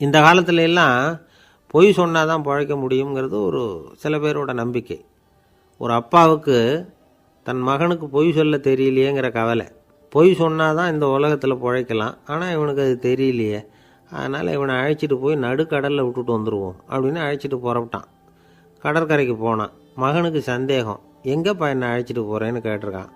இந்த காலத்துல எல்லாம் பொய் சொன்னால் தான் பிழைக்க முடியுங்கிறது ஒரு சில பேரோட நம்பிக்கை. ஒரு அப்பாவுக்கு தன் மகனுக்கு பொய் சொல்ல தெரியலையேங்கிற கவலை. பொய் சொன்னால் தான் இந்த உலகத்தில் பிழைக்கலாம், ஆனால் இவனுக்கு அது தெரியலையே, அதனால் இவனை அழைச்சிட்டு போய் நடுக்கடலில் விட்டுட்டு வந்துடுவோம் அப்படின்னு அழைச்சிட்டு புறப்பட்டான். கடற்கரைக்கு போனான். மகனுக்கு சந்தேகம், எங்கேப்பா என்னை அழைச்சிட்டு போகிறேன்னு கேட்டிருக்கான்.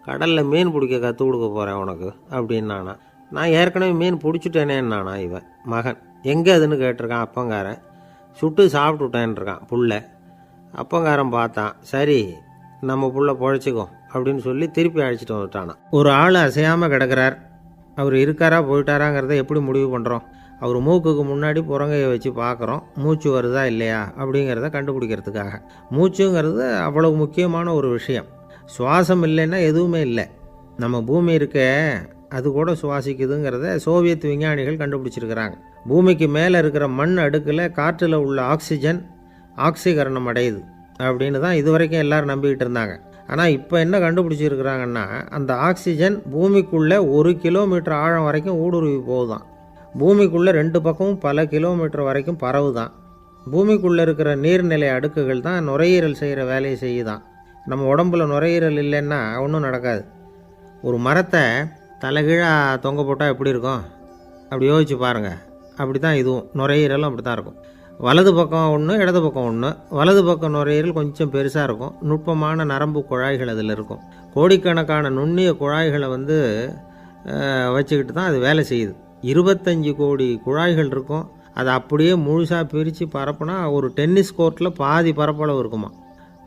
கடலில் மீன் பிடிக்க கற்றுக் கொடுக்க போகிறேன் உனக்கு அப்படின்னானா. நான் ஏற்கனவே மீன் பிடிச்சிட்டேனேன்னானா இவன் மகன். எங்கே அதுன்னு கேட்டிருக்கான் அப்பங்காரன். சுட்டு சாப்பிட்டுட்டேன்ருக்கான் புள்ள. அப்பங்காரன் பார்த்தான், சரி நம்ம புள்ள பொழைச்சிக்கோ அப்படின்னு சொல்லி திருப்பி அழைச்சிட்டு வந்துட்டானா. ஒரு ஆள் அசையாமல் கிடக்கிறார். அவர் இருக்காரா போயிட்டாராங்கிறத எப்படி முடிவு பண்ணுறோம்? அவர் மூக்குக்கு முன்னாடி புறங்கையை வச்சு பார்க்குறோம், மூச்சு வருதா இல்லையா அப்படிங்கிறத கண்டுபிடிக்கிறதுக்காக. மூச்சுங்கிறது அவ்வளவு முக்கியமான ஒரு விஷயம். சுவாசம் இல்லைன்னா எதுவுமே இல்லை. நம்ம பூமி இருக்க அது கூட சுவாசிக்குதுங்கிறத சோவியத் விஞ்ஞானிகள் கண்டுபிடிச்சிருக்கிறாங்க. பூமிக்கு மேலே இருக்கிற மண் அடுக்கில் காற்றில் உள்ள ஆக்சிஜன் ஆக்சிகரணம் அடையுது அப்படின்னு தான் இதுவரைக்கும் எல்லோரும் நம்பிக்கிட்டு இருந்தாங்க. ஆனால் இப்போ என்ன கண்டுபிடிச்சிருக்கிறாங்கன்னா, அந்த ஆக்சிஜன் பூமிக்குள்ளே 1 கிலோமீட்டர் ஆழம் வரைக்கும் ஊடுருவி போகுதான். பூமிக்குள்ளே 2 பக்கமும் பல கிலோமீட்டர் வரைக்கும் பரவுதான். பூமிக்குள்ளே இருக்கிற நீர்நிலை அடுக்குகள் தான் நுரையீரல் செய்கிற வேலையை செய்யுதான். நம்ம உடம்புல நுரையீரல் இல்லைன்னா ஒன்றும் நடக்காது. ஒரு மரத்தை தலைகீழாக தொங்க போட்டால் எப்படி இருக்கும் அப்படி யோசிச்சு பாருங்கள். அப்படி தான் இதுவும், நுரையீரலும் அப்படி தான் இருக்கும். வலது பக்கம் ஒன்று, இடது பக்கம் ஒன்று. வலது பக்கம் நுரையீரல் கொஞ்சம் பெருசாக இருக்கும், நுட்பமான நரம்பு குழாய்கள் அதில் இருக்கும். கோடிக்கணக்கான நுண்ணிய குழாய்களை வச்சுக்கிட்டு தான் அது வேலை செய்யுது. 25 கோடி குழாய்கள் இருக்கும். அதை அப்படியே முழுசாக பிரித்து பரப்புனா ஒரு டென்னிஸ் கோர்ட்டில் பாதி பரப்பளவு இருக்குமா.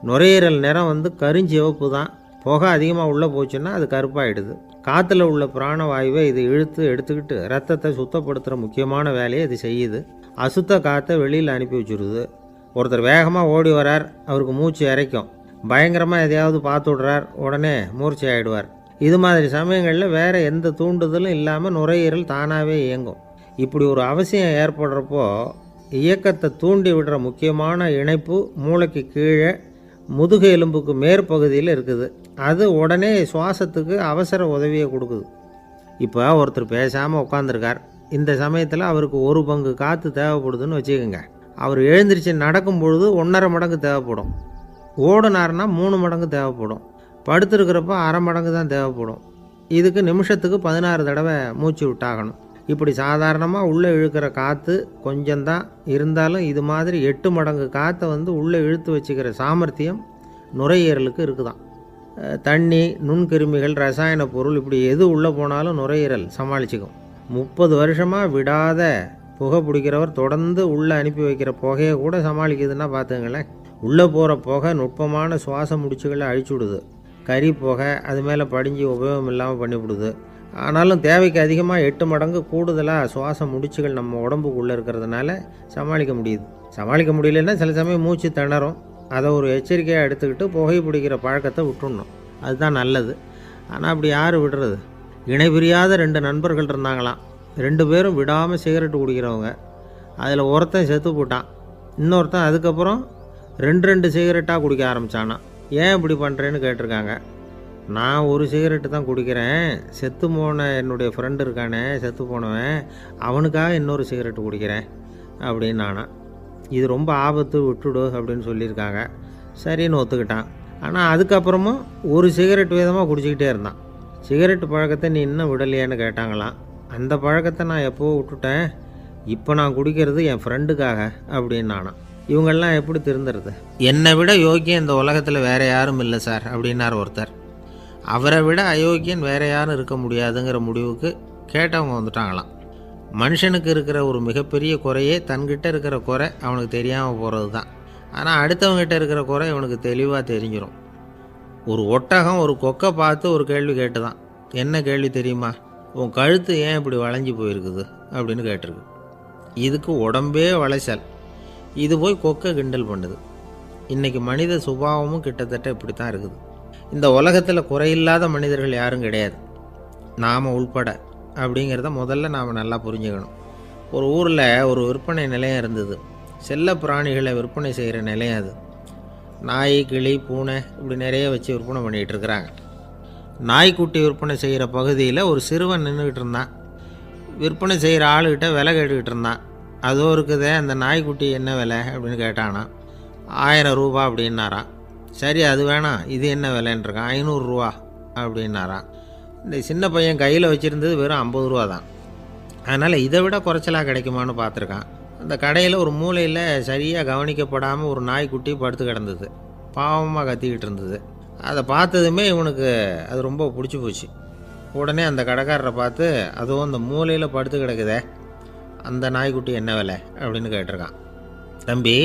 நுரையீரல் நிறம் கருஞ்சிவப்பு தான். புகை அதிகமாக உள்ளே போச்சுன்னா அது கருப்பாயிடுது. காற்றுல உள்ள பிராணவாயுவை இது இழுத்து எடுத்துக்கிட்டு ரத்தத்தை சுத்தப்படுத்துகிற முக்கியமான வேலையை இது செய்யுது. அசுத்த காற்றை வெளியில் அனுப்பி வச்சுருது. ஒருத்தர் வேகமாக ஓடி வரார், அவருக்கு மூச்சு இறைக்கும். பயங்கரமாக எதையாவது பார்த்து விடுறார், உடனே மூர்ச்சி ஆகிடுவார். இது மாதிரி சமயங்களில் வேறு எந்த தூண்டுதலும் இல்லாமல் நுரையீரல் தானாகவே இயங்கும். இப்படி ஒரு அவசியம் ஏற்படுறப்போ இயக்கத்தை தூண்டி விடுற முக்கியமான இணைப்பு மூளைக்கு கீழே முதுகு எலும்புக்கு மேற்பகுதியில் இருக்குது. அது உடனே சுவாசத்துக்கு அவசர உதவியை கொடுக்குது. இப்போ ஒருத்தர் பேசாமல் உட்காந்துருக்கார். இந்த சமயத்தில் அவருக்கு 1 பங்கு காற்று தேவைப்படுதுன்னு வச்சுக்கோங்க. அவர் எழுந்திரிச்சு நடக்கும் பொழுது 1.5 மடங்கு தேவைப்படும். ஓடுனார்னா 3 மடங்கு தேவைப்படும். படுத்துருக்கிறப்ப 1/2 மடங்கு தான் தேவைப்படும். இதுக்கு நிமிஷத்துக்கு 16 தடவை மூச்சு விட்டாகணும். இப்படி சாதாரணமாக உள்ளே இழுக்கிற காற்று கொஞ்சம்தான் இருந்தாலும் இது மாதிரி 8 மடங்கு காற்றை உள்ளே இழுத்து வச்சுக்கிற சாமர்த்தியம் நுரையீரலுக்கு இருக்குதான். தண்ணி, நுண்கிருமிகள், ரசாயன பொருள் இப்படி எது உள்ளே போனாலும் நுரையீரல் சமாளிச்சுக்கும். 30 வருஷமாக விடாத புகை பிடிக்கிறவர் தொடர்ந்து உள்ளே அனுப்பி வைக்கிற புகையை கூட சமாளிக்குதுன்னா பார்த்துங்களேன். உள்ளே போகிற புகை நுட்பமான சுவாச முடிச்சுகளை அழிச்சு விடுது. கறி புகை அது மேலே படிஞ்சு உபயோகம் இல்லாமல் பண்ணிவிடுது. ஆனாலும் தேவைக்கு அதிகமாக 8 மடங்கு கூடுதலாக சுவாச முடிச்சுகள் நம்ம உடம்புக்குள்ளே இருக்கிறதுனால சமாளிக்க முடியுது. சமாளிக்க முடியலன்னா சில சமயம் மூச்சு திணறும். அதை ஒரு எச்சரிக்கையாக எடுத்துக்கிட்டு புகை பிடிக்கிற பழக்கத்தை விட்டுடணும். அதுதான் நல்லது. ஆனால் அப்படி யார் விடுறது? இணை பிரியாத 2 நண்பர்கள் இருந்தாங்களாம். 2 பேரும் விடாமல் சிகரெட்டு குடிக்கிறவங்க. அதில் ஒருத்தன் செத்து போட்டான். இன்னொருத்தன் அதுக்கப்புறம் 2 சிகரெட்டாக குடிக்க ஆரம்பித்தானா. ஏன் இப்படி பண்ணுறேன்னு கேட்டிருக்காங்க. நான் 1 சிகரெட்டு தான் குடிக்கிறேன், செத்து போன என்னுடைய ஃப்ரெண்டு இருக்கானே செத்து போனவன், அவனுக்காக இன்னொரு சிகரெட்டு குடிக்கிறேன் அப்படின்னு நானா. இது ரொம்ப ஆபத்து, விட்டுடு அப்படின்னு சொல்லியிருக்காங்க. சரின்னு ஒத்துக்கிட்டான். ஆனால் அதுக்கப்புறமும் 1 சிகரெட் வீதமாக குடிச்சிக்கிட்டே இருந்தான். சிகரெட்டு பழக்கத்தை நீ இன்னும் விடலையான்னு கேட்டாங்களாம். அந்த பழக்கத்தை நான் எப்போவோ விட்டுட்டேன், இப்போ நான் குடிக்கிறது என் ஃப்ரெண்டுக்காக அப்படின்னு நானா. இவங்கெல்லாம் எப்படி திருந்துறது? என்னை விட யோக்கியம் இந்த உலகத்தில் வேறு யாரும் இல்லை சார் அப்படின்னார் ஒருத்தர். அவரை விட அயோக்கியன் வேறு யாரும் இருக்க முடியாதுங்கிற முடிவுக்கு கேட்டவங்க வந்துட்டாங்களாம். மனுஷனுக்கு இருக்கிற ஒரு மிகப்பெரிய குறையே தன்கிட்ட இருக்கிற குறை அவனுக்கு தெரியாமல் போகிறது தான். ஆனால் அடுத்தவங்ககிட்ட இருக்கிற குறை இவனுக்கு தெளிவாக தெரிஞ்சிடும். ஒரு ஒட்டகம் ஒரு கொக்கை பார்த்து ஒரு கேள்வி கேட்டுதான். என்ன கேள்வி தெரியுமா? உன் கழுத்து ஏன் இப்படி வளைஞ்சி போயிருக்குது அப்படின்னு கேட்டிருக்கு. இதுக்கு உடம்பே வளைச்சல். இது போய் கொக்கை கிண்டல் பண்ணுது. இன்றைக்கி மனித சுபாவமும் கிட்டத்தட்ட இப்படி தான் இருக்குது. இந்த உலகத்தில் குறையில்லாத மனிதர்கள் யாரும் கிடையாது, நாம் உள்பட அப்படிங்கிறத முதல்ல நாம் நல்லா புரிஞ்சுக்கணும். ஒரு ஊரில் ஒரு விற்பனை நிலையம் இருந்தது. செல்ல பிராணிகளை விற்பனை செய்கிற நிலையம் அது. நாய், கிளி, பூனை இப்படி நிறைய வச்சு விற்பனை பண்ணிகிட்டு இருக்கிறாங்க. நாய்க்குட்டி விற்பனை செய்கிற பகுதியில் ஒரு சிறுவன் நின்றுக்கிட்டு இருந்தான். விற்பனை செய்கிற ஆளுகிட்ட விலை கேட்டுக்கிட்டு இருந்தான். அதோ இருக்குதே அந்த நாய்க்குட்டி என்ன விலை அப்படின்னு கேட்டானா. 1000 ரூபா அப்படின்னாரான். சரி அது வேணாம், இது என்ன விலைன்றிருக்கான். 500 ரூபா அப்படின்னாரான். இந்த சின்ன பையன் கையில் வச்சுருந்தது வெறும் 50 ரூபா தான். அதனால் இதை விட குறைச்சலாக கிடைக்குமான்னு பார்த்துருக்கான். அந்த கடையில் ஒரு மூலையில் சரியாக கவனிக்கப்படாமல் ஒரு நாய்க்குட்டி படுத்து கிடந்தது. பாவமாக கத்திக்கிட்டு இருந்தது. அதை பார்த்ததுமே இவனுக்கு அது ரொம்ப பிடிச்சி போச்சு. உடனே அந்த கடைக்காரரை பார்த்து, அதுவும் அந்த மூலையில் படுத்து கிடக்குதே அந்த நாய்க்குட்டி என்ன விலை அப்படின்னு கேட்டிருக்கான். தம்பி,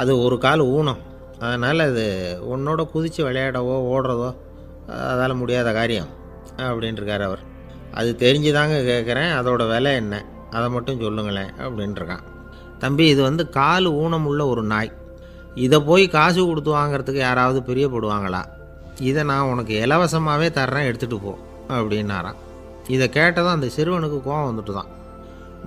அது ஒரு கால் ஊனம், அதனால் அது உன்னோட குதித்து விளையாடவோ ஓடுறதோ அதால் முடியாத காரியம் அப்படின்ட்டுருக்கார் அவர். அது தெரிஞ்சுதாங்க கேட்குறேன், அதோட விலை என்ன அதை மட்டும் சொல்லுங்களேன் அப்படின்ட்டுருக்கான். தம்பி, இது வந்து கால் ஊனம் உள்ள ஒரு நாய். இதை போய் காசு கொடுத்து வாங்கிறதுக்கு யாராவது பிரியப்படுவாங்களா? இதை நான் உனக்கு இலவசமாகவே தர்றேன், எடுத்துகிட்டு போ அப்படின்னாரான். இதை கேட்டதும் அந்த சிறுவனுக்கு கோவம் வந்துட்டு தான்.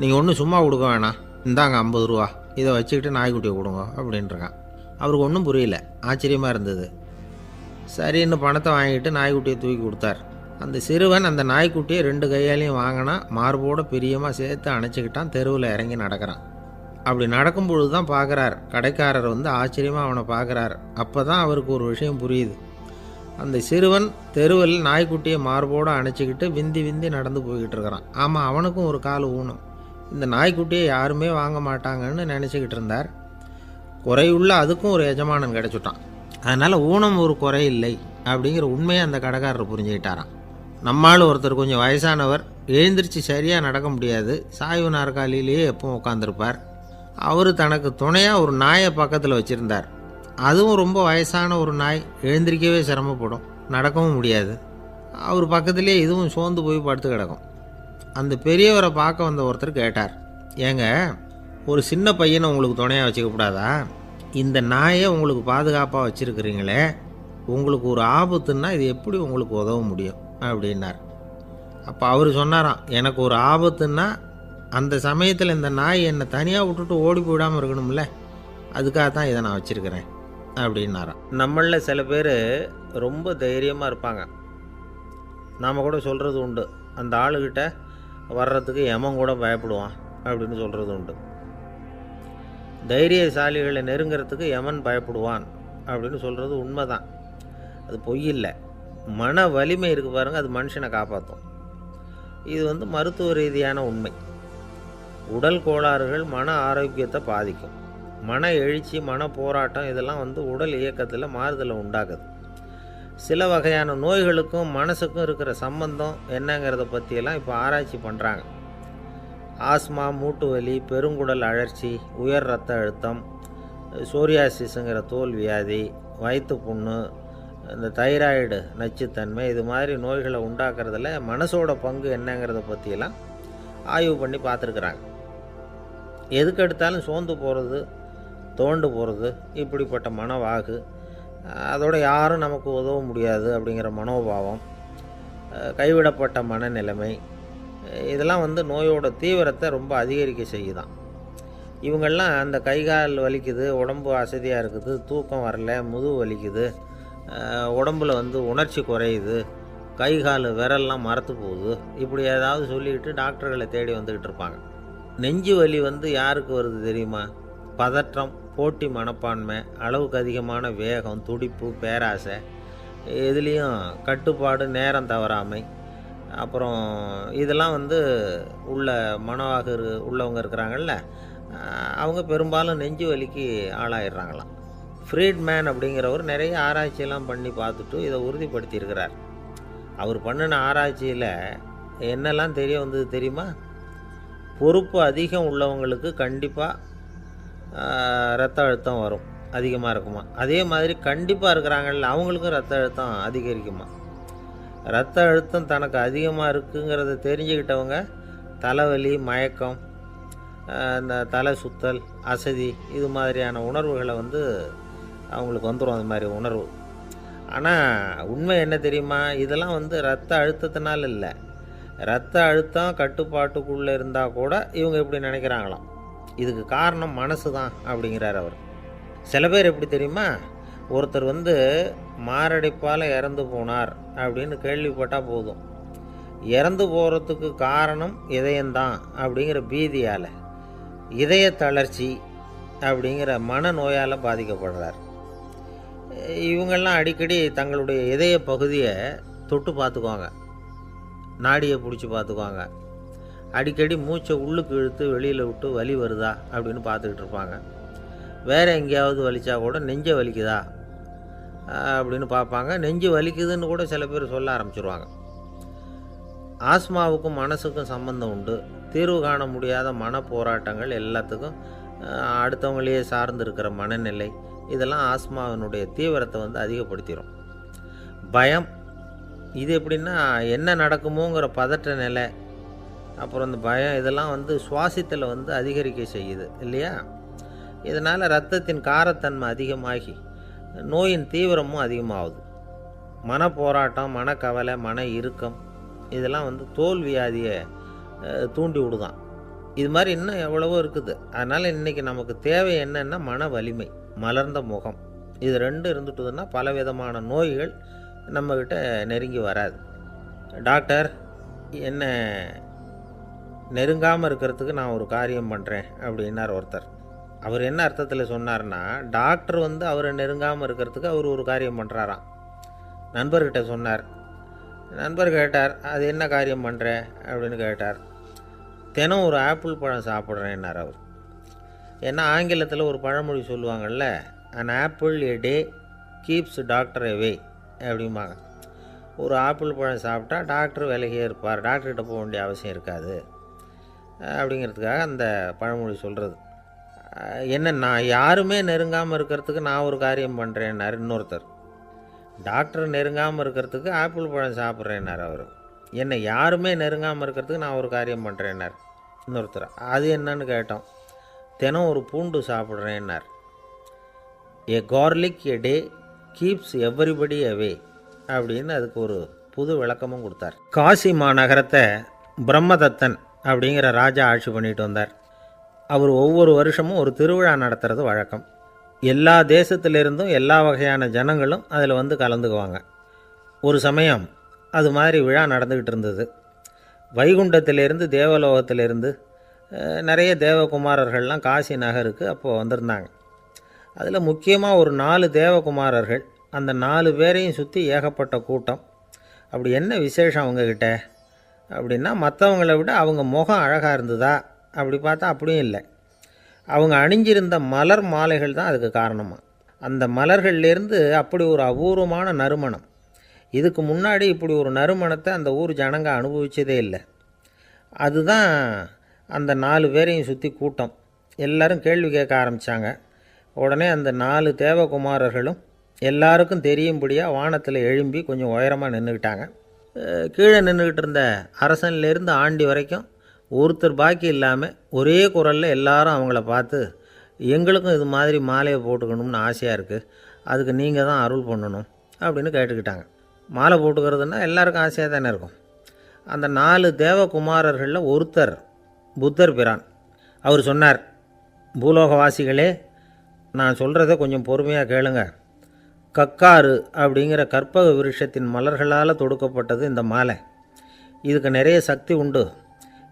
நீங்கள் ஒன்றும் சும்மா கொடுக்க வேணாம், இந்தாங்க 50 ரூபா, இதை வச்சுக்கிட்டு நாய்க்குட்டியை கொடுங்க அப்படின்ட்டுருக்கான். அவருக்கு ஒன்றும் புரியல, ஆச்சரியமாக இருந்தது. சரின்னு பணத்தை வாங்கிட்டு நாய்க்குட்டியை தூக்கி கொடுத்தார். அந்த சிறுவன் அந்த நாய்க்குட்டியை 2 கையாலையும் வாங்கினா, மார்போடு பிரியமாக சேர்த்து அணைச்சிக்கிட்டான். தெருவில் இறங்கி நடக்கிறான். அப்படி நடக்கும்பொழுது தான் பார்க்குறார், கடைக்காரர் வந்து ஆச்சரியமாக அவனை பார்க்குறார். அப்போ தான் அவருக்கு ஒரு விஷயம் புரியுது. அந்த சிறுவன் தெருவில் நாய்க்குட்டியை மார்போடு அணைச்சிக்கிட்டு விந்தி விந்தி நடந்து போய்கிட்டு இருக்கிறான். ஆமாம், அவனுக்கும் ஒரு கால் ஊனம். இந்த நாய்க்குட்டியை யாருமே வாங்க மாட்டாங்கன்னு நினச்சிக்கிட்டு இருந்தார். குறையுள்ள அதுக்கும் ஒரு எஜமானன் கிடச்சிட்டான். அதனால் ஊனம் ஒரு குறை இல்லை அப்படிங்கிற உண்மையை அந்த கடைக்காரர் புரிஞ்சுக்கிட்டாராம். நம்மால் ஒருத்தர் கொஞ்சம் வயசானவர், எழுந்திரிச்சு சரியாக நடக்க முடியாது, சாய்வு நாற்காலியிலேயே எப்பவும் உட்காந்துருப்பார். அவர் தனக்கு துணையாக ஒரு நாயை பக்கத்தில் வச்சுருந்தார். அதுவும் ரொம்ப வயசான ஒரு நாய், எழுந்திரிக்கவே சிரமப்படும், நடக்கவும் முடியாது. அவர் பக்கத்துலேயே இதுவும் சோர்ந்து போய் படுத்து கிடக்கும். அந்த பெரியவரை பார்க்க வந்த ஒருத்தர் கேட்டார், ஏங்க, ஒரு சின்ன பையனை உங்களுக்கு துணையாக வச்சுக்கப்படாதா? இந்த நாயை உங்களுக்கு பாதுகாப்பாக வச்சுருக்கிறீங்களே, உங்களுக்கு ஒரு ஆபத்துன்னா இது எப்படி உங்களுக்கு உதவ முடியும் அப்படின்னார். அப்போ அவர் சொன்னாராம், எனக்கு ஒரு ஆபத்துன்னா அந்த சமயத்தில் இந்த நாய் என்னை தனியாக விட்டுட்டு ஓடி போயிடாமல் இருக்கணும்ல, அதுக்காக தான் இதை நான் வச்சுருக்கிறேன் அப்படின்னாராம். நம்மளில் சில பேர் ரொம்ப தைரியமாக இருப்பாங்க. நாம் கூட சொல்கிறது உண்டு, அந்த ஆளுகிட்ட வர்றதுக்கு எமன் கூட பயப்படுவான் அப்படின்னு சொல்கிறது உண்டு. தைரியசாலிகளை நெருங்கிறதுக்கு எமன் பயப்படுவான் அப்படின்னு சொல்கிறது உண்மை தான். அது பொய் இல்லை. மன வலிமை இருக்குது பாருங்கள், அது மனுஷனை காப்பாற்றும். இது வந்து மருத்துவ ரீதியான உண்மை. உடல் கோளாறுகள் மன ஆரோக்கியத்தை பாதிக்கும். மன எழுச்சி, மன போராட்டம் இதெல்லாம் வந்து உடல் இயக்கத்தில் மாறுதலை உண்டாக்குது. சில வகையான நோய்களுக்கும் மனசுக்கும் இருக்கிற சம்பந்தம் என்னங்கிறத பற்றியெல்லாம் இப்போ ஆராய்ச்சி பண்ணுறாங்க. ஆஸ்மா, மூட்டு வலி, பெருங்குடல் அழற்சி, உயர் இரத்த அழுத்தம், சோரியாசிஸுங்கிற தோல் வியாதி, வயிற்று புண்ணு, இந்த தைராய்டு நச்சுத்தன்மை, இது மாதிரி நோய்களை உண்டாக்குறதுல மனசோட பங்கு என்னங்கிறத பற்றியெல்லாம் ஆய்வு பண்ணி பார்த்துருக்குறாங்க. எதுக்கு எடுத்தாலும் சோர்ந்து போகிறது, தோண்டு போகிறது, இப்படிப்பட்ட மனவாகு, அதோட யாரும் நமக்கு உதவ முடியாது அப்படிங்கிற மனோபாவம், கைவிடப்பட்ட மனநிலைமை, இதெல்லாம் வந்து நோயோட தீவிரத்தை ரொம்ப அதிகரிக்க செய்யுதான். இவங்கெல்லாம் அந்த கை கால் வலிக்குது, உடம்பு அசதியாக இருக்குது, தூக்கம் வரல, முதுகு வலிக்குது, உடம்பில் வந்து உணர்ச்சி குறையுது, கை கால் விரல்லாம் மரத்து போகுது, இப்படி ஏதாவது சொல்லிக்கிட்டு டாக்டர்களை தேடி வந்துக்கிட்டு இருப்பாங்க. நெஞ்சு வலி வந்து யாருக்கு வருது தெரியுமா? பதற்றம், போட்டி மனப்பான்மை, அளவுக்கு அதிகமான வேகம், துடிப்பு, பேராசை, இதுலேயும் கட்டுப்பாடு, நேரம் தவறாமை, அப்புறம் இதெல்லாம் வந்து உள்ள மனவாக உள்ளவங்க இருக்கிறாங்கல்ல, அவங்க பெரும்பாலும் நெஞ்சு வலிக்கு ஆளாயிடுறாங்களாம். ஃப்ரீட்மேன் அப்படிங்கிறவர் நிறைய ஆராய்ச்சியெல்லாம் பண்ணி பார்த்துட்டு இதை உறுதிப்படுத்தியிருக்கிறார். அவர் பண்ணின ஆராய்ச்சியில் என்னெல்லாம் தெரிய வந்தது தெரியுமா? பொறுப்பு அதிகம் உள்ளவங்களுக்கு கண்டிப்பாக ரத்த அழுத்தம் வரும், அதிகமாக இருக்குமா. அதே மாதிரி கண்டிப்பாக இருக்கிறாங்கல்ல, அவங்களுக்கும் ரத்த அழுத்தம் அதிகரிக்குமா. ரத்த அழுத்தம் தனக்கு அதிகமாக இருக்குங்கிறத தெரிஞ்சுக்கிட்டவங்க தலைவலி, மயக்கம், இந்த தலை சுத்தல், அசதி, இது மாதிரியான உணர்வுகளை வந்து அவங்களுக்கு வந்துடும், அது மாதிரி உணர்வு. ஆனால் உண்மை என்ன தெரியுமா? இதெல்லாம் வந்து ரத்த அழுத்தத்தினால இல்லை. ரத்த அழுத்தம் கட்டுப்பாட்டுக்குள்ளே இருந்தால் கூட இவங்க இப்படி நினைக்கிறாங்களாம். இதுக்கு காரணம் மனசு தான் அப்படிங்கிறார் அவர். சில பேர் எப்படி தெரியுமா? ஒருத்தர் வந்து மாரடைப்பால் இறந்து போனார் அப்படின்னு கேள்விப்பட்டால் போதும், இறந்து போகிறதுக்கு காரணம் இதயம்தான் அப்படிங்கிற பீதியால் இதய தளர்ச்சி அப்படிங்கிற மனநோயால் பாதிக்கப்படுறார். இவங்கெல்லாம் அடிக்கடி தங்களுடைய இதய பகுதியை தொட்டு பார்த்துக்குவாங்க, நாடியை பிடிச்சி பார்த்துக்குவாங்க. அடிக்கடி மூச்சை உள்ளுக்கு இழுத்து வெளியில் விட்டு வலி வருதா அப்படின்னு பார்த்துக்கிட்டு இருப்பாங்க. வேறு எங்கேயாவது வலிச்சா கூட நெஞ்சை வலிக்குதா அப்படின்னு பார்ப்பாங்க. நெஞ்சு வலிக்குதுன்னு கூட சில பேர் சொல்ல ஆரம்பிச்சிருவாங்க. ஆஸ்மாவுக்கும் மனசுக்கும் சம்பந்தம் உண்டு. தீர்வு காண முடியாத மன போராட்டங்கள் எல்லாத்துக்கும் அடுத்தவங்களையே சார்ந்து இருக்கிற மனநிலை, இதெல்லாம் ஆஸ்மாவினுடைய தீவிரத்தை வந்து அதிகப்படுத்திடும். பயம், இது எப்படின்னா என்ன நடக்குமோங்கிற பதற்ற நிலை, அப்புறம் இந்த பயம் இதெல்லாம் வந்து சுவாசித்தலை வந்து அதிகரிக்க செய்யுது இல்லையா? இதனால் இரத்தத்தின் காரத்தன்மை அதிகமாகி நோயின் தீவிரமும் அதிகமாகுது. மன போராட்டம், மனக்கவலை, மன இறுக்கம் இதெல்லாம் வந்து தோல் வியாதியை தூண்டி விடுதான். இது மாதிரி இன்னும் எவ்வளவோ இருக்குது. அதனால் இன்றைக்கி நமக்கு தேவை என்னென்னா மன வலிமை, மலர்ந்த முகம். இது ரெண்டு இருந்துட்டுதுன்னா பலவிதமான நோய்கள் நம்மக்கிட்ட நெருங்கி வராது. டாக்டர், என்ன நெருங்காமல் இருக்கிறதுக்கு நான் ஒரு காரியம் பண்ணுறேன் அப்படின்னார் ஒருத்தர். அவர் என்ன அர்த்தத்தில் சொன்னார்னா, டாக்டர் வந்து அவரை நெருங்காமல் இருக்கிறதுக்கு அவர் ஒரு காரியம் பண்ணுறாராம். நண்பர்கிட்ட சொன்னார். நண்பர் கேட்டார், அது என்ன காரியம் பண்ணுற அப்படின்னு கேட்டார். தினம் ஒரு ஆப்பிள் பழம் சாப்பிட்றேன்னார் அவர். ஏன்னா ஆங்கிலத்தில் ஒரு பழமொழி சொல்லுவாங்கள்ல, an apple a day keeps doctor away அப்படிம்பாங்க. ஒரு ஆப்பிள் பழம் சாப்பிட்டா டாக்டர் விலகியே இருப்பார், டாக்டர்கிட்ட போக வேண்டிய அவசியம் இருக்காது அப்படிங்கிறதுக்காக அந்த பழமொழி சொல்கிறது. என்ன, நான் யாருமே நெருங்காமல் இருக்கிறதுக்கு நான் ஒரு காரியம் பண்ணுறேன்னார் இன்னொருத்தர். டாக்டர் நெருங்காமல் இருக்கிறதுக்கு ஆப்பிள் பழம் சாப்பிட்றேன்னார் அவர். என்னை யாருமே நெருங்காமல் இருக்கிறதுக்கு நான் ஒரு காரியம் பண்ணுறேன்னார் இன்னொருத்தர். அது என்னன்னு கேட்டோம். தினம் ஒரு பூண்டு சாப்பிட்றேன்னார். ஏ கார்லிக் எ டே கீப்ஸ் எவ்ரிபடி அவே அப்படின்னு அதுக்கு ஒரு புது விளக்கமும் கொடுத்தார். காசி மாநகரத்தை பிரம்மதத்தன் அப்படிங்கிற ராஜா ஆட்சி பண்ணிட்டு வந்தார். அவர் ஒவ்வொரு வருஷமும் ஒரு திருவிழா நடத்துறது வழக்கம். எல்லா தேசத்திலிருந்தும் எல்லா வகையான ஜனங்களும் அதில் வந்து கலந்துக்குவாங்க. ஒரு சமயம் அது மாதிரி விழா நடந்துக்கிட்டு இருந்தது. வைகுண்டத்திலேருந்து தேவலோகத்திலேருந்து நிறைய தேவகுமாரர்கள்லாம் காசி நகருக்கு அப்போது வந்திருந்தாங்க. அதில் முக்கியமாக ஒரு 4 தேவகுமாரர்கள், அந்த 4 பேரையும் சுற்றி ஏகப்பட்ட கூட்டம். அப்படி என்ன விசேஷம் அவங்கக்கிட்ட அப்படின்னா, மற்றவங்களை விட அவங்க முகம் அழகாக இருந்ததா அப்படி பார்த்தா அப்படியும் இல்லை. அவங்க அணிஞ்சிருந்த மலர் மாலைகள் தான் அதுக்கு காரணமாக. அந்த மலர்கள்லேருந்து அப்படி ஒரு அபூர்வமான நறுமணம். இதுக்கு முன்னாடி இப்படி ஒரு நறுமணத்தை அந்த ஊர் ஜனங்க அனுபவிச்சதே இல்லை. அதுதான் அந்த 4 பேரையும் சுற்றி கூட்டம். எல்லாரும் கேள்வி கேட்க ஆரம்பித்தாங்க. உடனே அந்த 4 தேவகுமாரர்களும் எல்லாருக்கும் தெரியும்படியாக வானத்தில் எழும்பி கொஞ்சம் உயரமாக நின்றுக்கிட்டாங்க. கீழே நின்றுக்கிட்டு இருந்த அரசன்லேருந்து ஆண்டி வரைக்கும் ஒருத்தர் பாக்கி இல்லாமல் ஒரே குரலில் எல்லாரும் அவங்கள பார்த்து, எங்களுக்கும் இது மாதிரி மாலையை போட்டுக்கணும்னு ஆசையாக இருக்குது, அதுக்கு நீங்கள் தான் அருள் பண்ணணும் அப்படின்னு கேட்டுக்கிட்டாங்க. மாலை போட்டுக்கிறதுனா எல்லாருக்கும் ஆசையாக தானே இருக்கும். அந்த 4 தேவகுமாரர்களில் ஒருத்தர் புத்தர் பிரான். அவர் சொன்னார், பூலோகவாசிகளே, நான் சொல்கிறத கொஞ்சம் பொறுமையாக கேளுங்க. கக்காரு அப்படிங்கிற கற்பக விருட்சத்தின் மலர்களால் தொடுக்கப்பட்டது இந்த மாலை. இதுக்கு நிறைய சக்தி உண்டு.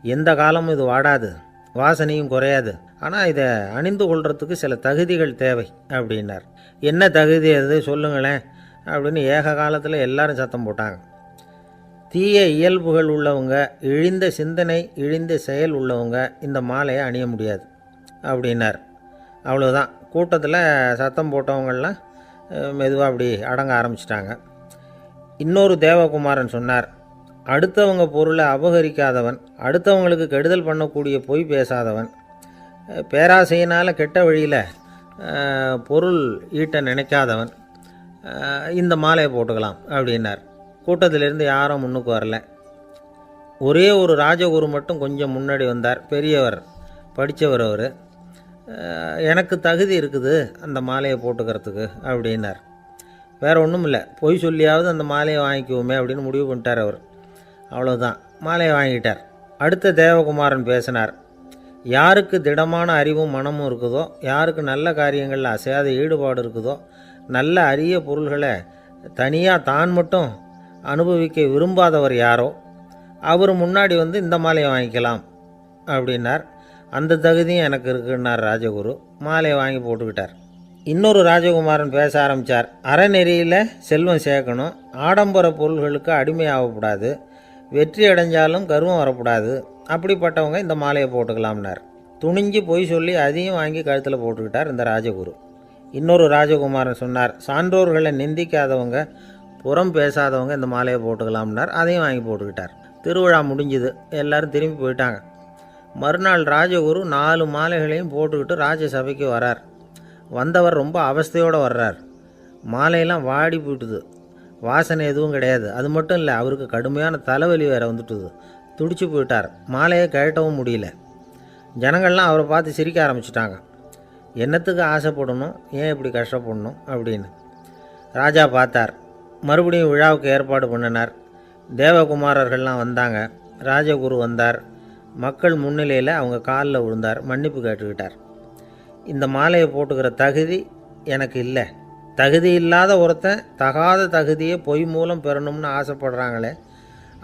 எந்த காலமும் இது வாடாது, வாசனையும் குறையாது. ஆனால் இதை அணிந்து கொள்கிறதுக்கு சில தகுதிகள் தேவை அப்படின்னார். என்ன தகுதி அது சொல்லுங்களேன் அப்படின்னு ஏக காலத்தில் எல்லாரும் சத்தம் போட்டாங்க. தீய இயல்புகள் உள்ளவங்க, இழிந்த சிந்தனை, இழிந்த செயல் உள்ளவங்க இந்த மாலையை அணிய முடியாது அப்படின்னார். அவ்வளோதான். கூட்டத்தில் சத்தம் போட்டவங்கள்லாம் மெதுவாக அப்படி அடங்க ஆரம்பிச்சிட்டாங்க. இன்னொரு தேவகுமாரன் சொன்னார், அடுத்தவங்க பொருளை அபகரிக்காதவன், அடுத்தவங்களுக்கு கெடுதல் பண்ணக்கூடிய பொய் பேசாதவன், பேராசையினால் கெட்ட வழியில் பொருள் ஈட்ட நினைக்காதவன் இந்த மாலையை போட்டுக்கலாம் அப்படின்னார். கூட்டத்திலிருந்து யாரும் முன்னுக்கு வரல. ஒரே ஒரு ராஜகுரு மட்டும் கொஞ்சம் முன்னாடி வந்தார். பெரியவர், படித்தவர். அவர், எனக்கு தகுதி இருக்குது அந்த மாலையை போட்டுக்கிறதுக்கு அப்படின்னார். வேறு ஒன்றும் இல்லை, பொய் சொல்லியாவது அந்த மாலையை வாங்கிக்குவோமே அப்படின்னு முடிவு பண்ணிட்டார் அவர். அவ்வளோதான், மாலையை வாங்கிட்டார். அடுத்த தேவகுமாரன் பேசினார். யாருக்கு திடமான அறிவும் மனமும் இருக்குதோ, யாருக்கு நல்ல காரியங்களில் அசையாத ஈடுபாடு இருக்குதோ, நல்ல அரிய பொருள்களை தனியாக தான் மட்டும் அனுபவிக்க விரும்பாதவர் யாரோ அவர் முன்னாடி வந்து இந்த மாலையை வாங்கிக்கலாம் அப்படின்னார். அந்த தகுதியும் எனக்கு இருக்குன்னார் ராஜகுரு. மாலையை வாங்கி போட்டுக்கிட்டார். இன்னொரு ராஜகுமாரன் பேச ஆரம்பித்தார். அறநெறியில் செல்வம் சேர்க்கணும், ஆடம்பர பொருள்களுக்கு அடிமையாகக்கூடாது, வெற்றி அடைஞ்சாலும் கர்வம் வரக்கூடாது, அப்படிப்பட்டவங்க இந்த மாலையை போட்டுக்கலாம்னார். துணிஞ்சு பொய் சொல்லி அதையும் வாங்கி கழுத்தில் போட்டுக்கிட்டார் இந்த ராஜகுரு. இன்னொரு ராஜகுமாரன் சொன்னார், சான்றோர்களை நிந்திக்காதவங்க, புறம் பேசாதவங்க இந்த மாலையை போட்டுக்கலாம்னார். அதையும் வாங்கி போட்டுக்கிட்டார். திருவிழா முடிஞ்சுது, எல்லோரும் திரும்பி போயிட்டாங்க. மறுநாள் ராஜகுரு 4 மாலைகளையும் போட்டுக்கிட்டு ராஜசபைக்கு வரார். வந்தவர் ரொம்ப அவஸ்தையோடு வர்றார். மாலையெல்லாம் வாடி போயிட்டுது, வாசனை எதுவும் கிடையாது. அது மட்டும் இல்லை, அவருக்கு கடுமையான தலைவலி வேறு வந்துட்டுது. துடிச்சு போயிட்டார். மாலையை கழட்டவும் முடியல. ஜனங்கள்லாம் அவரை பார்த்து சிரிக்க ஆரம்பிச்சிட்டாங்க. என்னத்துக்கு ஆசைப்படணும், ஏன் இப்படி கஷ்டப்படணும் அப்படின்னு. ராஜா பார்த்தார். மறுபடியும் விழாவுக்கு ஏற்பாடு பண்ணினார். தேவகுமாரர்கள்லாம் வந்தாங்க. ராஜகுரு வந்தார். மக்கள் முன்னிலையில் அவங்க காலில் விழுந்தார், மன்னிப்பு கேட்டுக்கிட்டார். இந்த மாலையை போட்டுக்கிற தகுதி எனக்கு இல்லை. தகுதி இல்லாத ஒருத்தன் தகாத தகுதியை பொய் மூலம் பெறணும்னு ஆசைப்படுறாங்களே,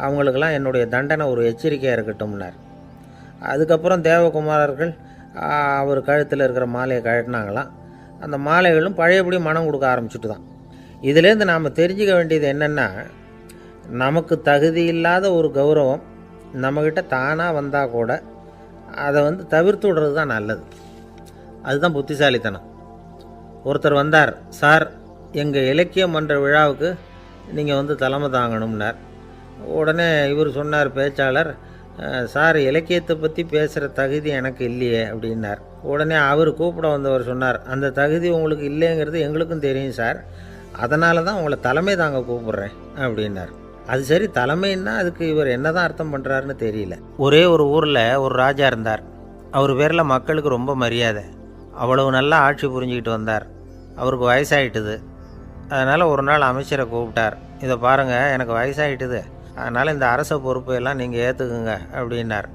அவங்களுக்கெல்லாம் என்னுடைய தண்டனை ஒரு எச்சரிக்கையாக இருக்கட்டும்னார். அதுக்கப்புறம் தேவகுமாரர்கள் அவர் கழுத்தில் இருக்கிற மாலையை கழட்டினாங்களாம். அந்த மாலைகளும் பழையபடி மனம் கொடுக்க ஆரம்பிச்சுட்டு தான். இதுலேருந்து நாம் தெரிஞ்சுக்க வேண்டியது என்னென்னா, நமக்கு தகுதி இல்லாத ஒரு கௌரவம் நம்மக்கிட்ட தானாக வந்தால் கூட அதை தவிர்த்து விடுறது தான் நல்லது. அதுதான் புத்திசாலித்தனம். ஒருத்தர் வந்தார். சார், எங்கள் இலக்கிய மன்ற விழாவுக்கு நீங்கள் தலைமை தாங்கணும்னார். உடனே இவர் சொன்னார், பேச்சாளர், சார், இலக்கியத்தை பற்றி பேசுகிற தகுதி எனக்கு இல்லையே அப்படின்னார். உடனே அவர் கூப்பிட வந்தவர் சொன்னார், அந்த தகுதி உங்களுக்கு இல்லைங்கிறது எங்களுக்கும் தெரியும் சார், அதனால தான் உங்களை தலைமை தாங்க கூப்பிட்றேன் அப்படின்னார். அது சரி, தலைமைன்னா அதுக்கு இவர் என்ன தான் அர்த்தம் பண்ணுறாருன்னு தெரியல. ஒரே ஒரு ஊரில் ஒரு ராஜா இருந்தார். அவர் பேரில் மக்களுக்கு ரொம்ப மரியாதை. அவ்வளவு நல்லா ஆட்சி புரிஞ்சுக்கிட்டு வந்தார். அவருக்கு வயசாகிட்டுது. அதனால் ஒரு நாள் அமைச்சரை கூப்பிட்டார். இதை பாருங்கள், எனக்கு வயசாகிட்டுது, அதனால் இந்த அரச பொறுப்பையெல்லாம் நீங்கள் ஏற்றுக்குங்க அப்படின்னார்.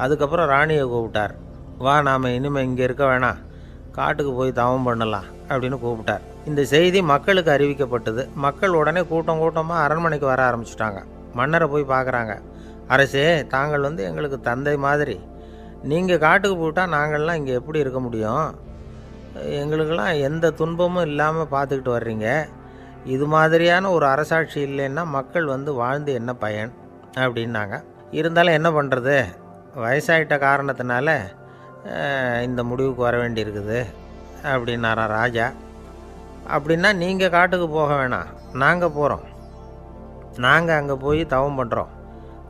அதுக்கப்புறம் ராணியை கூப்பிட்டார். வா, நாம் இனிமேல் இங்கே இருக்க வேணாம், காட்டுக்கு போய் தவம் பண்ணலாம் அப்படின்னு கூப்பிட்டார். இந்த செய்தி மக்களுக்கு அறிவிக்கப்பட்டது. மக்கள் உடனே கூட்டமாக அரண்மனைக்கு வர ஆரம்பிச்சிட்டாங்க. மன்னரை போய் பார்க்குறாங்க. அரசே, தாங்கள் எங்களுக்கு தந்தை மாதிரி. நீங்கள் காட்டுக்கு போயிட்டால் நாங்கள்லாம் இங்கே எப்படி இருக்க முடியும்? எங்களுக்கெல்லாம் எந்த துன்பமும் இல்லாமல் பார்த்துக்கிட்டு வர்றீங்க. இது மாதிரியான ஒரு அரசாட்சி இல்லைன்னா மக்கள் வாழ்ந்து என்ன பயன் அப்படின்னாங்க. இருந்தாலும் என்ன பண்ணுறது, வயசாகிட்ட காரணத்தினால இந்த முடிவுக்கு வர வேண்டியிருக்குது அப்படின்னாராம் ராஜா. அப்படின்னா நீங்கள் காட்டுக்கு போக வேணாம், நாங்கள் போகிறோம். நாங்கள் அங்கே போய் தவம் பண்ணுறோம்,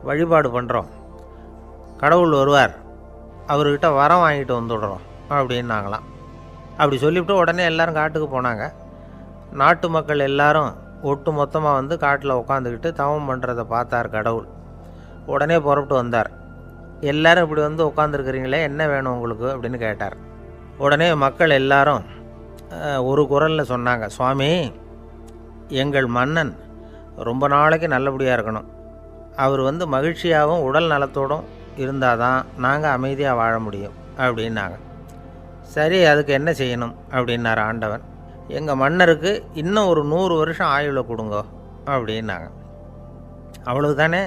வழிபாடு பண்ணுறோம். கடவுள் வருவார், அவர்கிட்ட வரம் வாங்கிட்டு வந்துடுறோம் அப்படின்னாங்களாம். அப்படி சொல்லிவிட்டு உடனே எல்லோரும் காட்டுக்கு போனாங்க. நாட்டு மக்கள் எல்லாரும் ஒட்டு மொத்தமாக காட்டில் உட்காந்துக்கிட்டு தவம் பண்ணுறதை பார்த்தார் கடவுள். உடனே புறப்பட்டு வந்தார். எல்லோரும் இப்படி உட்காந்துருக்குறீங்களே, என்ன வேணும் உங்களுக்கு அப்படின்னு கேட்டார். உடனே மக்கள் எல்லாரும் ஒரு குரலில் சொன்னாங்க, சுவாமி, எங்கள் மன்னன் ரொம்ப நாளைக்கு நல்லபடியாக இருக்கணும். அவர் மகிழ்ச்சியாகவும் உடல் நலத்தோடும் இருந்தால் தான் நாங்கள் அமைதியாக வாழ முடியும் அப்படின்னாங்க. சரி, அதுக்கு என்ன செய்யணும் அப்படின்னார் ஆண்டவன். எங்கள் மன்னருக்கு இன்னும் ஒரு 100 வருஷம் ஆயுளை கொடுங்க அப்படின்னாங்க. அவ்வளவு தானே,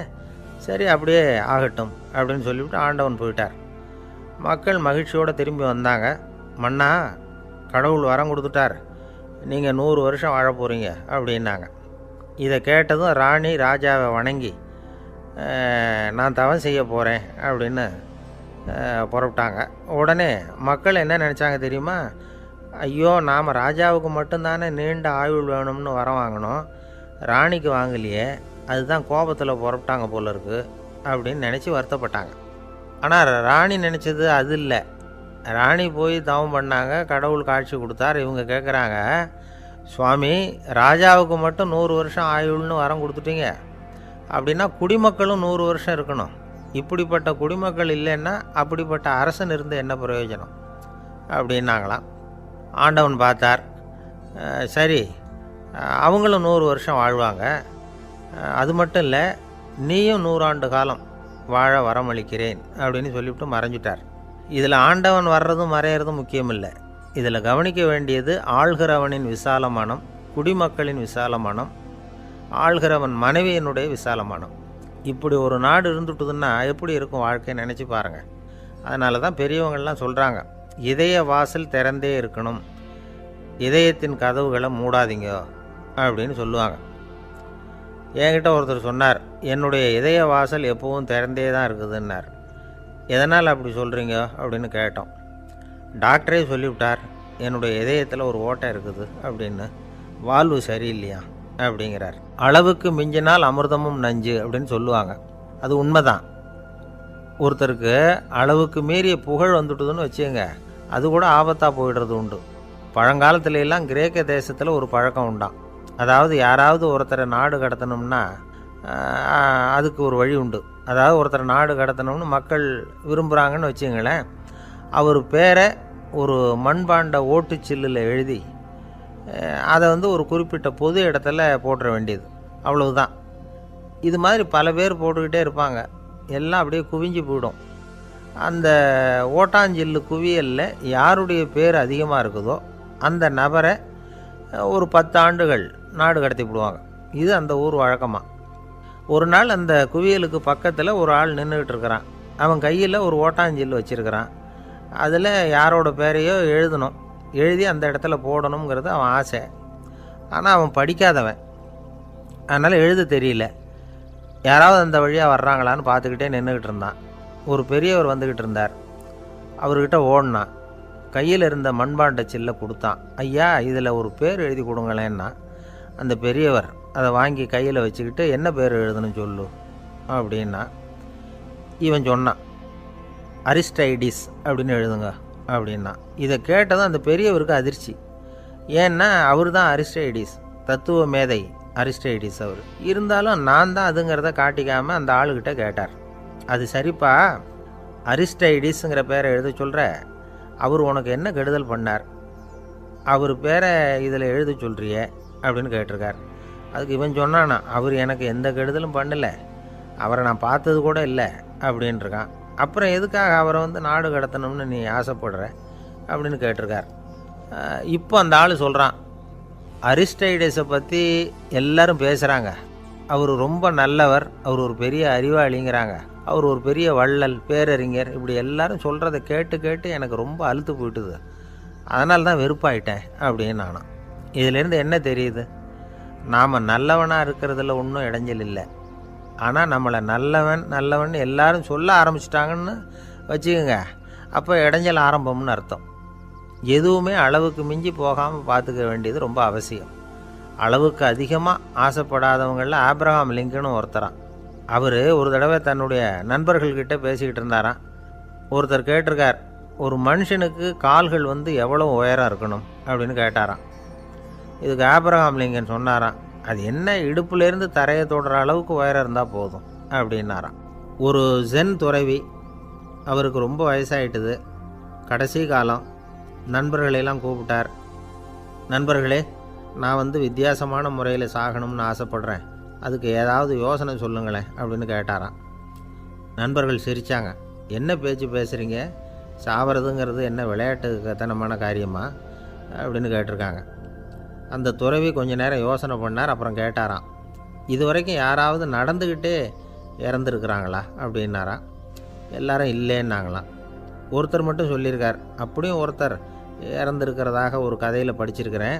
சரி அப்படியே ஆகட்டும் அப்படின்னு சொல்லிவிட்டு ஆண்டவன் போயிட்டார். மக்கள் மகிழ்ச்சியோடு திரும்பி வந்தாங்க. மன்னா, கடவுள் வரம் கொடுத்துட்டார், நீங்கள் 100 வருஷம் வாழ போகிறீங்க அப்படின்னாங்க. இதை கேட்டதும் ராணி ராஜாவை வணங்கி, நான் தவம் செய்ய போகிறேன் அப்படின்னு புறப்பட்டாங்க. உடனே மக்கள் என்ன நினச்சாங்க தெரியுமா? ஐயோ, நாம் ராஜாவுக்கு மட்டும்தானே நீண்ட ஆயுள் வேணும்னு வரம் வாங்கினோம், ராணிக்கு வாங்கலையே, அதுதான் கோபத்தில் புறப்பட்டாங்க போல இருக்குது அப்படின்னு நினச்சி வருத்தப்பட்டாங்க. ஆனால் ராணி நினச்சது அது இல்லை. ராணி போய் தவம் பண்ணாங்க, கடவுள் காட்சி கொடுத்தார். இவங்க கேட்குறாங்க, சுவாமி, ராஜாவுக்கு மட்டும் 100 வருஷம் ஆயுள்னு வரம் கொடுத்துட்டீங்க, அப்படின்னா குடிமக்களும் 100 வருஷம் இருக்கணும். இப்படிப்பட்ட குடிமக்கள் இல்லைன்னா அப்படிப்பட்ட அரசன் இருந்து என்ன பிரயோஜனம் அப்படின்னாங்களாம். ஆண்டவன் பார்த்தார். சரி, அவங்களும் 100 வருஷம் வாழ்வாங்க, அது மட்டும் இல்லை, நீயும் 100 ஆண்டு காலம் வாழ வரமளிக்கிறேன் அப்படின்னு சொல்லிவிட்டு மறைஞ்சிட்டார். இதில் ஆண்டவன் வர்றதும் மறையிறதும் முக்கியம் இல்லை. இதில் கவனிக்க வேண்டியது ஆள்கிறவனின் விசால மனம், குடிமக்களின் விசால மனம், ஆள்கிறவன் மனைவியினுடைய விசால மனம். இப்படி ஒரு நாடு இருந்துட்டுதுன்னா எப்படி இருக்கும் வாழ்க்கை நினச்சி பாருங்கள். அதனால தான் பெரியவங்கள்லாம் சொல்கிறாங்க, இதய வாசல் திறந்தே இருக்கணும், இதயத்தின் கதவுகளை மூடாதீங்க அப்படின்னு சொல்லுவாங்க. என்கிட்ட ஒருத்தர் சொன்னார், என்னுடைய இதய வாசல் எப்பவும் திறந்தே தான் இருக்குதுன்னார். எதனால் அப்படி சொல்கிறீங்க அப்படின்னு கேட்டோம். டாக்டரே சொல்லிவிட்டார், என்னுடைய இதயத்தில் ஒரு ஓட்டை இருக்குது அப்படின்னு, வால்வு சரியில்லையா அப்படிங்கிறார். அளவுக்கு மிஞ்சினால் அமிர்தமும் நஞ்சு அப்படின்னு சொல்லுவாங்க. அது உண்மைதான். ஒருத்தருக்கு அளவுக்கு மீறிய புகழ் வந்துட்டுதுன்னு வச்சுங்க, அது கூட ஆபத்தாக போயிடுறது உண்டு. பழங்காலத்துல எல்லாம் கிரேக்க தேசத்தில் ஒரு பழக்கம் உண்டாம். அதாவது யாராவது ஒருத்தரை நாடு கடத்தணும்னா அதுக்கு ஒரு வழி உண்டு. அதாவது ஒருத்தரை நாடு கடத்தணும்னு மக்கள் விரும்புகிறாங்கன்னு வச்சுங்களேன், அவர் பேரை ஒரு மண்பாண்ட ஓட்டுச்சில்லில் எழுதி அதை ஒரு குறிப்பிட்ட பொது இடத்துல போட்டுற வேண்டியது, அவ்வளவுதான். இது மாதிரி பல பேர் போட்டுக்கிட்டே இருப்பாங்க, எல்லாம் அப்படியே குவிஞ்சு போயிடும். அந்த ஓட்டாஞ்சில்லு குவியலில் யாருடைய பேர் அதிகமாக இருக்குதோ அந்த நபரை ஒரு 10 ஆண்டுகள் நாடு கடத்தி விடுவாங்க. இது அந்த ஊர் வழக்கமாக. ஒரு நாள் அந்த குவியலுக்கு பக்கத்தில் ஒரு ஆள் நின்றுக்கிட்டு இருக்கிறான். அவன் கையில் ஒரு ஓட்டாஞ்சில்லு வச்சுருக்கிறான். அதில் யாரோட பேரையோ எழுதணும், எழுதி அந்த இடத்துல போடணுங்கிறது அவன் ஆசை. ஆனால் அவன் படிக்காதவன், அதனால் எழுத தெரியல. யாராவது அந்த வழியாக வர்றாங்களான்னு பார்த்துக்கிட்டே நின்றுக்கிட்டு இருந்தான். ஒரு பெரியவர் வந்துக்கிட்டு இருந்தார். அவர்கிட்ட ஓடினான். கையில் இருந்த மண்பாண்ட சில்லை கொடுத்தான். ஐயா, இதில் ஒரு பேர் எழுதி கொடுங்களேன்னா. அந்த பெரியவர் அதை வாங்கி கையில் வச்சுக்கிட்டு, என்ன பேர் எழுதணும் சொல்லு அப்படின்னா. இவன் சொன்னான், அரிஸ்டைடிஸ் அப்படின்னு எழுதுங்க அப்படின்னா. இதை கேட்டதும் அந்த பெரியவருக்கு அதிர்ச்சி. ஏன்னா அவர் தான் அரிஸ்டைடிஸ், தத்துவ மேதை அரிஸ்டைடிஸ் அவர். இருந்தாலும் நான் தான் அதுங்கிறத காட்டிக்காமல் அந்த ஆளுகிட்ட கேட்டார், அது சரிப்பா, அரிஸ்டைடிஸுங்கிற பேரை எழுத சொல்கிற, அவர் உனக்கு என்ன கெடுதல் பண்ணார், அவர் பேரை இதில் எழுத சொல்கிறியே அப்படின்னு கேட்டிருக்கார். அதுக்கு இவன் சொன்னானா, அவர் எனக்கு எந்த கெடுதலும் பண்ணலை, அவரை நான் பார்த்தது கூட இல்லை அப்படின்ட்டுருக்கான். அப்புறம் எதுக்காக அவரை நாடு கடத்தணும்னு நீ ஆசைப்படுற அப்படின்னு கேட்டிருக்கார். இப்போ அந்த ஆள் சொல்கிறான், அரிஸ்டைடஸை பற்றி எல்லாரும் பேசுகிறாங்க, அவர் ரொம்ப நல்லவர், அவர் ஒரு பெரிய அறிவாளிங்கிறாங்க, அவர் ஒரு பெரிய வள்ளல், பேரறிஞர், இப்படி எல்லாரும் சொல்கிறத கேட்டு கேட்டு எனக்கு ரொம்ப அலுத்து போயிட்டுது, அதனால தான் வெறுப்பாயிட்டேன் அப்படின்னு நானும். இதிலேருந்து என்ன தெரியுது, நாம் நல்லவனாக இருக்கிறதுல ஒன்றும் இடைஞ்சல் இல்லை. ஆனால் நம்மளை நல்லவன் நல்லவன் எல்லாரும் சொல்ல ஆரம்பிச்சிட்டாங்கன்னு வச்சுக்கோங்க, அப்போ இடைஞ்சல் ஆரம்பம்னு அர்த்தம். எதுவுமே அளவுக்கு மிஞ்சி போகாமல் பார்த்துக்க வேண்டியது ரொம்ப அவசியம். அளவுக்கு அதிகமாக ஆசைப்படாதவங்களில் ஆப்ரஹாம் லிங்கனும் ஒருத்தரான். அவர் ஒரு தடவை தன்னுடைய நண்பர்கள்கிட்ட பேசிக்கிட்டு இருந்தாராம். ஒருத்தர் கேட்டிருக்கார், ஒரு மனுஷனுக்கு கால்கள் எவ்வளோ உயரம் இருக்கணும் அப்படின்னு கேட்டாராம். இதுக்கு ஆப்ரஹாம் லிங்கன் சொன்னாராம், அது என்ன, இடுப்புலேருந்து தரையை தொடுற அளவுக்கு உயரம் இருந்தால் போதும் அப்படின்னாராம். ஒரு ஜென் துறவி, அவருக்கு ரொம்ப வயசாகிட்டுது, கடைசி காலம். நண்பர்களெல்லாம் கூப்பிட்டார். நண்பர்களே, நான் வித்தியாசமான முறையில் சாகணும்னு ஆசைப்படுறேன், அதுக்கு ஏதாவது யோசனை சொல்லுங்களேன் அப்படின்னு கேட்டாராம். நண்பர்கள் சிரித்தாங்க. என்ன பேச்சு பேசுகிறீங்க, சாவறதுங்கிறது என்ன விளையாட்டுத்தனமான காரியமா அப்படின்னு கேட்டிருக்காங்க. அந்த துறவி கொஞ்ச நேரம் யோசனை பண்ணார். அப்புறம் கேட்டாராம், இது வரைக்கும் யாராவது நடந்துக்கிட்டே இறந்துருக்குறாங்களா அப்படின்னாராம். எல்லாரும் இல்லைன்னாங்களாம். ஒருத்தர் மட்டும் சொல்லியிருக்கார், அப்படியும் ஒருத்தர் இறந்துருக்கிறதாக ஒரு கதையில் படிச்சிருக்கிறேன்,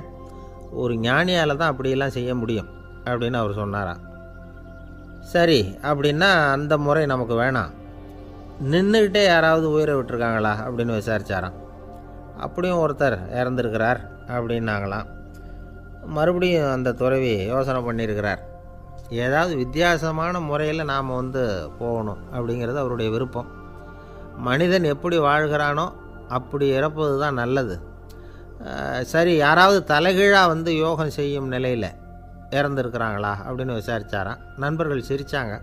ஒரு ஞானியால் தான் அப்படியெல்லாம் செய்ய முடியும் அப்படின்னு அவர் சொன்னாராம். சரி, அப்படின்னா அந்த முறை நமக்கு வேணாம், நின்றுக்கிட்டே யாராவது உயிரை விட்டுருக்காங்களா அப்படின்னு விசாரித்தாராம். அப்படியும் ஒருத்தர் இறந்துருக்கிறார் அப்படின்னாங்களாம். மறுபடியும் அந்த துறவி யோசனை பண்ணியிருக்கிறார், ஏதாவது வித்தியாசமான முறையில் நாம் போகணும் அப்படிங்கிறது அவருடைய விருப்பம். மனிதன் எப்படி வாழ்கிறானோ அப்படி இறப்பது தான் நல்லது. சரி, யாராவது தலைகீழாக யோகம் செய்யும் நிலையில் இறந்துருக்கிறாங்களா அப்படின்னு விசாரித்தாராம். நண்பர்கள் சிரித்தாங்க.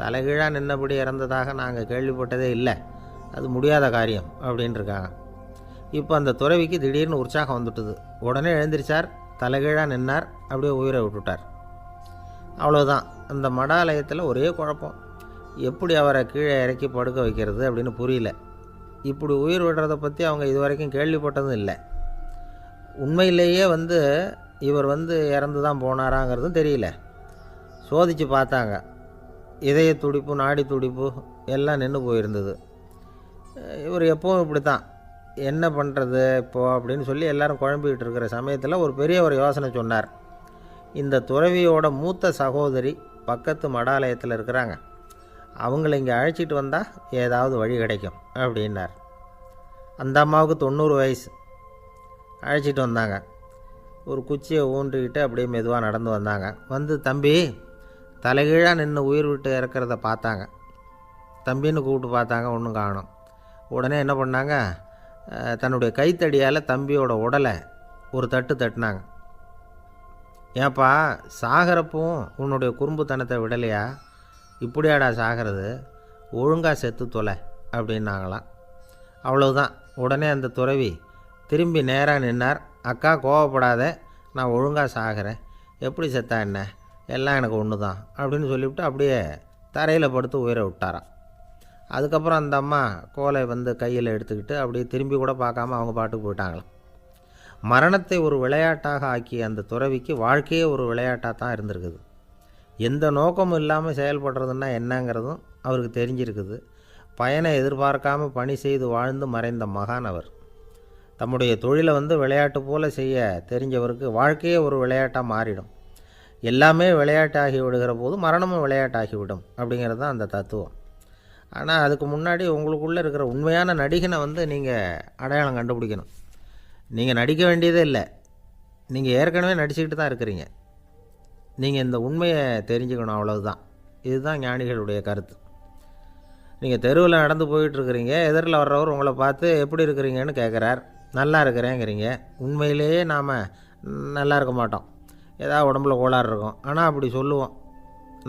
தலைகீழாக நின்னபடி இறந்ததாக நாங்கள் கேள்விப்பட்டதே இல்லை, அது முடியாத காரியம் அப்படின்ட்டுருக்காங்க. இப்போ அந்த துறவிக்கு திடீர்னு உற்சாகம் வந்துட்டுது. உடனே எழுந்திரிச்சார், தலைகீழாக நின்னார், அப்படியே உயிரை விட்டுட்டார். அவ்வளோதான். அந்த மடாலயத்தில் ஒரே குழப்பம், எப்படி அவரை கீழே இறக்கி படுக்க வைக்கிறது அப்படின்னு புரியல. இப்படி உயிர் விடுறதை பற்றி அவங்க இது வரைக்கும் கேள்விப்பட்டதும் இல்லை. உண்மையிலேயே இவர் இறந்து தான் போனாராங்கிறதும் தெரியல. சோதித்து பார்த்தாங்க, இதய துடிப்பு, நாடி துடிப்பு எல்லாம் நின்று போயிருந்தது. இவர் எப்போவும் இப்படி தான், என்ன பண்ணுறது இப்போது அப்படின்னு சொல்லி எல்லோரும் குழம்பிக்கிட்டு இருக்கிற சமயத்தில் ஒரு பெரிய ஒரு யோசனை சொன்னார். இந்த துறவியோட மூத்த சகோதரி பக்கத்து மடாலயத்தில் இருக்கிறாங்க, அவங்கள இங்கே அழைச்சிட்டு வந்தால் ஏதாவது வழி கிடைக்கும் அப்படின்னார். அந்த அம்மாவுக்கு 90 வயசு. அழைச்சிட்டு வந்தாங்க. ஒரு குச்சியை ஊன்றிக்கிட்டு அப்படியே மெதுவாக நடந்து வந்தாங்க. வந்து தம்பி தலைகீழாக நின்று உயிர் விட்டு இறக்கிறத பார்த்தாங்க. தம்பின்னு கூப்பிட்டு பார்த்தாங்க, ஒன்றும் காணும். உடனே என்ன பண்ணாங்க, தன்னுடைய கைத்தடியால் தம்பியோட உடலை ஒரு தட்டு தட்டினாங்க. ஏப்பா சாகிறப்பவும் உன்னுடைய குறும்புத்தனத்தை விடலையா, இப்படியாடா சாகிறது, ஒழுங்காக செத்து தொலை அப்படின்னாங்களாம். அவ்வளவுதான். உடனே அந்த துறவி திரும்பி நேராக நின்னார். அக்கா கோவப்படாத, நான் ஒழுங்காக சாகிறேன், எப்படி செத்தா என்ன, எல்லாம் எனக்கு ஒன்று தான் அப்படின்னு சொல்லிவிட்டு அப்படியே தரையில் படுத்து உயிரை விட்டாராம். அதுக்கப்புறம் அந்த அம்மா கோலை வந்து கையில் எடுத்துக்கிட்டு அப்படியே திரும்பி கூட பார்க்காம அவங்க பாட்டுக்கு போயிட்டாங்களாம். மரணத்தை ஒரு விளையாட்டாக ஆக்கிய அந்த துறவிக்கு வாழ்க்கையே ஒரு விளையாட்டாக தான் இருந்திருக்குது. எந்த நோக்கமும் இல்லாமல் செயல்படுறதுன்னா என்னங்கிறதும் அவருக்கு தெரிஞ்சிருக்குது. பயனை எதிர்பார்க்காமல் பணி செய்து வாழ்ந்து மறைந்த மகான் அவர். தம்முடைய தொழிலை வந்து விளையாட்டு போல் செய்ய தெரிஞ்சவருக்கு வாழ்க்கையே ஒரு விளையாட்டாக மாறிடும். எல்லாமே விளையாட்டாகி விடுகிற போது மரணமும் விளையாட்டாகிவிடும் அப்படிங்கிறது தான் அந்த தத்துவம். ஆனால் அதுக்கு முன்னாடி உங்களுக்குள்ளே இருக்கிற உண்மையான நடிகனை வந்து நீங்கள் அடையாளம் கண்டுபிடிக்கணும். நீங்கள் நடிக்க வேண்டியதே இல்லை, நீங்கள் ஏற்கனவே நடிச்சுக்கிட்டு தான் இருக்கிறீங்க. நீங்கள் இந்த உண்மையை தெரிஞ்சுக்கணும், அவ்வளவுதான். இதுதான் ஞானிகளுடைய கருத்து. நீங்கள் தெருவில் நடந்து போயிட்டுருக்கிறீங்க, எதிரில் வர்றவர் உங்களை பார்த்து எப்படி இருக்கிறீங்கன்னு கேட்குறார். நல்லா இருக்கிறேங்கிறீங்க. உண்மையிலேயே நாம் நல்லா இருக்க மாட்டோம், ஏதாவது உடம்புல கோளாறு இருக்கும். ஆனால் அப்படி சொல்லுவோம்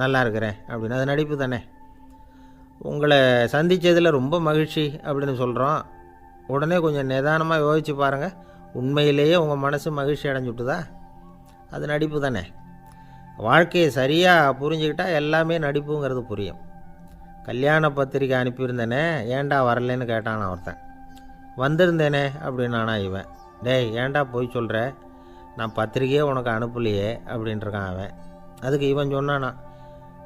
நல்லா இருக்கிறேன் அப்படின்னு. அது நடிப்பு தானே. உங்களை சந்தித்ததில் ரொம்ப மகிழ்ச்சி அப்படின்னு சொல்கிறோம். உடனே கொஞ்சம் நிதானமாக யோசித்து பாருங்கள், உண்மையிலேயே உங்கள் மனசு மகிழ்ச்சி அடைஞ்சுட்டுதா? அது நடிப்பு தானே. வாழ்க்கையை சரியாக புரிஞ்சுக்கிட்டால் எல்லாமே நடிப்புங்கிறது புரியும். கல்யாண பத்திரிக்கை அனுப்பியிருந்தேனே, ஏன்டா வரலன்னு கேட்டான் ஒருத்தன். வந்திருந்தேனே அப்படின்னானா இவன். டேய் ஏன்டா போய் சொல்கிற, நான் பத்திரிக்கையே உனக்கு அனுப்பலையே அப்படின்ட்டுருக்கான் அவன். அதுக்கு இவன் சொன்னானா,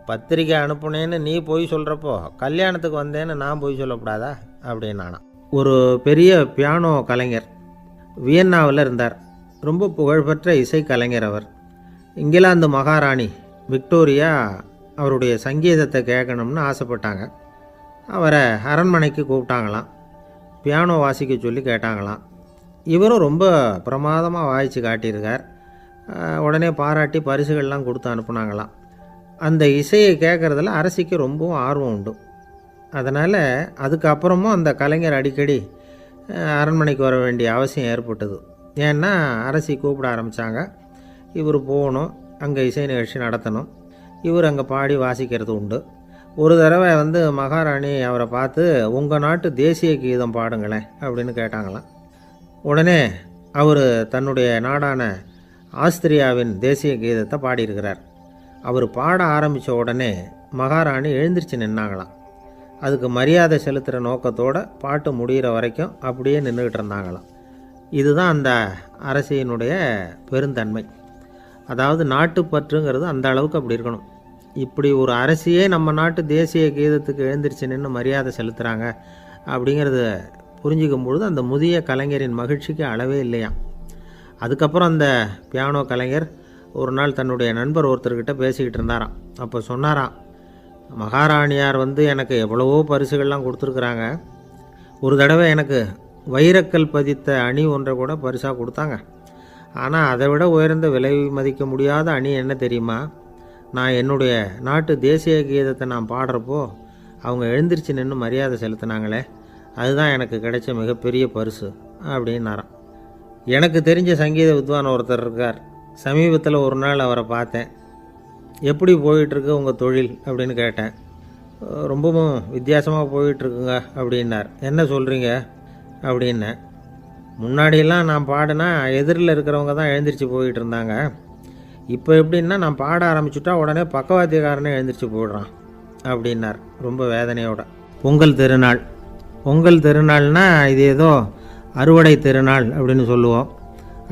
பத்திரிக்கை அனுப்புனேன்னு நீ போய் சொல்கிறப்போ கல்யாணத்துக்கு வந்தேன்னு நான் போய் சொல்லக்கூடாதா அப்படின்னானா. ஒரு பெரிய பியானோ கலைஞர் வியன்னாவில் இருந்தார். ரொம்ப புகழ்பெற்ற இசைக்கலைஞர் அவர். இங்கிலாந்து மகாராணி விக்டோரியா அவருடைய சங்கீதத்தை கேட்கணும்னு ஆசைப்பட்டாங்க. அவரை அரண்மனைக்கு கூப்பிட்டாங்களாம். பியானோ வாசிக்க சொல்லி கேட்டாங்களாம். இவரும் ரொம்ப பிரமாதமாக வாய்ச்சி காட்டியிருக்கார். உடனே பாராட்டி பரிசுகள்லாம் கொடுத்து அனுப்புனாங்களாம். அந்த இசையை கேட்குறதுல அரசிக்கு ரொம்பவும் ஆர்வம் உண்டு. அதனால் அதுக்கப்புறமும் அந்த கலைஞர் அடிக்கடி அரண்மனைக்கு வர வேண்டிய அவசியம் ஏற்பட்டது. ஏன்னா அரசி கூப்பிட ஆரம்பித்தாங்க. இவர் போகணும், அங்கே இசை நிகழ்ச்சி நடத்தணும். இவர் அங்கே பாடி வாசிக்கிறது உண்டு. ஒரு தடவை வந்து மகாராணி அவரை பார்த்து உங்கள் நாட்டு தேசிய கீதம் பாடுங்களேன் அப்படின்னு கேட்டாங்களாம். உடனே அவர் தன்னுடைய நாடான ஆஸ்திரியாவின் தேசிய கீதத்தை பாடியிருக்கிறார். அவர் பாட ஆரம்பித்த உடனே மகாராணி எழுந்திரிச்சு நின்னாங்களாம். அதுக்கு மரியாதை செலுத்துகிற நோக்கத்தோடு பாட்டு முடிகிற வரைக்கும் அப்படியே நின்றுக்கிட்டு இருந்தாங்களாம். இதுதான் அந்த அரசியினுடைய பெருந்தன்மை. அதாவது நாட்டுப்பற்றுங்கிறது அந்த அளவுக்கு அப்படி இருக்கணும். இப்படி ஒரு அரசியே நம்ம நாட்டு தேசிய கீதத்துக்கு எழுந்திரிச்சு நின்று மரியாதை செலுத்துகிறாங்க அப்படிங்கிறத புரிஞ்சிக்கும் பொழுது அந்த முதிய கலைஞரின் மகிழ்ச்சிக்கு அளவே இல்லையாம். அதுக்கப்புறம் அந்த பியானோ கலைஞர் ஒரு நாள் தன்னுடைய நண்பர் ஒருத்தர்கிட்ட பேசிக்கிட்டு இருந்தாராம். அப்போ சொன்னாராம், மகாராணியார் வந்து எனக்கு எவ்வளவோ பரிசுகள்லாம் கொடுத்துருக்குறாங்க. ஒரு தடவை எனக்கு வைரக்கல் பதித்த அணி ஒன்றை கூட பரிசாக கொடுத்தாங்க. ஆனால் அதை விட உயர்ந்த விலை மதிக்க முடியாத அணி என்ன தெரியுமா, நான் என்னுடைய நாட்டு தேசிய கீதத்தை நான் பாடுறப்போ அவங்க எழுந்திரிச்சு நின்று மரியாதை செலுத்தினாங்களே, அதுதான் எனக்கு கிடைச்ச மிகப்பெரிய பரிசு அப்படின்னாராம். எனக்கு தெரிஞ்ச சங்கீத வித்வான் ஒருத்தர் இருக்கார். சமீபத்தில் ஒரு நாள் அவரை பார்த்தேன். எப்படி போயிட்டுருக்கு உங்கள் தொழில் அப்படின்னு கேட்டேன். ரொம்பவும் வித்தியாசமாக போயிட்டுருக்குங்க அப்படின்னார். என்ன சொல்கிறீங்க அப்படின்னேன். முன்னாடியெல்லாம் நான் பாடினா எதிரில் இருக்கிறவங்க தான் எழுந்திரிச்சு போயிட்டு இருந்தாங்க. இப்போ எப்படின்னா நான் பாட ஆரம்பிச்சுட்டா உடனே பக்கவாத்தியக்காரனே எழுந்திரிச்சு போயிடுறான் அப்படின்னார் ரொம்ப வேதனையோட. பொங்கல் திருநாள், பொங்கல் திருநாள்னால் இது ஏதோ அறுவடை திருநாள் அப்படின்னு சொல்லுவோம்.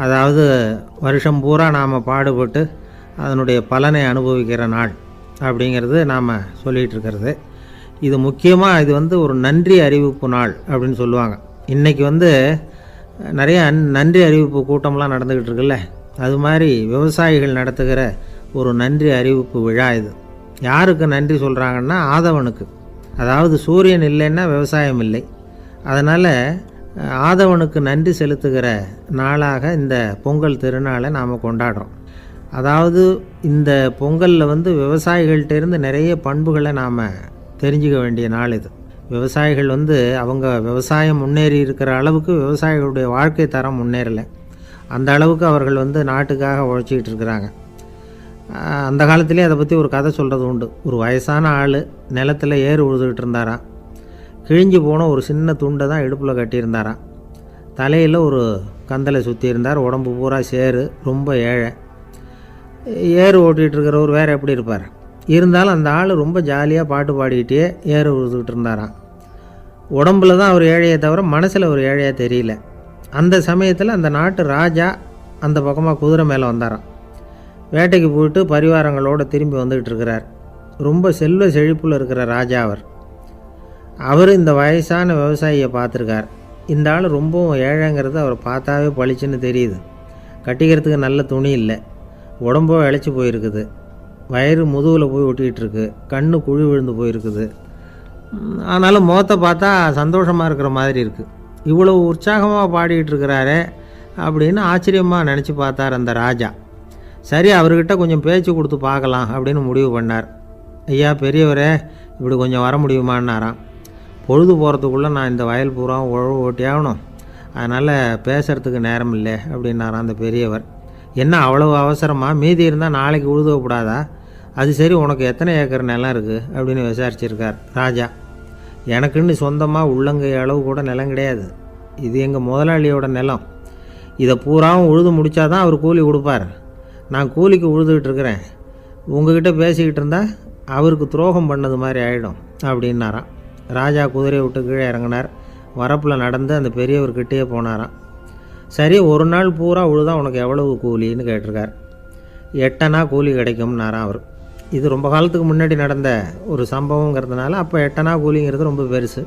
அதாவது வருஷம் பூரா நாம் பாடுபட்டு அதனுடைய பலனை அனுபவிக்கிற நாள் அப்படிங்கிறது நாம் சொல்லிகிட்டு இருக்கிறது. இது முக்கியமாக இது வந்து ஒரு நன்றி அறிவிப்பு நாள் அப்படின்னு சொல்லுவாங்க. இன்றைக்கி வந்து நிறைய நன்றி அறிவிப்பு கூட்டம்லாம் நடந்துக்கிட்டு இருக்குல்ல, அது மாதிரி விவசாயிகள் நடத்துகிற ஒரு நன்றி அறிவிப்பு விழா இது. யாருக்கு நன்றி சொல்கிறாங்கன்னா ஆதவனுக்கு. அதாவது சூரியன் இல்லைன்னா விவசாயம் இல்லை. அதனால் ஆதவனுக்கு நன்றி செலுத்துகிற நாளாக இந்த பொங்கல் திருநாளை நாம் கொண்டாடுறோம். அதாவது இந்த பொங்கலில் வந்து விவசாயிகள்கிட்டேருந்து நிறைய பண்புகளை நாம் தெரிஞ்சுக்க வேண்டிய நாள் இது. விவசாயிகள் வந்து அவங்க விவசாயம் முன்னேறி இருக்கிற அளவுக்கு விவசாயிகளுடைய வாழ்க்கை தரம் முன்னேறலை. அந்த அளவுக்கு அவர்கள் வந்து நாட்டுக்காக உழைச்சிக்கிட்டு இருக்கிறாங்க. அந்த காலத்துலேயே அதை பற்றி ஒரு கதை சொல்கிறது உண்டு. ஒரு வயசான ஆள் நிலத்தில் ஏறு உழுதுகிட்டு இருந்தாராம். கிழிஞ்சு போன ஒரு சின்ன துண்டை தான் இடுப்பில் கட்டியிருந்தாராம். தலையில் ஒரு கந்தலை சுற்றி இருந்தார். உடம்பு பூரா சேரு, ரொம்ப ஏழை. ஏறு ஓட்டிகிட்டு இருக்கிறவர் வேறு எப்படி இருப்பார்? இருந்தாலும் அந்த ஆள் ரொம்ப ஜாலியாக பாட்டு பாடிக்கிட்டே ஏறு உழுதுகிட்டு இருந்தாராம். உடம்புல தான் அவர் ஏழையை தவிர மனசில் ஒரு ஏழையாக தெரியல. அந்த சமயத்தில் அந்த நாட்டு ராஜா அந்த பக்கமாக குதிரை மேலே வந்தாராம். வேட்டைக்கு போயிட்டு பரிவாரங்களோடு திரும்பி வந்துக்கிட்டு இருக்கிறார். ரொம்ப செல்வ செழிப்பில் இருக்கிற ராஜா அவர் இந்த வயசான விவசாயியை பார்த்துருக்கார். இந்த ஆள் ரொம்பவும் ஏழைங்கிறது அவர் பார்த்தாவே பளிச்சுன்னு தெரியுது. கட்டிக்கிறதுக்கு நல்ல துணி இல்லை, உடம்போ இழைச்சி போயிருக்குது, வயிறு முதுகில் போய் ஒட்டிக்கிட்டு இருக்கு, கண்ணு குழி விழுந்து போயிருக்குது. ஆனாலும் முகத்தை பார்த்தா சந்தோஷமாக இருக்கிற மாதிரி இருக்குது. இவ்வளவு உற்சாகமாக பாடிக்கிட்டு இருக்கிறாரே அப்படின்னு ஆச்சரியமாக நினச்சி பார்த்தார் அந்த ராஜா. சரி, அவர்கிட்ட கொஞ்சம் பேச்சு கொடுத்து பார்க்கலாம் அப்படின்னு முடிவு பண்ணார். ஐயா பெரியவரே, இப்படி கொஞ்சம் வர முடியுமான்னாராம். பொழுது போகிறதுக்குள்ளே நான் இந்த வயல் பூரா உழவு ஓட்டி ஆகணும், அதனால் பேசுகிறதுக்கு நேரம் இல்லை அப்படின்னாராம் அந்த பெரியவர். என்ன அவ்வளவு அவசரமாக? மீதி இருந்தால் நாளைக்கு உழுதக்கூடாதா? அது சரி, உனக்கு எத்தனை ஏக்கர் நிலம் இருக்குது அப்படின்னு விசாரிச்சிருக்கார் ராஜா. எனக்குன்னு சொந்தமாக உள்ளங்கை அளவு கூட நிலம் கிடையாது. இது எங்கள் முதலாளியோட நிலம். இதை பூராவும் உழுது முடித்தாதான் அவர் கூலி கொடுப்பார். நான் கூலிக்கு உழுதுகிட்டு இருக்கிறேன். உங்ககிட்ட பேசிக்கிட்டு இருந்தால் அவருக்கு துரோகம் பண்ணது மாதிரி ஆகிடும் அப்படின்னாராம். ராஜா குதிரையை விட்டு கீழே இறங்கினார். வரப்பில் நடந்து அந்த பெரியவர்கிட்டே போனாராம். சரி, ஒரு நாள் பூரா உழுதா உனக்கு எவ்வளவு கூலின்னு கேட்டிருக்கார். 8 அணா கூலி கிடைக்கும்னாராம் அவர். இது ரொம்ப காலத்துக்கு முன்னாடி நடந்த ஒரு சம்பவங்கிறதுனால அப்போ 8 அணா கூலிங்கிறது ரொம்ப பெருசு.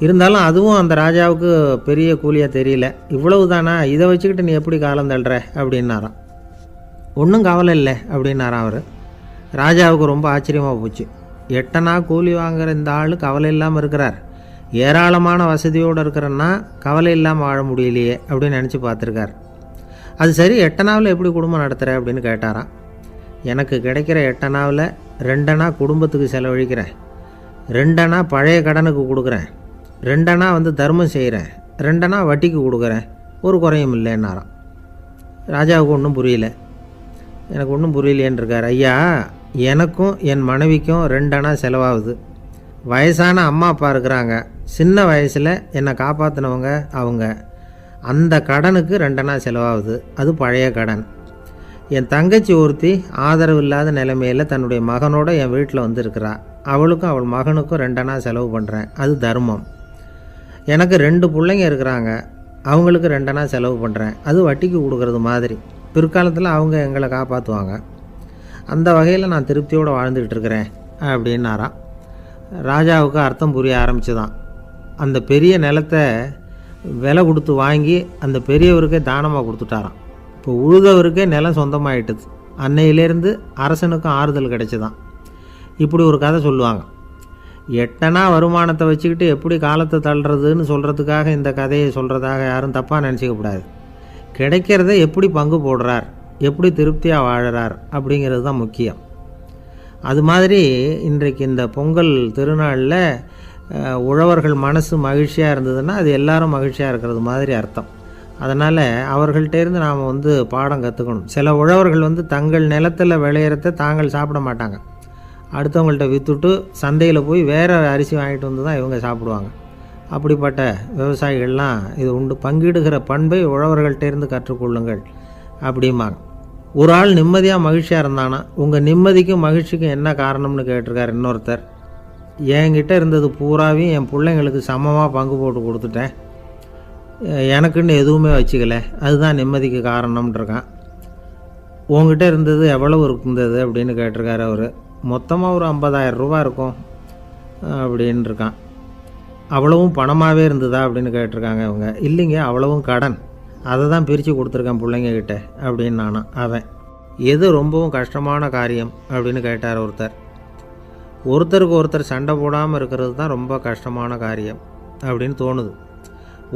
இருந்தாலும் அதுவும் அந்த ராஜாவுக்கு பெரிய கூலியாக தெரியல. இவ்வளவு தானா, இதை வச்சுக்கிட்டு நீ எப்படி காலம் தள்ளுற அப்படின்னாராம். ஒன்றும் கவலை இல்லை அப்படின்னாராம் அவர். ராஜாவுக்கு ரொம்ப ஆச்சரியமாக போச்சு. 8 அணா கூலி வாங்குகிற இந்த ஆள் கவலை இல்லாமல் இருக்கிறார், ஏராளமான வசதியோடு இருக்கிறன்னா கவலை இல்லாமல் வாழ முடியலையே அப்படின்னு நினச்சி பார்த்துருக்கார். அது சரி, 8 அணாவில் எப்படி குடும்பம் நடத்துகிற அப்படின்னு கேட்டாராம். எனக்கு கிடைக்கிற 8 அணாவில் 2 அணா குடும்பத்துக்கு செலவழிக்கிறேன், 2 அணா பழைய கடனுக்கு கொடுக்குறேன், 2 அணா வந்து தர்மம் செய்கிறேன், 2 அணா வட்டிக்கு கொடுக்குறேன், ஒரு குறையும் இல்லைன்னாராம். ராஜாவுக்கு ஒன்றும் புரியல. எனக்கு ஒன்றும் புரியலேன்னு இருக்கார். ஐயா, எனக்கும் என் மனைவிக்கும் 2 அணா செலவாகுது. வயசான அம்மா அப்பா இருக்கிறாங்க, சின்ன வயசில் என்னை காப்பாற்றினவங்க அவங்க. அந்த கடனுக்கு 2 அணா செலவாகுது, அது பழைய கடன். என் தங்கச்சி ஒருத்தி ஆதரவு இல்லாத நிலைமையில் தன்னுடைய மகனோட என் வீட்டில் வந்து இருக்கிறா. அவளுக்கும் அவள் மகனுக்கும் 2 அணா செலவு பண்ணுறேன், அது தர்மம். எனக்கு 2 பிள்ளைங்க இருக்கிறாங்க, அவங்களுக்கு 2 அணா செலவு பண்ணுறேன், அது வட்டிக்கு கொடுக்கறது மாதிரி. பிற்காலத்தில் அவங்க எங்களை காப்பாற்றுவாங்க. அந்த வகையில் நான் திருப்தியோடு வாழ்ந்துக்கிட்டு இருக்கிறேன் அப்படின்னாராம். ராஜாவுக்கு அர்த்தம் புரிய ஆரம்பிச்சுதான். அந்த பெரிய நிலத்தை விலை கொடுத்து வாங்கி அந்த பெரியவருக்கே தானமாக கொடுத்துட்டாராம். இப்போ உழுதவருக்கே நிலம் சொந்தமாகிட்டுது. அன்னையிலேருந்து அரசனுக்கும் ஆறுதல் கிடைச்சிதான். இப்படி ஒரு கதை சொல்லுவாங்க. 8 அணா வருமானத்தை வச்சுக்கிட்டு எப்படி காலத்தை தள்ளுறதுன்னு சொல்கிறதுக்காக இந்த கதையை சொல்கிறதாக யாரும் தப்பாக நினச்சிக்கக்கூடாது. கிடைக்கிறத எப்படி பங்கு போடுறார், எப்படி திருப்தியாக வாழறார் அப்படிங்கிறது தான் முக்கியம். அது மாதிரி இன்றைக்கு இந்த பொங்கல் திருநாளில் உழவர்கள் மனசு மகிழ்ச்சியாக இருந்ததுன்னா அது எல்லாரும் மகிழ்ச்சியாக இருக்கிறது மாதிரி அர்த்தம். அதனால் அவர்கள்ட்டேருந்து நாம் வந்து பாடம் கற்றுக்கணும். சில உழவர்கள் வந்து தங்கள் நிலத்தில் விளையிறத தாங்கள் சாப்பிட மாட்டாங்க, அடுத்தவங்கள்ட்ட விற்றுட்டு சந்தையில் போய் வேறு அரிசி வாங்கிட்டு வந்து தான் இவங்க சாப்பிடுவாங்க. அப்படிப்பட்ட விவசாயிகள்லாம் இது உண்டு. பங்கிடுகிற பண்பை உழவர்கள்ட்டேருந்து கற்றுக்கொள்ளுங்கள் அப்படிம்பாங்க. ஒரு ஆள் நிம்மதியாக மகிழ்ச்சியாக இருந்தானா, உங்கள் நிம்மதிக்கும் மகிழ்ச்சிக்கும் என்ன காரணம்னு கேட்டிருக்கார் இன்னொருத்தர். என்கிட்ட இருந்தது பூராவையும் என் பிள்ளைங்களுக்கு சமமாக பங்கு போட்டு கொடுத்துட்டேன், எனக்குன்னு எதுவுமே வச்சுக்கல, அதுதான் நிம்மதிக்கு காரணம்ன்றிருக்கான். உங்ககிட்ட இருந்தது எவ்வளவு இருந்தது அப்படின்னு கேட்டிருக்காரு அவர். மொத்தமாக ஒரு 50,000 ரூபா இருக்கும். அப்படின்னு இருக்கான். அவ்வளவும் பணமாகவே இருந்ததா அப்படின்னு கேட்டிருக்காங்க அவங்க. இல்லைங்க, அவ்வளவும் கடன், அதை தான் பிரித்து கொடுத்துருக்கேன் பிள்ளைங்கக்கிட்ட அப்படின்னு நானும். அவன் எது ரொம்பவும் கஷ்டமான காரியம் அப்படின்னு கேட்டார் ஒருத்தர். ஒருத்தருக்கு ஒருத்தர் சண்டை போடாமல் இருக்கிறது தான் ரொம்ப கஷ்டமான காரியம் அப்படின்னு தோணுது.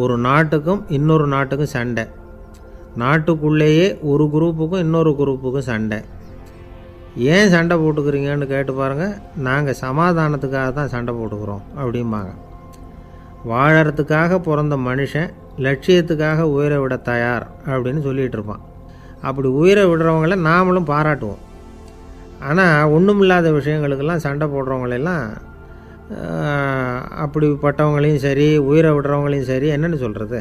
ஒரு நாட்டுக்கும் இன்னொரு நாட்டுக்கும் சண்டை, நாட்டுக்குள்ளேயே ஒரு குரூப்புக்கும் இன்னொரு குரூப்புக்கும் சண்டை. ஏன் சண்டை போட்டுக்கிறீங்கன்னு கேட்டு பாருங்கள். நாங்கள் சமாதானத்துக்காக தான் சண்டை போட்டுக்கிறோம் அப்படிம்பாங்க. வாழறதுக்காக பிறந்த மனுஷன் லட்சியத்துக்காக உயிரை விட தயார் அப்படின்னு சொல்லிகிட்டு இருப்பான். அப்படி உயிரை விடுறவங்கள நாமளும் பாராட்டுவோம். ஆனால் ஒன்றுமில்லாத விஷயங்களுக்கெல்லாம் சண்டை போடுறவங்களெல்லாம், அப்படிப்பட்டவங்களையும் சரி உயிரை விடுறவங்களையும் சரி என்னென்னு சொல்கிறது,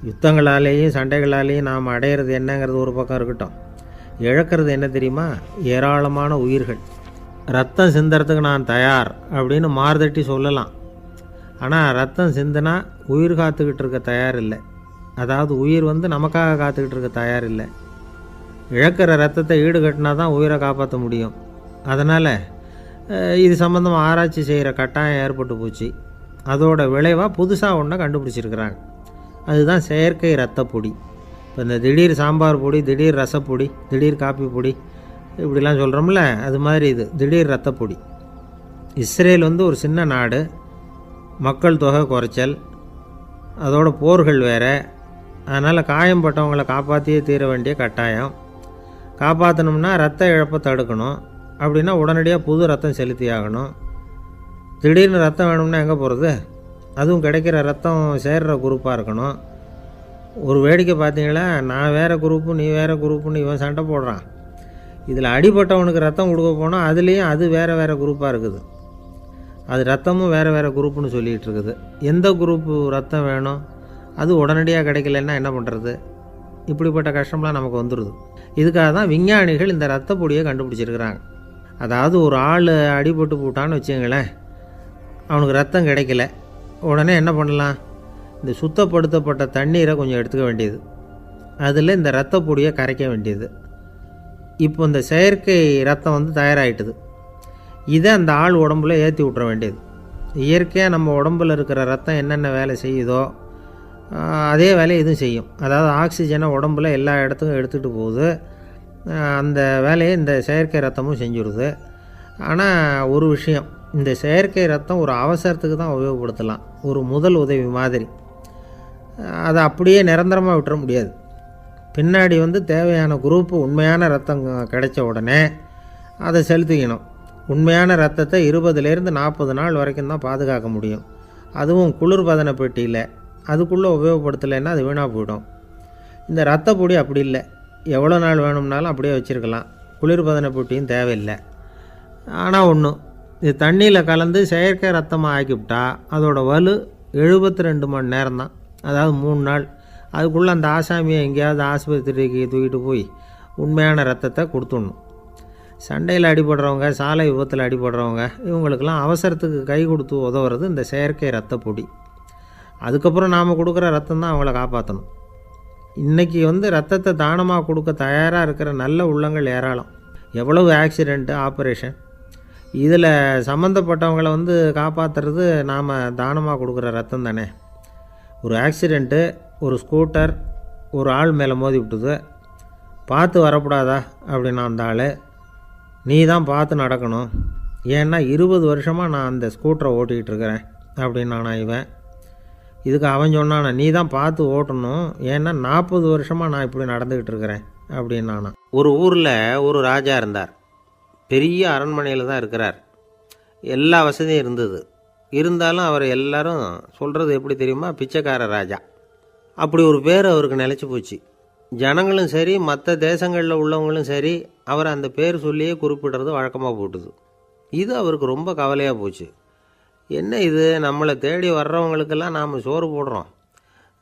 யுத்தங்களாலேயும் சண்டைகளாலேயும் நாம் அடையிறது என்னங்கிறது ஒரு பக்கம் இருக்கட்டும், இழக்கிறது என்ன தெரியுமா? ஏராளமான உயிர்கள். ரத்தம் சிந்துறதுக்கு நான் தயார் அப்படின்னு மார்தட்டி சொல்லலாம். ஆனால் ரத்தம் சிந்தினா உயிர் காத்துக்கிட்டு இருக்க தயார் இல்லை. அதாவது உயிர் நமக்காக காத்துக்கிட்டு இருக்க தயார் இல்லை. இழக்கிற ரத்தத்தை ஈடுகட்டினா தான் உயிரை காப்பாற்ற முடியும். அதனால் இது சம்மந்தமாக ஆராய்ச்சி செய்கிற கட்டாயம் ஏற்பட்டு போச்சு. அதோட விளைவாக புதுசாக ஒன்றை கண்டுபிடிச்சிருக்கிறாங்க. அதுதான் செயற்கை இரத்த பொடி. இப்போ இந்த திடீர் சாம்பார் பொடி, திடீர் ரசப்பொடி, திடீர் காப்பி பொடி இப்படிலாம் சொல்கிறோம்ல, அது மாதிரி இது திடீர் இரத்த பொடி. இஸ்ரேல் ஒரு சின்ன நாடு, மக்கள் தொகை குறைச்சல், அதோட போர்கள் வேறு. அதனால் காயம்பட்டவங்களை காப்பாற்றியே தீர வேண்டிய கட்டாயம். காப்பாற்றணும்னா ரத்த இழப்பை தடுக்கணும். அப்படின்னா உடனடியாக புது ரத்தம் செலுத்தி ஆகணும். திடீர்னு ரத்தம் வேணும்னா எங்கே போகிறது? அதுவும் கிடைக்கிற ரத்தம் சேர்கிற குரூப்பாக இருக்கணும். ஒரு வேடிக்கை பார்த்தீங்களா, நான் வேறு குரூப்பு நீ வேறு குரூப்புன்னு இவன் சண்டை போடுறான். இதில் அடிபட்டவனுக்கு ரத்தம் கொடுக்க போனால் அதுலேயும் அது வேறு வேறு குரூப்பாக இருக்குது. அது ரத்தமும் வேறு வேறு குரூப்புன்னு சொல்லிகிட்டு இருக்குது. எந்த குரூப்பு ரத்தம் வேணும், அது உடனடியாக கிடைக்கலன்னா என்ன பண்ணுறது? இப்படிப்பட்ட கஷ்டம்லாம் நமக்கு வந்துடுது. இதுக்காக தான் விஞ்ஞானிகள் இந்த ரத்த பொடியை கண்டுபிடிச்சிருக்கிறாங்க. அதாவது ஒரு ஆள் அடிபட்டு போட்டான்னு வச்சுங்களேன், அவனுக்கு ரத்தம் கிடைக்கல, உடனே என்ன பண்ணலாம்? இந்த சுத்தப்படுத்தப்பட்ட தண்ணீரை கொஞ்சம் எடுத்துக்க வேண்டியது, அதில் இந்த ரத்த பொடியை கரைக்க வேண்டியது. இப்போ இந்த செயற்கை ரத்தம் தயாராகிட்டுது. இதை அந்த ஆள் உடம்புல ஏற்றி விட்டுற வேண்டியது. இயற்கையாக நம்ம உடம்பில் இருக்கிற ரத்தம் என்னென்ன வேலை செய்யுதோ அதே வேலையை இதுவும் செய்யும். அதாவது ஆக்சிஜனை உடம்புல எல்லா இடத்துக்கும் எடுத்துகிட்டு போகுது. அந்த வேலையை இந்த செயற்கை ரத்தமும் செஞ்சுடுது. ஆனால் ஒரு விஷயம், இந்த செயற்கை ரத்தம் ஒரு அவசரத்துக்கு தான் உபயோகப்படுத்தலாம், ஒரு முதல் உதவி மாதிரி. அதை அப்படியே நிரந்தரமாக விட்டுற முடியாது. பின்னாடி தேவையான குரூப்பு உண்மையான ரத்தம் கிடைச்ச உடனே அதை செலுத்திக்கணும். உண்மையான ரத்தத்தை 20லேருந்து 40 நாள் வரைக்கும் தான் பாதுகாக்க முடியும். அதுவும் குளிர்பதன பெட்டியில். அதுக்குள்ளே உபயோகப்படுத்தலைன்னா அது வீணாக போயிடும். இந்த ரத்த பொடி அப்படி இல்லை, எவ்வளோ நாள் வேணும்னாலும் அப்படியே வச்சுருக்கலாம். குளிர்பதன பெட்டியும் தேவையில்லை. ஆனால் ஒன்று, இது தண்ணியில் கலந்து செயற்கை ரத்தமாக ஆக்கிவிட்டா அதோட வலு 72 மணி நேரம் தான். அதாவது 3 நாள். அதுக்குள்ளே அந்த ஆசாமியை எங்கேயாவது ஆஸ்பத்திரிக்கு தூக்கிட்டு போய் உண்மையான ரத்தத்தை கொடுத்துடணும். சண்டையில் அடிபடுறவங்க, சாலை விபத்தில் அடிபடுறவங்க, இவங்களுக்கெல்லாம் அவசரத்துக்கு கை கொடுத்து உதவுறது இந்த செயற்கை ரத்த பொடி. அதுக்கப்புறம் நாம் கொடுக்குற ரத்தம் தான் அவங்கள காப்பாற்றணும். இன்றைக்கி ரத்தத்தை தானமாக கொடுக்க தயாராக இருக்கிற நல்ல உள்ளங்கள் ஏராளம். எவ்வளவு ஆக்சிடெண்ட்டு, ஆப்ரேஷன், இதில் சம்மந்தப்பட்டவங்களை காப்பாற்றுறது நாம் தானமாக கொடுக்குற ரத்தம் தானே. ஒரு ஆக்சிடெண்ட்டு, ஒரு ஸ்கூட்டர் ஒரு ஆள் மேலே மோதி விட்டுது, பார்த்து வரக்கூடாதா அப்படின்னா அந்த ஆள், நீ தான் பார்த்து நடக்கணும், ஏன்னா 20 வருஷமாக நான் அந்த ஸ்கூட்டரை ஓட்டிக்கிட்டு இருக்கிறேன் அப்படின்னானா இவன். இதுக்கு அவன் சொன்னானா, நீ தான் பார்த்து ஓட்டணும், ஏன்னா 40 வருஷமாக நான் இப்படி நடந்துக்கிட்டு இருக்கிறேன் அப்படின்னானா. ஒரு ஊரில் ஒரு ராஜா இருந்தார். பெரிய அரண்மனையில் தான் இருக்கிறார். எல்லா வசதியும் இருந்தது. இருந்தாலும் அவர் எல்லாரும் சொல்கிறது எப்படி தெரியுமா? பிச்சைக்கார ராஜா. அப்படி ஒரு பேர் அவருக்கு நிலச்சி போச்சு. ஜனங்களும் சரி, மற்ற தேசங்களில் உள்ளவங்களும் சரி, அவர் அந்த பேர் சொல்லியே குறிப்பிடுறது வழக்கமாக போட்டுது. இது அவருக்கு ரொம்ப கவலையாக போச்சு. என்ன இது, நம்மளை தேடி வர்றவங்களுக்கெல்லாம் நாம் சோறு போடுறோம்,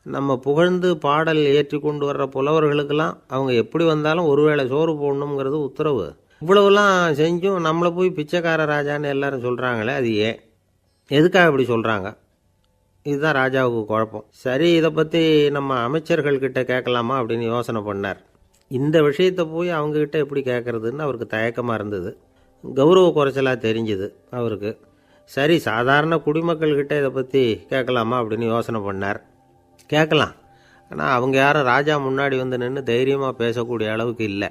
நம்ம புகழ்ந்து பாடல் ஏற்றி கொண்டு வர்ற புலவர்களுக்கெல்லாம் அவங்க எப்படி வந்தாலும் ஒருவேளை சோறு போடணுங்கிறது உத்தரவு. இவ்வளவுலாம் செஞ்சும் நம்மளை போய் பிச்சைக்கார ராஜான்னு எல்லாரும் சொல்கிறாங்களே, அது ஏன், எதுக்காக இப்படி சொல்கிறாங்க? இதுதான் ராஜாவுக்கு குழப்பம். சரி, இதை பற்றி நம்ம அமைச்சர்கள்கிட்ட கேட்கலாமா அப்படின்னு யோசனை பண்ணார். இந்த விஷயத்தை போய் அவங்கக்கிட்ட எப்படி கேட்குறதுன்னு அவருக்கு தயக்கமாக இருந்தது. கௌரவ குறைச்சலாக தெரிஞ்சுது அவருக்கு. சரி, சாதாரண குடிமக்கள்கிட்ட இதை பற்றி கேட்கலாமா அப்படின்னு யோசனை பண்ணார். கேட்கலாம், ஆனால் அவங்க யாரும் ராஜா முன்னாடி வந்து நின்று தைரியமாக பேசக்கூடிய அளவுக்கு இல்லை.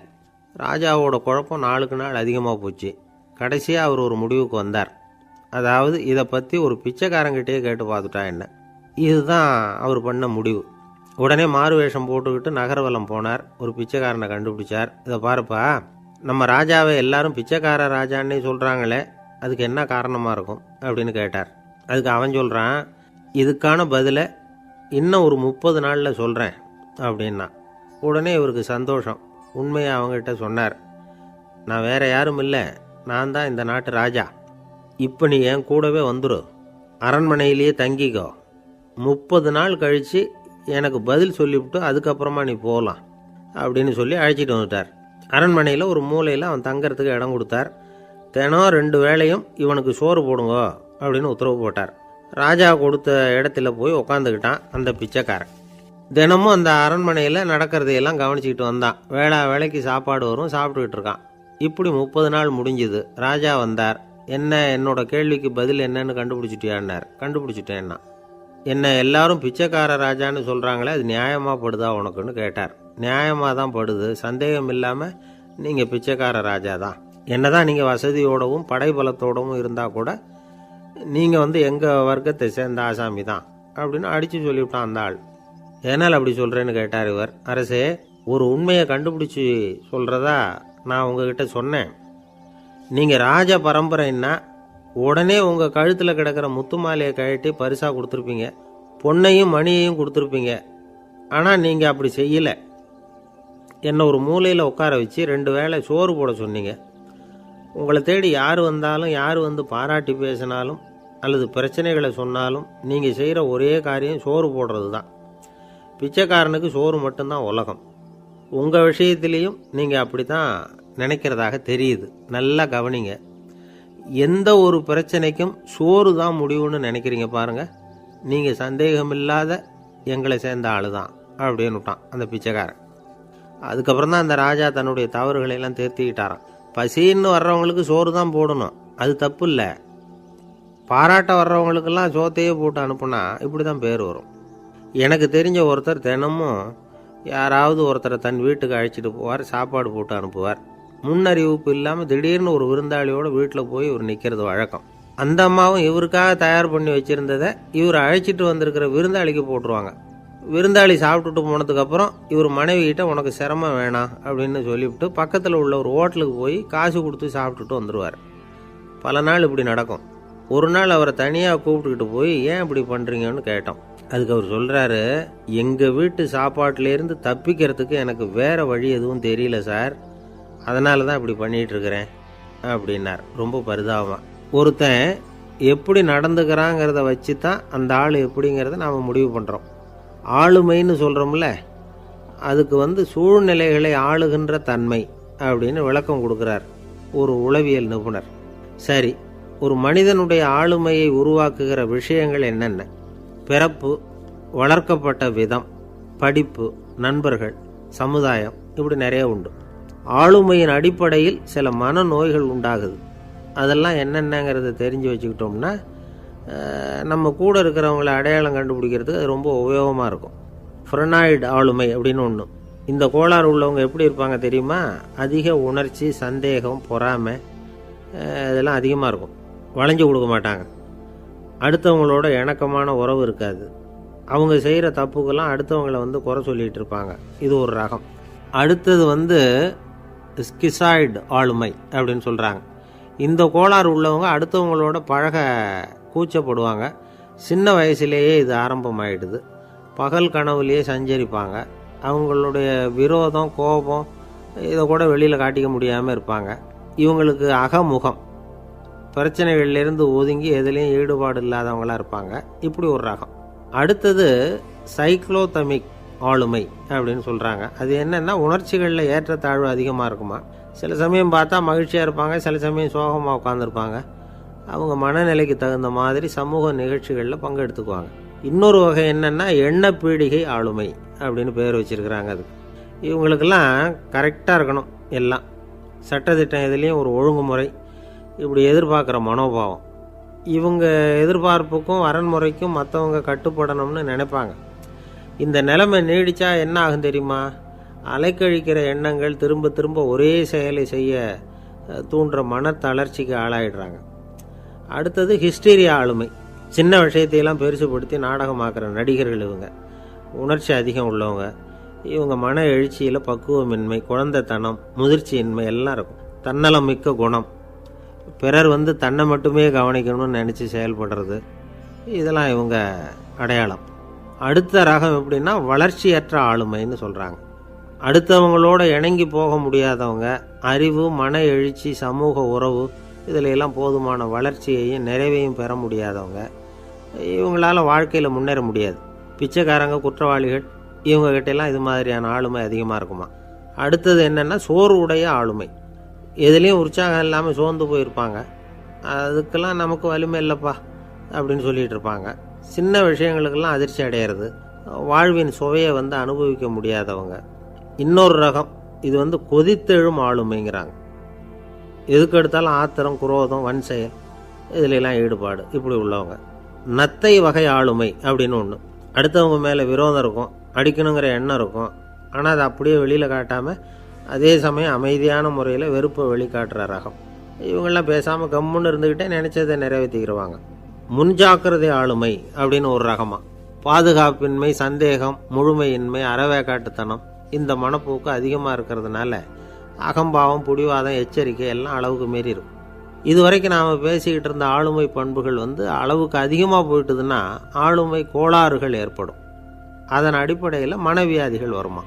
ராஜாவோட குழப்பம் நாளுக்கு நாள் அதிகமாக போச்சு. கடைசியாக அவர் ஒரு முடிவுக்கு வந்தார். அதாவது இதை பற்றி ஒரு பிச்சைக்காரங்கிட்டே கேட்டு பார்த்துட்டா என்ன. இதுதான் அவர் பண்ண முடிவு. உடனே மாறு வேஷம் போட்டுக்கிட்டு நகர்வலம் போனார். ஒரு பிச்சைக்காரனை கண்டுபிடிச்சார். இதை பாருப்பா, நம்ம ராஜாவை எல்லாரும் பிச்சைக்கார ராஜான்னே சொல்கிறாங்களே, அதுக்கு என்ன காரணமாக இருக்கும் அப்படின்னு கேட்டார். அதுக்கு அவன் சொல்கிறான், இதுக்கான பதிலை இன்னும் ஒரு 30 நாளில் சொல்கிறேன் அப்படின்னா. உடனே இவருக்கு சந்தோஷம். உண்மையை அவங்ககிட்ட சொன்னார். நான் வேறு யாரும் இல்லை, நான் தான் இந்த நாட்டு ராஜா. இப்போ நீ என் கூடவே வந்துடும், அரண்மனையிலேயே தங்கிக்கோ. 30 நாள் கழித்து எனக்கு பதில் சொல்லிவிட்டு அதுக்கப்புறமா நீ போகலாம் அப்படின்னு சொல்லி அழைச்சிட்டு வந்துட்டார். அரண்மனையில் ஒரு மூலையில் அவன் தங்கறதுக்கு இடம் கொடுத்தார். தினம் 2 வேளையும் இவனுக்கு சோறு போடுங்க அப்படின்னு உத்தரவு போட்டார். ராஜா கொடுத்த இடத்துல போய் உக்காந்துக்கிட்டான் அந்த பிச்சைக்காரன். தினமும் அந்த அரண்மனையில் நடக்கிறதையெல்லாம் கவனிச்சிக்கிட்டு வந்தான். வேளைக்கு சாப்பாடு வரும், சாப்பிட்டுக்கிட்டு இருக்கான். இப்படி 30 நாள் முடிஞ்சுது. ராஜா வந்தார். என்ன, என்னோட கேள்விக்கு பதில் என்னன்னு கண்டுபிடிச்சிட்டியான்னார். கண்டுபிடிச்சிட்டேன்னா. என்ன எல்லாரும் பிச்சைக்கார ராஜான்னு சொல்கிறாங்களே, அது நியாயமாக படுதா உனக்குன்னு கேட்டார். நியாயமாக தான் படுது, சந்தேகம் இல்லாமல் நீங்கள் பிச்சைக்கார ராஜா தான். என்னதான் நீங்கள் வசதியோடவும் படைபலத்தோடவும் இருந்தால் கூட நீங்கள் எங்கள் வர்க்கத்தை சேர்ந்த ஆசாமி தான் அப்படின்னு அடித்து சொல்லிவிட்டான் அந்த ஆள். ஏனால் அப்படி சொல்கிறேன்னு கேட்டார் இவர். அரசே, ஒரு உண்மையை கண்டுபிடிச்சி சொல்கிறதா நான் உங்ககிட்ட சொன்னேன். நீங்கள் ராஜ பரம்பரைன்னா உடனே உங்கள் கழுத்தில் கிடக்கிற முத்து மாலையை கழட்டி பரிசாக கொடுத்துருப்பீங்க, பொன்னையும் மணியையும் கொடுத்துருப்பீங்க. ஆனால் நீங்கள் அப்படி செய்யலை. என்னை ஒரு மூலையில் உட்கார வச்சு 2 வேளை சோறு போட சொன்னீங்க. உங்களை தேடி யார் வந்தாலும், யார் வந்து பாராட்டி பேசினாலும் அல்லது பிரச்சனைகளை சொன்னாலும் நீங்கள் செய்கிற ஒரே காரியம் சோறு போடுறது தான். பிச்சைக்காரனுக்கு சோறு மட்டும்தான் உலகம். உங்கள் விஷயத்திலையும் நீங்கள் அப்படி தான் நினைக்கிறதாக தெரியுது. நல்லா கவனிங்க. எந்த ஒரு பிரச்சனைக்கும் சோறு தான் முடிவுன்னு நினைக்கிறீங்க பாருங்கள். நீங்கள் சந்தேகமில்லாத எங்களை சேர்ந்த ஆள் தான் அப்படின்னு விட்டான் அந்த பிச்சைக்காரன். அதுக்கப்புறம் தான் அந்த ராஜா தன்னுடைய தவறுகளை எல்லாம் தேர்த்திக்கிட்டாராம். பசின்னு வர்றவங்களுக்கு சோறு தான் போடணும், அது தப்பு இல்லை. பாராட்ட வர்றவங்களுக்கெல்லாம் சோத்தையே போட்டு அனுப்புனா இப்படி தான் பேர் வரும். எனக்கு தெரிஞ்ச ஒருத்தர் தினமும் யாராவது ஒருத்தரை தன் வீட்டுக்கு அழைச்சிட்டு போவார், சாப்பாடு போட்டு அனுப்புவார். முன்னறிவிப்பு இல்லாமல் திடீர்னு ஒரு விருந்தாளியோட வீட்டில் போய் இவர் நிற்கிறது வழக்கம். அந்த அம்மாவும் இவருக்காக தயார் பண்ணி வச்சுருந்ததை இவர் அழைச்சிட்டு வந்திருக்கிற விருந்தாளிக்கு போட்டுருவாங்க. விருந்தாளி சாப்பிட்டுட்டு போனதுக்கப்புறம் இவர் மனைவிகிட்ட உனக்கு சிரமம் வேணாம் அப்படின்னு சொல்லிவிட்டு பக்கத்தில் உள்ள ஒரு ஹோட்டலுக்கு போய் காசு கொடுத்து சாப்பிட்டுட்டு வந்துடுவார். பல நாள் இப்படி நடக்கும். ஒரு நாள் அவரை தனியாக கூப்பிட்டுக்கிட்டு போய் ஏன் இப்படி பண்ணுறீங்கன்னு கேட்டோம். அதுக்கு அவர் சொல்கிறாரு, எங்கள் வீட்டு சாப்பாட்டிலேருந்து தப்பிக்கிறதுக்கு எனக்கு வேறு வழி எதுவும் தெரியல சார், அதனால தான் இப்படி பண்ணிகிட்ருக்கிறேன் அப்படின்னார் ரொம்ப பரிதாபமாக. ஒருத்தன் எப்படி நடந்துக்கிறாங்கிறத வச்சு தான் அந்த ஆள் எப்படிங்கிறத நாம் முடிவு பண்ணுறோம். ஆளுமைன்னு சொல்கிறோம்ல, அதுக்கு சூழ்நிலைகளை ஆளுகின்ற தன்மை அப்படின்னு விளக்கம் கொடுக்குறார் ஒரு உளவியல் நிபுணர். சரி, ஒரு மனிதனுடைய ஆளுமையை உருவாக்குகிற விஷயங்கள் என்னென்ன? பிறப்பு, வளர்க்கப்பட்ட விதம், படிப்பு, நண்பர்கள், சமுதாயம், இப்படி நிறைய உண்டு. ஆளுமையின் அடிப்படையில் சில மனநோய்கள் உண்டாகுது. அதெல்லாம் என்னென்னங்கிறத தெரிஞ்சு வச்சுக்கிட்டோம்னா நம்ம கூட இருக்கிறவங்கள அடையாளம் கண்டுபிடிக்கிறதுக்கு அது ரொம்ப உபயோகமாக இருக்கும். ஃப்ரெனாய்டு ஆளுமை அப்படின்னு ஒன்று. இந்த கோளாறு உள்ளவங்க எப்படி இருப்பாங்க தெரியுமா? அதிக உணர்ச்சி, சந்தேகம், பொறாமை இதெல்லாம் அதிகமாக இருக்கும். வளைஞ்சு கொடுக்க மாட்டாங்க. அடுத்தவங்களோட இணக்கமான உறவு இருக்காது. அவங்க செய்கிற தப்புக்கெல்லாம் அடுத்தவங்களை குறை சொல்லிகிட்டு இருப்பாங்க. இது ஒரு ரகம். அடுத்தது ஸ்கிசாய்டு ஆளுமை அப்படின்னு சொல்கிறாங்க. இந்த கோளாறு உள்ளவங்க அடுத்தவங்களோட பழக கூச்சப்படுவாங்க. சின்ன வயசுலேயே இது ஆரம்பமாயிடுது. பகல் கனவுலேயே சஞ்சரிப்பாங்க. அவங்களுடைய விரோதம், கோபம் இதை கூட வெளியில் காட்டிக்க முடியாமல் இருப்பாங்க. இவங்களுக்கு அகமுகம், பிரச்சனைகள்லேருந்து ஒதுங்கி எதுலேயும் ஈடுபாடு இல்லாதவங்களாக இருப்பாங்க. இப்படி ஒரு ரகம். அடுத்தது சைக்ளோதமிக் ஆளுமை அப்படின்னு சொல்கிறாங்க. அது என்னென்னா, உணர்ச்சிகளில் ஏற்றத்தாழ்வு அதிகமாக இருக்குமா. சில சமயம் பார்த்தா மகிழ்ச்சியாக இருப்பாங்க, சில சமயம் சோகமாக உட்காந்துருப்பாங்க. அவங்க மனநிலைக்கு தகுந்த மாதிரி சமூக நிகழ்ச்சிகளில் பங்கெடுத்துக்குவாங்க. இன்னொரு வகை என்னென்னா எண்ணப்பீடிகை ஆளுமை அப்படின்னு பேர் வச்சுருக்கிறாங்க. அதுக்கு இவங்களுக்கெல்லாம் கரெக்டாக இருக்கணும், எல்லாம் சட்டத்திட்டம் எதுலேயும் ஒரு ஒழுங்குமுறை, இப்படி எதிர்பார்க்குற மனோபாவம். இவங்க எதிர்பார்ப்புக்கும் வரன்முறைக்கும் மற்றவங்க கட்டுப்படணும்னு நினைப்பாங்க. இந்த நிலைமை நீடித்தா என்ன ஆகும் தெரியுமா? அலைக்கழிக்கிற எண்ணங்கள் திரும்ப திரும்ப ஒரே செயலை செய்ய தூண்டுற மனத்தளர்ச்சிக்கு ஆளாயிடுறாங்க. அடுத்தது ஹிஸ்டீரியா ஆளுமை. சின்ன விஷயத்தையெல்லாம் பெருசுப்படுத்தி நாடகமாக்குற நடிகர்கள் இவங்க. உணர்ச்சி அதிகம் உள்ளவங்க. இவங்க மன எழுச்சியில் பக்குவமின்மை, குழந்தைத்தனம், முதிர்ச்சியின்மை எல்லாம் இருக்கும். தன்னலம் மிக்க குணம். பிறர் தன்னை மட்டுமே கவனிக்கணும்னு நினச்சி செயல்படுறது, இதெல்லாம் இவங்க அடையாளம். அடுத்த ரகம் எப்படின்னா வளர்ச்சியற்ற ஆளுமைன்னு சொல்கிறாங்க. அடுத்தவங்களோட இணங்கி போக முடியாதவங்க, அறிவு, மன எழுச்சி, சமூக உறவு இதில் எல்லாம் போதுமான வளர்ச்சியையும் நிறைவையும் பெற முடியாதவங்க. இவங்களால் வாழ்க்கையில் முன்னேற முடியாது. பிச்சைக்காரங்க, குற்றவாளிகள் இவங்ககிட்டெல்லாம் இது மாதிரியான ஆளுமை அதிகமாக இருக்குமா. அடுத்தது என்னென்னா சோர்வுடைய ஆளுமை. எதுலேயும் உற்சாகம் இல்லாமல் சோர்ந்து போயிருப்பாங்க. அதுக்கெல்லாம் நமக்கு வலிமை இல்லைப்பா அப்படின்னு சொல்லிகிட்டு இருப்பாங்க. சின்ன விஷயங்களுக்கெல்லாம் அதிர்ச்சி அடையிறது, வாழ்வின் சுவையை அனுபவிக்க முடியாதவங்க. இன்னொரு ரகம் இது கொதித்தெழும் ஆளுமைங்கிறாங்க. எதுக்கு எடுத்தாலும் ஆத்திரம், குரோதம், வன் செயல் இதிலெல்லாம் ஈடுபாடு இப்படி உள்ளவங்க. நத்தை வகை ஆளுமை அப்படின்னு ஒன்று. அடுத்தவங்க மேலே விரோதம் இருக்கும், அடிக்கணுங்கிற எண்ணம் இருக்கும். ஆனால் அதை அப்படியே வெளியில் காட்டாமல் அதே சமயம் அமைதியான முறையில் வெறுப்பை வெளிக்காட்டுற ரகம். இவங்கெல்லாம் பேசாமல் கம்முன்னு இருந்துக்கிட்டே நினச்சதை நிறைவேற்றிக்கிடுவாங்க. முன்ஜாக்கிரதை ஆளுமை அப்படின்னு ஒரு ரகமாக. பாதுகாப்பின்மை, சந்தேகம், முழுமையின்மை, அறவேக்காட்டுத்தனம் இந்த மனப்போக்கு அதிகமாக இருக்கிறதுனால அகம்பாவம், புடிவாதம், எச்சரிக்கை எல்லாம் அளவுக்கு மீறி இருக்கும். இதுவரைக்கும் நாம் பேசிக்கிட்டு இருந்த ஆளுமை பண்புகள் அளவுக்கு அதிகமாக போயிட்டுதுன்னா ஆளுமை கோளாறுகள் ஏற்படும். அதன் அடிப்படையில் மனவியாதிகள் வருமா.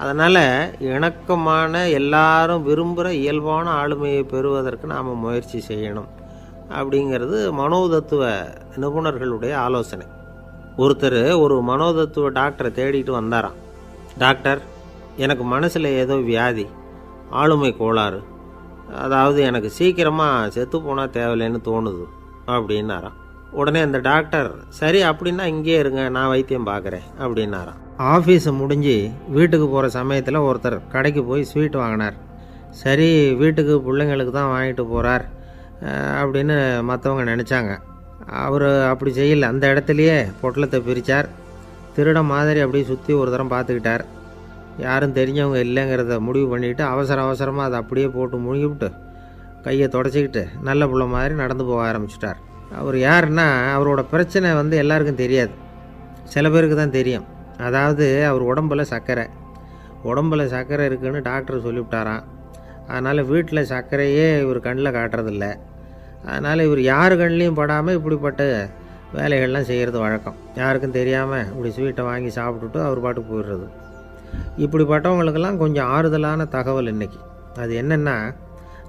அதனால் இணக்கமான, எல்லாரும் விரும்புகிற இயல்பான ஆளுமையை பெறுவதற்கு நாம் முயற்சி செய்யணும் அப்படிங்கிறது மனோதத்துவ நிபுணர்களுடைய ஆலோசனை. ஒருத்தர் ஒரு மனோதத்துவ டாக்டரை தேடிட்டு வந்தாராம். டாக்டர், எனக்கு மனசில் ஏதோ வியாதி, ஆளுமை கோளாறு, அதாவது எனக்கு சீக்கிரமாக செத்து போனால் தேவையில்லைன்னு தோணுது அப்படின்னாராம். உடனே அந்த டாக்டர், சரி அப்படின்னா இங்கே இருங்க, நான் வைத்தியம் பார்க்குறேன் அப்படின்னாராம். ஆஃபீஸு முடிஞ்சு வீட்டுக்கு போகிற சமயத்தில் ஒருத்தர் கடைக்கு போய் ஸ்வீட் வாங்கினார். சரி, வீட்டுக்கு பிள்ளைங்களுக்கு தான் வாங்கிட்டு போகிறார் அப்படின்னு மற்றவங்க நினச்சாங்க. அவர் அப்படி செய்யலை. அந்த இடத்துலையே பொட்டலத்தை பிரித்தார். திருட மாதிரி அப்படியே சுற்றி ஒரு தரம் பார்த்துக்கிட்டார். யாரும் தெரிஞ்சவங்க இல்லைங்கிறத முடிவு பண்ணிவிட்டு அவசரமாக அதை அப்படியே போட்டு முழுங்கிவிட்டு கையை தொடச்சிக்கிட்டு நல்ல பிள்ளை மாதிரி நடந்து போக ஆரம்பிச்சிட்டார். அவர் யாருன்னா, அவரோட பிரச்சனை எல்லாருக்கும் தெரியாது, சில பேருக்கு தான் தெரியும். அதாவது அவர் உடம்பில் சர்க்கரை இருக்குதுன்னு டாக்டர் சொல்லிவிட்டாராம். அதனால் வீட்டில் சர்க்கரையே இவர் கண்ணில் காட்டுறதில்ல. அதனால் இவர் யார் கண்ணிலையும் படாமல் இப்படிப்பட்ட வேலைகள்லாம் செய்கிறது வழக்கம். யாருக்கும் தெரியாமல் இப்படி ஸ்வீட்டை வாங்கி சாப்பிட்டுட்டு அவர் பாட்டுக்கு போயிடுறது. இப்படிப்பட்டவங்களுக்கெல்லாம் கொஞ்சம் ஆறுதலான தகவல் இன்றைக்கி. அது என்னென்னா,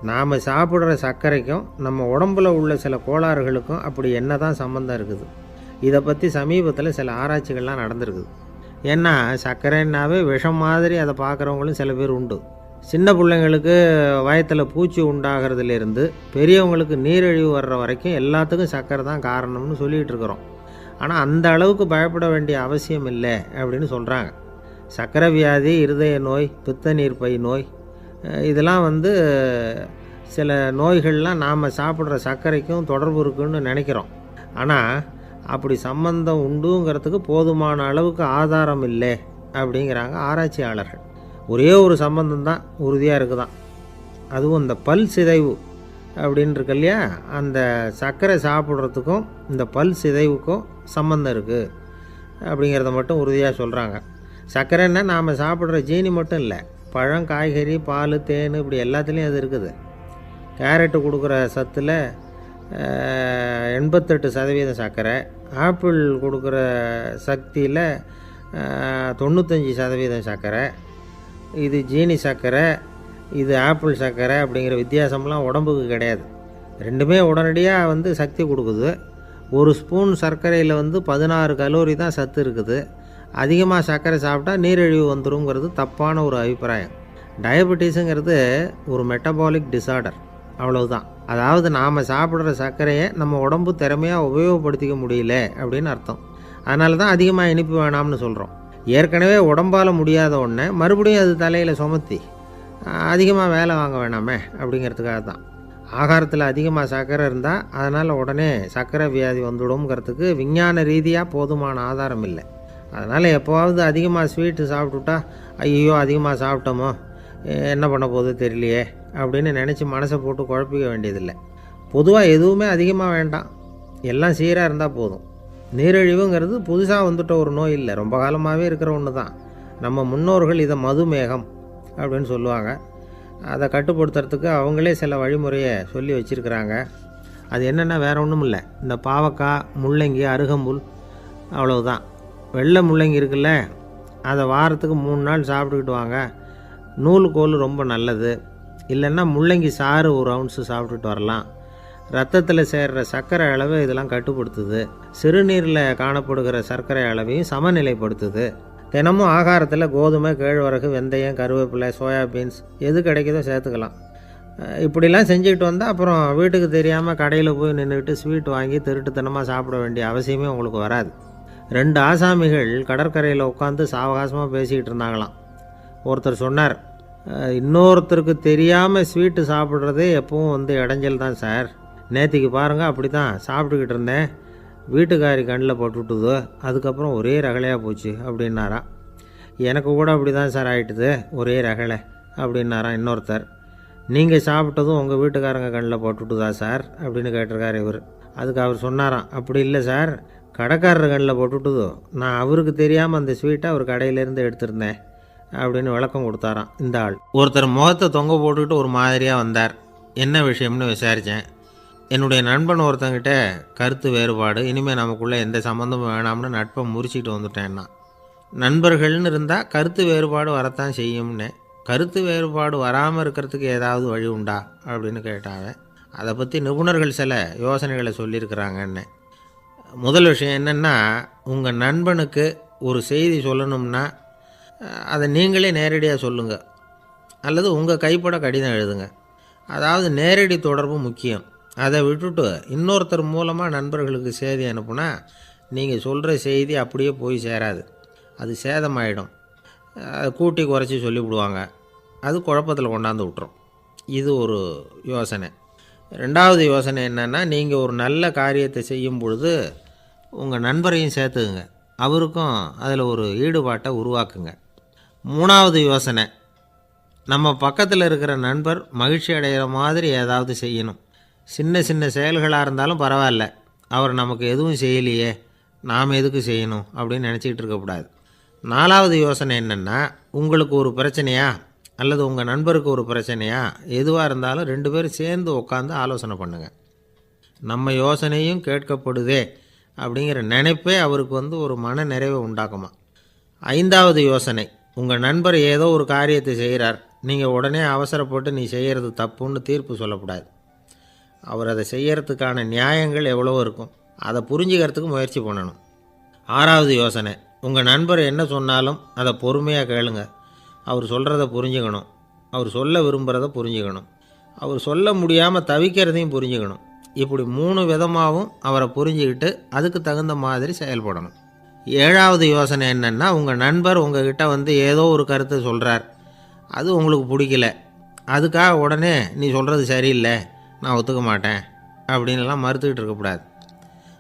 நாம் சாப்பிட்ற சர்க்கரைக்கும் நம்ம உடம்பில் உள்ள சில கோளாறுகளுக்கும் அப்படி என்ன தான் சம்மந்தம் இருக்குது. இதை பற்றி சமீபத்தில் சில ஆராய்ச்சிகள்லாம் நடந்திருக்குது. ஏன்னா சர்க்கரைன்னாவே விஷம் மாதிரி அதை பார்க்குறவங்களும் சில பேர் உண்டு. சின்ன பிள்ளைங்களுக்கு வயத்தில் பூச்சி உண்டாகிறதுலேருந்து பெரியவங்களுக்கு நீரிழிவு வர்ற வரைக்கும் எல்லாத்துக்கும் சர்க்கரை தான் காரணம்னு சொல்லிகிட்டு இருக்கிறோம். ஆனால் அந்த அளவுக்கு பயப்பட வேண்டிய அவசியம் இல்லை அப்படின்னு சொல்கிறாங்க. சர்க்கரை வியாதி, இருதய நோய், பித்த நீர்ப்பை நோய் இதெல்லாம் சில நோய்கள்லாம் நாம் சாப்பிட்ற சர்க்கரைக்கும் தொடர்பு இருக்குன்னு நினைக்கிறோம். ஆனால் அப்படி சம்பந்தம் உண்டுங்கிறதுக்கு போதுமான அளவுக்கு ஆதாரம் இல்லை அப்படிங்கிறாங்க ஆராய்ச்சியாளர்கள். ஒரே ஒரு சம்பந்தம் தான் உறுதியாக இருக்குதான். அதுவும் இந்த பல் சிதைவு அப்படின்னு இருக்கு இல்லையா, அந்த சர்க்கரை சாப்பிட்றதுக்கும் இந்த பல் சிதைவுக்கும் சம்பந்தம் இருக்குது அப்படிங்கிறத மட்டும் உறுதியாக சொல்கிறாங்க. சர்க்கரைன்னா நாம் சாப்பிட்ற ஜீனி மட்டும் இல்லை, பழம், காய்கறி, பால், தேன் இப்படி எல்லாத்துலேயும் அது இருக்குது. கேரட்டு கொடுக்குற சத்தில் 88% சர்க்கரை, ஆப்பிள் கொடுக்குற சக்தியில் 95% சர்க்கரை. இது ஜீனி சர்க்கரை, இது ஆப்பிள் சர்க்கரை அப்படிங்கிற வித்தியாசம்லாம் உடம்புக்கு கிடையாது. ரெண்டுமே உடனடியாக சக்தி கொடுக்குது. ஒரு ஸ்பூன் சர்க்கரையில் 16 கலோரி தான் சத்து இருக்குது. அதிகமாக சர்க்கரை சாப்பிட்டா நீரிழிவு வந்துருங்கிறது தப்பான ஒரு அபிப்பிராயம். டயபெட்டிஸுங்கிறது ஒரு மெட்டபாலிக் டிசார்டர், அவ்வளவுதான். அதாவது நாம் சாப்பிட்ற சர்க்கரையை நம்ம உடம்பு திறமையாக உபயோகப்படுத்திக்க முடியல அப்படின்னு அர்த்தம். அதனால தான் அதிகமாக இனிப்பு வேணாம்னு சொல்கிறோம். ஏற்கனவே உடம்பால் முடியாத ஒன்றை மறுபடியும் அது தலையில் சுமத்தி அதிகமாக வேலை வாங்க வேணாமே அப்படிங்கிறதுக்காக தான். ஆகாரத்தில் அதிகமாக சர்க்கரை இருந்தால் அதனால் உடனே சர்க்கரை வியாதி வந்துடும்ங்கிறதுக்கு விஞ்ஞான ரீதியாக போதுமான ஆதாரம் இல்லை. அதனால் எப்போவாவது அதிகமாக ஸ்வீட்டு சாப்பிட்டுட்டா ஐயோ அதிகமாக சாப்பிட்டோமோ என்ன பண்ண போகுது தெரியலையே அப்படின்னு நினச்சி மனசை போட்டு குழப்பிக்க வேண்டியதில்லை. பொதுவாக எதுவுமே அதிகமாக வேண்டாம், எல்லாம் சீராக இருந்தால் போதும். நீரிழிவுங்கிறது புதுசாக வந்துட்ட ஒரு நோய் இல்லை, ரொம்ப காலமாகவே இருக்கிற ஒன்று தான். நம்ம முன்னோர்கள் இதை மதுமேகம் அப்படின்னு சொல்லுவாங்க. அதை கட்டுப்படுத்துறதுக்கு அவங்களே சில வழிமுறையை சொல்லி வச்சுருக்கிறாங்க. அது என்னென்னா வேறு ஒன்றும் இல்லை, இந்த பாவக்காய், முள்ளங்கி, அருகம்புல், அவ்வளவுதான். வெள்ளை முள்ளங்கி இருக்குல்ல, அதை வாரத்துக்கு 3 நாள் சாப்பிட்டுக்கிட்டு வாங்க. நூலுக்கோல் ரொம்ப நல்லது. இல்லைன்னா முள்ளங்கி சாறு 1 ounce சாப்பிட்டுட்டு வரலாம். ரத்தத்தில் சேர்கிற சர்க்கரை அளவை இதெல்லாம் கட்டுப்படுத்துது. சிறுநீரில் காணப்படுகிற சர்க்கரை அளவையும் சமநிலைப்படுத்துது. தினமும் ஆகாரத்தில் கோதுமை, கேழ்வரகு, வெந்தயம், கருவேப்பிலை, சோயாபீன்ஸ் எது கிடைக்குதோ சேர்த்துக்கலாம். இப்படிலாம் செஞ்சுக்கிட்டு வந்தால் அப்புறம் வீட்டுக்கு தெரியாமல் கடையில் போய் நின்றுக்கிட்டு ஸ்வீட் வாங்கி திருட்டுத்தனமாக சாப்பிட வேண்டிய அவசியமே உங்களுக்கு வராது. 2 ஆசாமிகள் கடற்கரையில் உட்காந்து சாவகாசமாக பேசிக்கிட்டு இருந்தாங்களாம். ஒருத்தர் சொன்னார், இன்னொருத்தருக்கு தெரியாமல் ஸ்வீட்டு சாப்பிட்றதே எப்பவும் இடைஞ்சல் தான் சார். நேற்றுக்கு பாருங்கள், அப்படி தான் சாப்பிட்டுக்கிட்டு இருந்தேன், வீட்டுக்காரி கண்ணில் போட்டுவிட்டுது, அதுக்கப்புறம் ஒரே ரகலையாக போச்சு அப்படின்னாராம். எனக்கு கூட அப்படி தான் சார் ஆகிட்டுது, ஒரே ரகலை அப்படின்னாராம் இன்னொருத்தர். நீங்கள் சாப்பிட்டதும் உங்கள் வீட்டுக்காரங்க கண்ணில் போட்டுவிட்டுதா சார் அப்படின்னு கேட்டிருக்கார் இவர். அதுக்கு அவர் சொன்னாராம், அப்படி இல்லை சார், கடைக்காரர் கண்ணில் போட்டுவிட்டுதோ, நான் அவருக்கு தெரியாமல் அந்த ஸ்வீட்டை அவர் கடையிலேருந்து எடுத்திருந்தேன் அப்படின்னு விளக்கம் கொடுத்தாராம் இந்த ஆள். ஒருத்தர் முகத்தை தொங்க போட்டுக்கிட்டு ஒரு மாதிரியாக வந்தார். என்ன விஷயம்னு விசாரித்தேன். என்னுடைய நண்பன் ஒருத்தங்கிட்ட கருத்து வேறுபாடு, இனிமேல் நமக்குள்ளே எந்த சம்மந்தமும் வேணாம்னு நட்பை முறிச்சிட்டு வந்துட்டேன்னா. நண்பர்கள்னு இருந்தால் கருத்து வேறுபாடு வரத்தான் செய்யும்னு. கருத்து வேறுபாடு வராமல் இருக்கிறதுக்கு ஏதாவது வழி உண்டா அப்படின்னு கேட்டாங்க. அதை பற்றி நிபுணர்கள் சில யோசனைகளை சொல்லியிருக்கிறாங்கன்னு. முதல் விஷயம் என்னென்னா, உங்கள் நண்பனுக்கு ஒரு செய்தி சொல்லணும்னா அதை நீங்களே நேரடியாக சொல்லுங்கள், அல்லது உங்கள் கைப்பட கடிதம் எழுதுங்க. அதாவது நேரடி தொடர்பு முக்கியம். அதை விட்டுட்டு இன்னொருத்தர் மூலமாக நண்பர்களுக்கு செய்தி அனுப்புனா நீங்கள் சொல்கிற செய்தி அப்படியே போய் சேராது, அது சேதமாயிடும். அதை கூட்டி குறைச்சி சொல்லிவிடுவாங்க, அது குழப்பத்தில் கொண்டாந்து விட்டுரும். இது ஒரு யோசனை. 2வது யோசனை என்னென்னா, நீங்கள் ஒரு நல்ல காரியத்தை செய்யும் பொழுது உங்கள் நண்பரையும் சேர்த்துக்குங்க, அவருக்கும் அதில் ஒரு ஈடுபாட்டை உருவாக்குங்க. 3வது யோசனை, நம்ம பக்கத்தில் இருக்கிற நண்பர் மகிழ்ச்சி அடைகிற மாதிரி ஏதாவது செய்யணும். சின்ன சின்ன செயல்களாக இருந்தாலும் பரவாயில்ல, அவர் நமக்கு எதுவும் செய்யலையே, நாம் எதுக்கு செய்யணும் அப்படின்னு நினச்சிக்கிட்டு இருக்கக்கூடாது. 4வது யோசனை என்னென்னா, உங்களுக்கு ஒரு பிரச்சனையா அல்லது உங்கள் நண்பருக்கு ஒரு பிரச்சனையா, எதுவாக இருந்தாலும் 2 பேரும் சேர்ந்து உட்காந்து ஆலோசனை பண்ணுங்கள். நம்ம யோசனையும் கேட்கப்படுதே அப்படிங்கிற நினைப்பே அவருக்கு ஒரு மன நிறைவை உண்டாக்குமா. 5வது யோசனை, உங்கள் நண்பர் ஏதோ ஒரு காரியத்தை செய்கிறார், நீங்கள் உடனே அவசரப்பட்டு நீ செய்கிறது தப்புன்னு தீர்ப்பு சொல்லக்கூடாது. அவர் அதை செய்யறதுக்கான நியாயங்கள் எவ்வளவோ இருக்கும், அதை புரிஞ்சுக்கிறதுக்கு முயற்சி பண்ணணும். 6வது யோசனை, உங்கள் நண்பர் என்ன சொன்னாலும் அதை பொறுமையாக கேளுங்க. அவர் சொல்கிறத புரிஞ்சுக்கணும், அவர் சொல்ல விரும்புகிறத புரிஞ்சுக்கணும், அவர் சொல்ல முடியாமல் தவிக்கிறதையும் புரிஞ்சுக்கணும். இப்படி 3 விதமாகவும் அவரை புரிஞ்சுக்கிட்டு அதுக்கு தகுந்த மாதிரி செயல்படணும். 7வது யோசனை என்னென்னா, உங்கள் நண்பர் உங்ககிட்ட ஏதோ ஒரு கருத்தை சொல்கிறார், அது உங்களுக்கு பிடிக்கல, அதுக்காக உடனே நீ சொல்கிறது சரியில்லை, நான் ஒத்துக்க மாட்டேன் அப்படின்லாம் மறுத்துக்கிட்டு இருக்கக்கூடாது.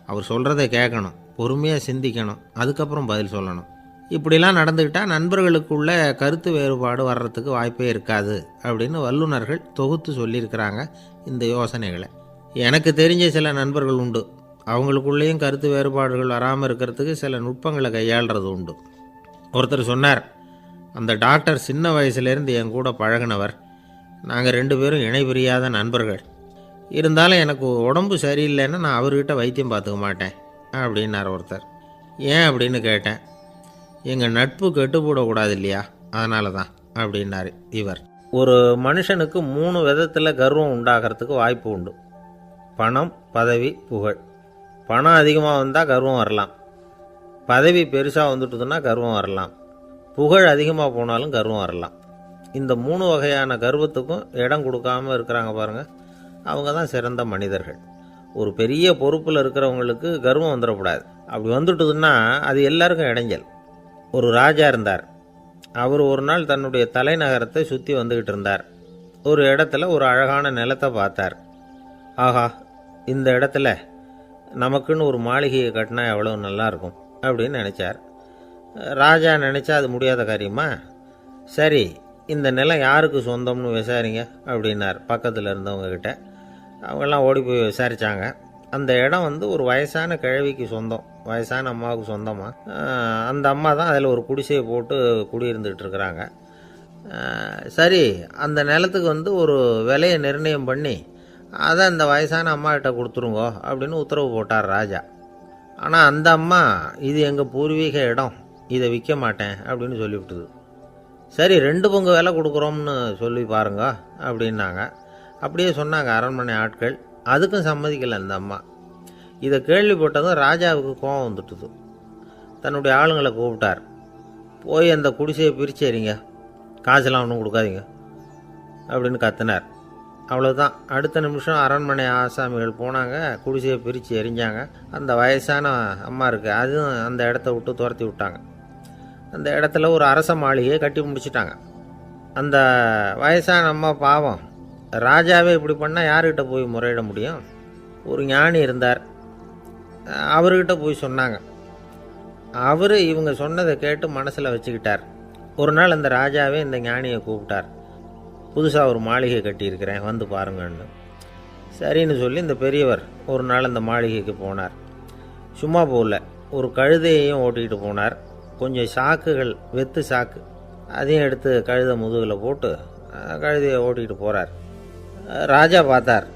அவர் சொல்கிறத கேட்கணும், பொறுமையாக சிந்திக்கணும், அதுக்கப்புறம் பதில் சொல்லணும். இப்படிலாம் நடந்துக்கிட்டால் நண்பர்களுக்குள்ள கருத்து வேறுபாடு வர்றதுக்கு வாய்ப்பே இருக்காது அப்படின்னு வல்லுநர்கள் தொகுத்து சொல்லியிருக்கிறாங்க இந்த யோசனைகளை. எனக்கு தெரிஞ்ச சில நண்பர்கள் உண்டு, அவங்களுக்குள்ளேயும் கருத்து வேறுபாடுகள் வராமல் இருக்கிறதுக்கு சில நுட்பங்களை கையாளுறது உண்டு. ஒருத்தர் சொன்னார், அந்த டாக்டர் சின்ன வயசுலேருந்து என் கூட பழகினவர், நாங்கள் 2 பேரும் இணை பிரியாத நண்பர்கள், இருந்தாலும் எனக்கு உடம்பு சரியில்லைன்னா நான் அவர்கிட்ட வைத்தியம் பார்த்துக்க மாட்டேன் அப்படின்னார் ஒருத்தர். ஏன் அப்படின்னு கேட்டேன். எங்கள் நட்பு கெட்டுப்போடக்கூடாது இல்லையா, அதனால தான் அப்படின்னார் இவர். ஒரு மனுஷனுக்கு 3 விதத்தில் கர்வம் உண்டாகிறதுக்கு வாய்ப்பு உண்டு. பணம், பதவி, புகழ். பணம் அதிகமாக வந்தால் கர்வம் வரலாம், பதவி பெருசாக வந்துட்டுதுன்னா கர்வம் வரலாம், புகழ் அதிகமாக போனாலும் கர்வம் வரலாம். இந்த 3 வகையான கர்வத்துக்கும் இடம் கொடுக்காமல் இருக்கிறாங்க பாருங்கள், அவங்க தான் சிறந்த மனிதர்கள். ஒரு பெரிய பொறுப்பில் இருக்கிறவங்களுக்கு கர்வம் வந்துடக்கூடாது. அப்படி வந்துட்டுதுன்னா அது எல்லாருக்கும் இடைஞ்சல். ஒரு ராஜா இருந்தார். அவர் ஒரு நாள் தன்னுடைய தலைநகரத்தை சுற்றி வந்துக்கிட்டு இருந்தார். ஒரு இடத்துல ஒரு அழகான நிலத்தை பார்த்தார். ஆஹா, இந்த இடத்துல நமக்குன்னு ஒரு மாளிகையை கட்டினா எவ்வளோ நல்லாயிருக்கும் அப்படின்னு நினச்சார். ராஜா நினச்சா அது முடியாத காரியமா? சரி, இந்த நிலம் யாருக்கு சொந்தம்னு விசாரிங்க அப்படின்னார் பக்கத்தில் இருந்தவங்கக்கிட்ட. அவங்கெல்லாம் ஓடி போய் விசாரித்தாங்க. அந்த இடம் வந்து ஒரு வயசான கிழவிக்கு சொந்தம், வயசான அம்மாவுக்கு சொந்தமாக. அந்த அம்மா தான் அதில் ஒரு குடிசையை போட்டு குடியிருந்துகிட்டு இருக்கிறாங்க. சரி, அந்த நிலத்துக்கு வந்து ஒரு விலையை நிர்ணயம் பண்ணி அதை அந்த வயசான அம்மாக்கிட்ட கொடுத்துருங்கோ அப்படின்னு உத்தரவு போட்டார் ராஜா. ஆனால் அந்த அம்மா, இது எங்கள் பூர்வீக இடம், இதை விற்க மாட்டேன் அப்படின்னு சொல்லிவிட்டுது. சரி, 2 பங்கு விலை கொடுக்குறோம்னு சொல்லி பாருங்க அப்படின்னாங்க. அப்படியே சொன்னாங்க அரண்மனை ஆட்கள். அதுக்கும் சம்மதிக்கலை அந்த அம்மா. இதை கேள்விப்பட்டதும் ராஜாவுக்கு கோபம் வந்துட்டுது. தன்னுடைய ஆளுங்களை கூப்பிட்டார். போய் அந்த குடிசையை பிரித்து எறிங்க, காசெல்லாம் ஒன்றும் கொடுக்காதீங்க அப்படின்னு கத்தினார். அவ்வளோதான். அடுத்த நிமிஷம் அரண்மனை ஆசாமிகள் போனாங்க, குடிசையை பிரித்து எரிஞ்சாங்க. அந்த வயசான அம்மா இருக்குது, அதுவும் அந்த இடத்த விட்டு துரத்தி விட்டாங்க. அந்த இடத்துல ஒரு அரச மாளிகையை கட்டி முடிச்சிட்டாங்க. அந்த வயசான அம்மா பாவம், ராஜாவே இப்படி பண்ணால் யார்கிட்ட போய் முறையிட முடியும்? ஒரு ஞானி இருந்தார், அவர்கிட்ட போய் சொன்னாங்க. அவர் இவங்க சொன்னதை கேட்டு மனசில் வச்சுக்கிட்டார். ஒரு நாள் அந்த ராஜாவே இந்த ஞானியை கூப்பிட்டார். புதுசாக ஒரு மாளிகை கட்டியிருக்கிறேன், வந்து பாருங்கன்னு. சரின்னு சொல்லி இந்த பெரியவர் ஒரு நாள் அந்த மாளிகைக்கு போனார். சும்மா போகல, ஒரு கழுதையையும் ஓட்டிகிட்டு போனார். கொஞ்சம் சாக்குகள், வெத்து சாக்கு, அதையும் எடுத்து கழுதை முதுகில் போட்டு கழுதையை ஓட்டிகிட்டு போகிறார். ராஜா பார்த்தார்.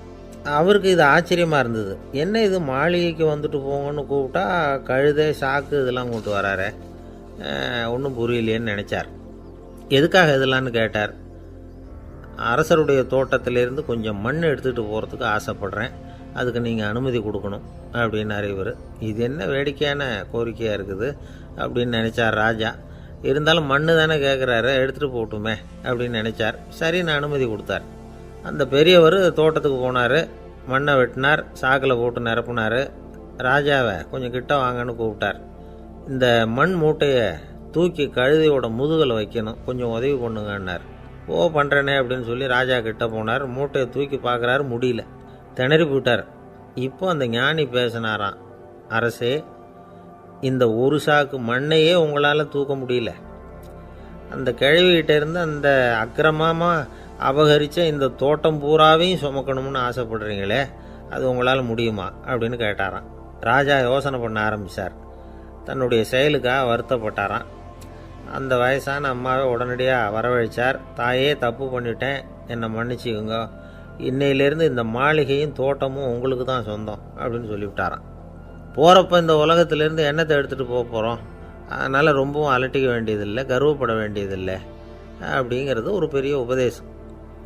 அவருக்கு இது ஆச்சரியமாக இருந்தது. என்ன இது, மாளிகைக்கு வந்துட்டு போங்கன்னு கூப்பிட்டா கழுதை சாக்கு இதெல்லாம் கொண்டு வராரே, ஒன்றும் புரியலையேன்னு நினச்சார். எதுக்காக இதெல்லாம்னு கேட்டார். அரசருடைய தோட்டத்திலேருந்து கொஞ்சம் மண் எடுத்துகிட்டு போகிறதுக்கு ஆசைப்பட்றேன், அதுக்கு நீங்கள் அனுமதி கொடுக்கணும் அப்படின்னாரு இவர். இது என்ன வேடிக்கையான கோரிக்கையாக இருக்குது அப்படின்னு நினச்சார் ராஜா. இருந்தாலும் மண் தானே கேட்குறாரு, எடுத்துகிட்டு போகட்டுமே அப்படின்னு நினச்சார். சரி, நான் அனுமதி கொடுத்தார். அந்த பெரியவர் தோட்டத்துக்கு போனார், மண்ணை வெட்டினார், சாக்கில் போட்டு நிரப்புனார். ராஜாவை கொஞ்சம் கிட்ட வாங்கன்னு கூப்பிட்டார். இந்த மண் மூட்டையை தூக்கி கழுதையோட முதுகில் வைக்கணும், கொஞ்சம் உதவி பண்ணுங்கன்னார். ஓ, பண்ணுறேனே அப்படின்னு சொல்லி ராஜா கிட்ட போனார். மூட்டையை தூக்கி பார்க்குறாரு, முடியல, திணறி போயிட்டார். இப்போ அந்த ஞானி பேசினாராம். அரசே, இந்த ஒரு சாக்கு மண்ணையே உங்களால் தூக்க முடியல, அந்த கிழவிகிட்ட இருந்து அந்த அக்கிரமமாக அபகரித்த இந்த தோட்டம் பூராவையும் சுமக்கணும்னு ஆசைப்படுறீங்களே, அது உங்களால் முடியுமா அப்படின்னு கேட்டாராம். ராஜா யோசனை பண்ண ஆரம்பித்தார். தன்னுடைய செயலுக்காக வருத்தப்பட்டாராம். அந்த வயசான அம்மாவை உடனடியாக வரவழைச்சார். தாயே, தப்பு பண்ணிட்டேன், என்னை மன்னிச்சுக்குங்க, இன்னையிலேருந்து இந்த மாளிகையும் தோட்டமும் உங்களுக்கு தான் சொந்தம் அப்படின்னு சொல்லிவிட்டாராம். போகிறப்ப இந்த உலகத்திலேருந்து எண்ணத்தை எடுத்துகிட்டு போக போகிறோம், அதனால் ரொம்பவும் அலட்டிக்க வேண்டியதில்லை, கர்வப்பட வேண்டியதில்லை அப்படிங்கிறது ஒரு பெரிய உபதேசம்.